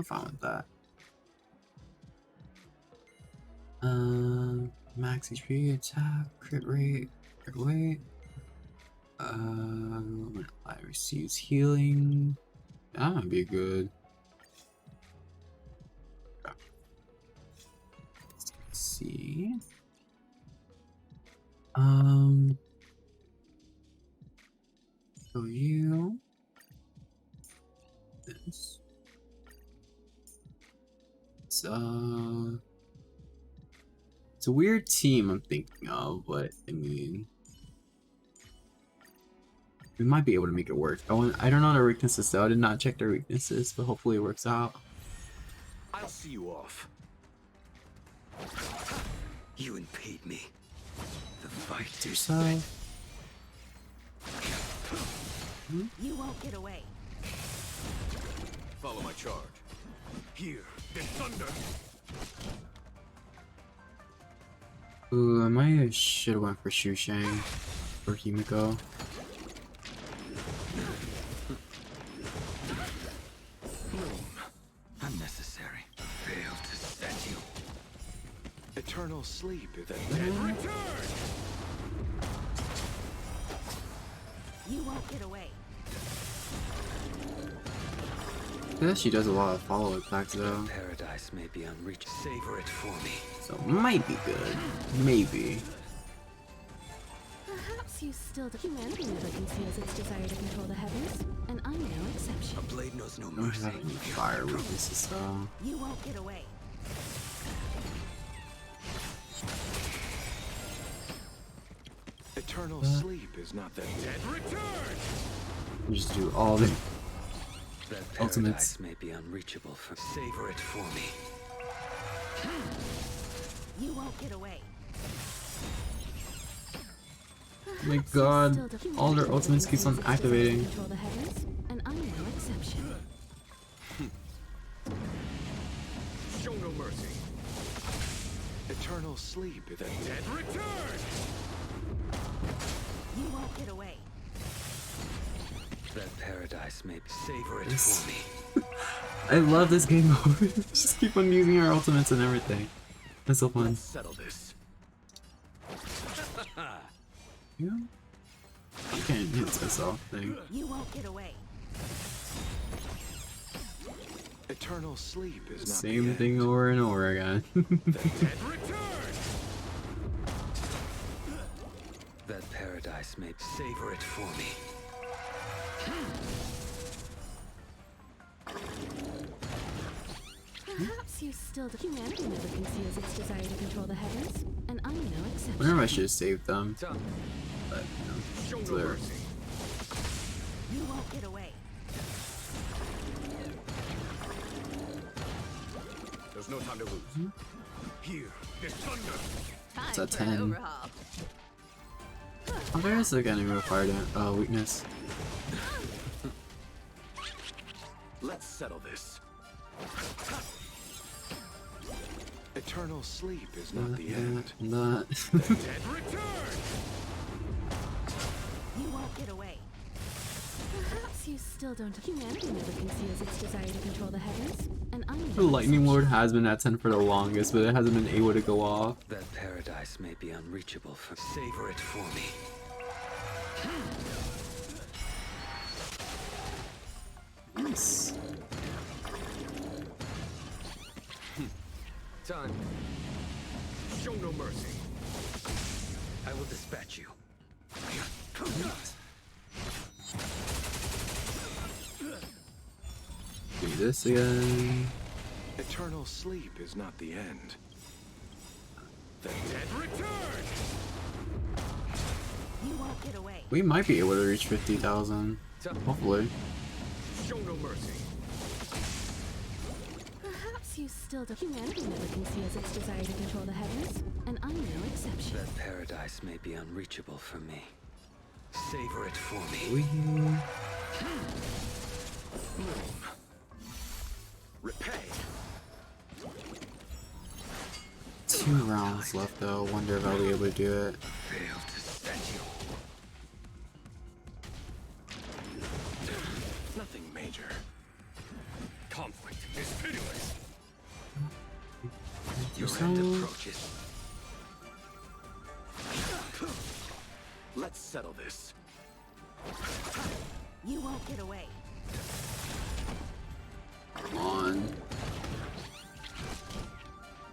fine with that. Max HP, attack, crit rate, crit weight. I receives healing. That might be good. Okay. Let's see. So you. This. It's a weird team I'm thinking of, but I mean, we might be able to make it work. I don't know their weaknesses though. I did not check their weaknesses, but hopefully it works out. I'll see you off. You impede me. The fight is So. You won't get away. Follow my charge. Here, this thunder. Ooh, I might should have went for Shushang or Himiko. unnecessary. Failed to set you. Eternal sleep if that return. You won't get away. Yeah, she does a lot of follow attacks though. Paradise may be unreached. Savor it for me. So might be good. Maybe. Perhaps you still do. Humanity never conceals its desire to control the heavens, and I'm no exception. A blade knows no I don't mercy. have any fire weaknesses though. You won't get away. Eternal sleep is not that dead. You just do all the That ultimates. paradise may be unreachable for. Savor it for me. You won't get away. my god, all their ultimates keeps on activating. Control the heavens, and I'm no exception. Show no mercy. Eternal sleep if the dead Return! You won't get away. That paradise may savor it Yes. for me. I love this game mode. Just keep on using our ultimates and everything. That's so fun. Let's settle this. Yeah. You can't hit this off thing. You won't get away. Eternal sleep is not Same the thing end. over and over again. The dead Return! That paradise may savor it for me. Perhaps you still do. Humanity never conceals its desire to control the heavens, and I'm no exception. Whenever I should have saved them. Done. But, Show it's no there. mercy. You won't get away. There's no time to lose. Here, this thunder. It's a 10. Oh, there is like enemy required weakness. Let's settle this. Eternal sleep is not the end. Not. The dead return! You won't get away. Perhaps you still don't. Humanity never conceals its desire to control the heavens, and I'm The lightning lord has been at 10 for the longest, but it hasn't been able to go off. That paradise may be unreachable for savor it for me. Nice. Time. Show no mercy. I will dispatch you. Do this again. Eternal sleep is not the end. The dead return! You won't get away. We might be able to reach 50,000. Hopefully. Show no mercy. Perhaps you still do. Humanity never conceals its desire to control the heavens, and I'm no exception. That paradise may be unreachable for me. Savor it for me. We... Repay. 2 rounds left though. Wonder if I'll be able to do it. Fail to set you. Nothing major. Conflict is pitiless. Your So- end approaches. Let's settle this. You won't get away. Come on.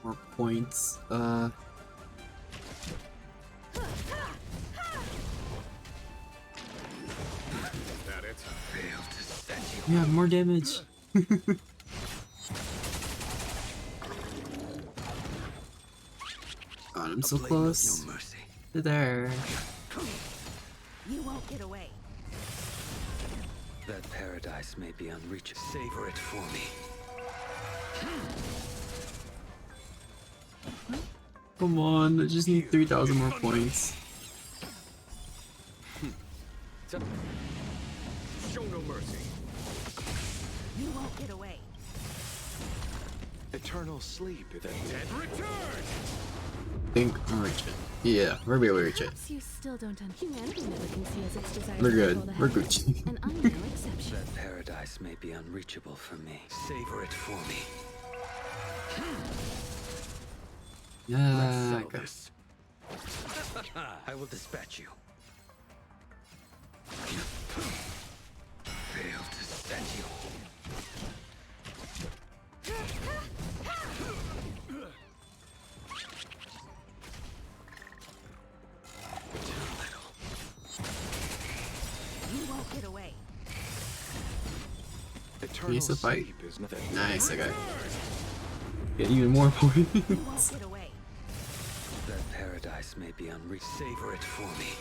More points. That it? Fail to set you. Yeah, more damage. God, I'm so A blade of close No mercy. to there. You won't get away. That paradise may be unreachable. Savor it for me. Come on, I just need 3,000 more points. Show no mercy. You won't get away. Eternal sleep if the Dead return! I think I'm reach it. Yeah, we're gonna be able to reach it. Perhaps you still don't. Humanity never conceals its desire We're to good. control the We're heavens, Gucci. and I'm no exception. That paradise may be unreachable for me. Savor it for me. Yeah. settle Okay. this. I will dispatch you. Fail to set you. You won't get away. Eternal Piece of fight. sleep is nothing. Nice, okay. Get even more points. You won't get away. That paradise may be unreached. Savor it for me.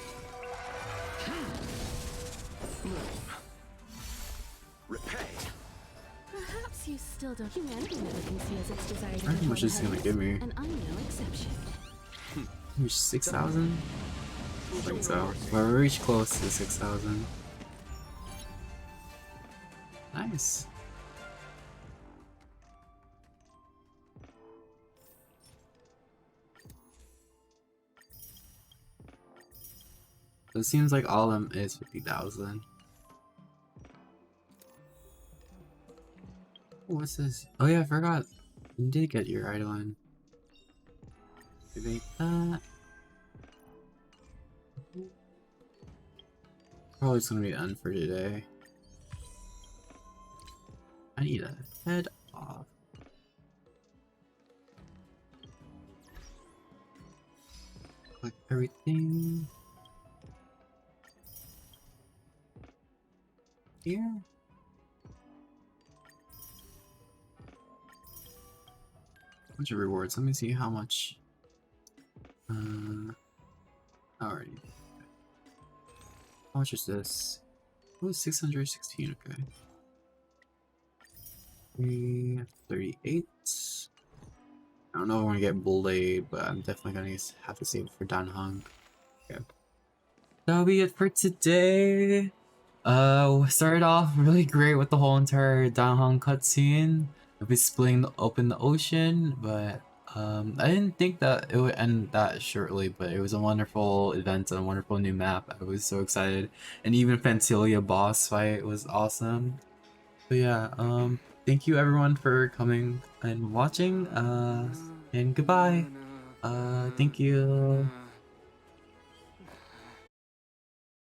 Repay. Perhaps you still don't. Humanity never conceals its desire to How control much the is it gonna heavens, give me? and I'm no exception. 6,000? don't think so. But we reached close to 6,000. Nice. So it seems like all of them is 50,000. What's this? Oh yeah, I forgot. You did get your Eidolon. Debate that. Probably just gonna be done for today. I need to head off. Click everything. Here. Bunch of rewards. Let me see how much. Alrighty. How much is this? Oh, 616. Okay. 338. I don't know if I'm gonna get Blade, but I'm definitely gonna have to save it for Danhong. Okay. That'll be it for today. We started off really great with the whole entire Danhong cutscene. We'll be splitting open the ocean, but I didn't think that it would end that shortly, but it was a wonderful event and a wonderful new map. I was so excited. And even Phantylia boss fight was awesome. But yeah, thank you everyone for coming and watching, and goodbye. Thank you.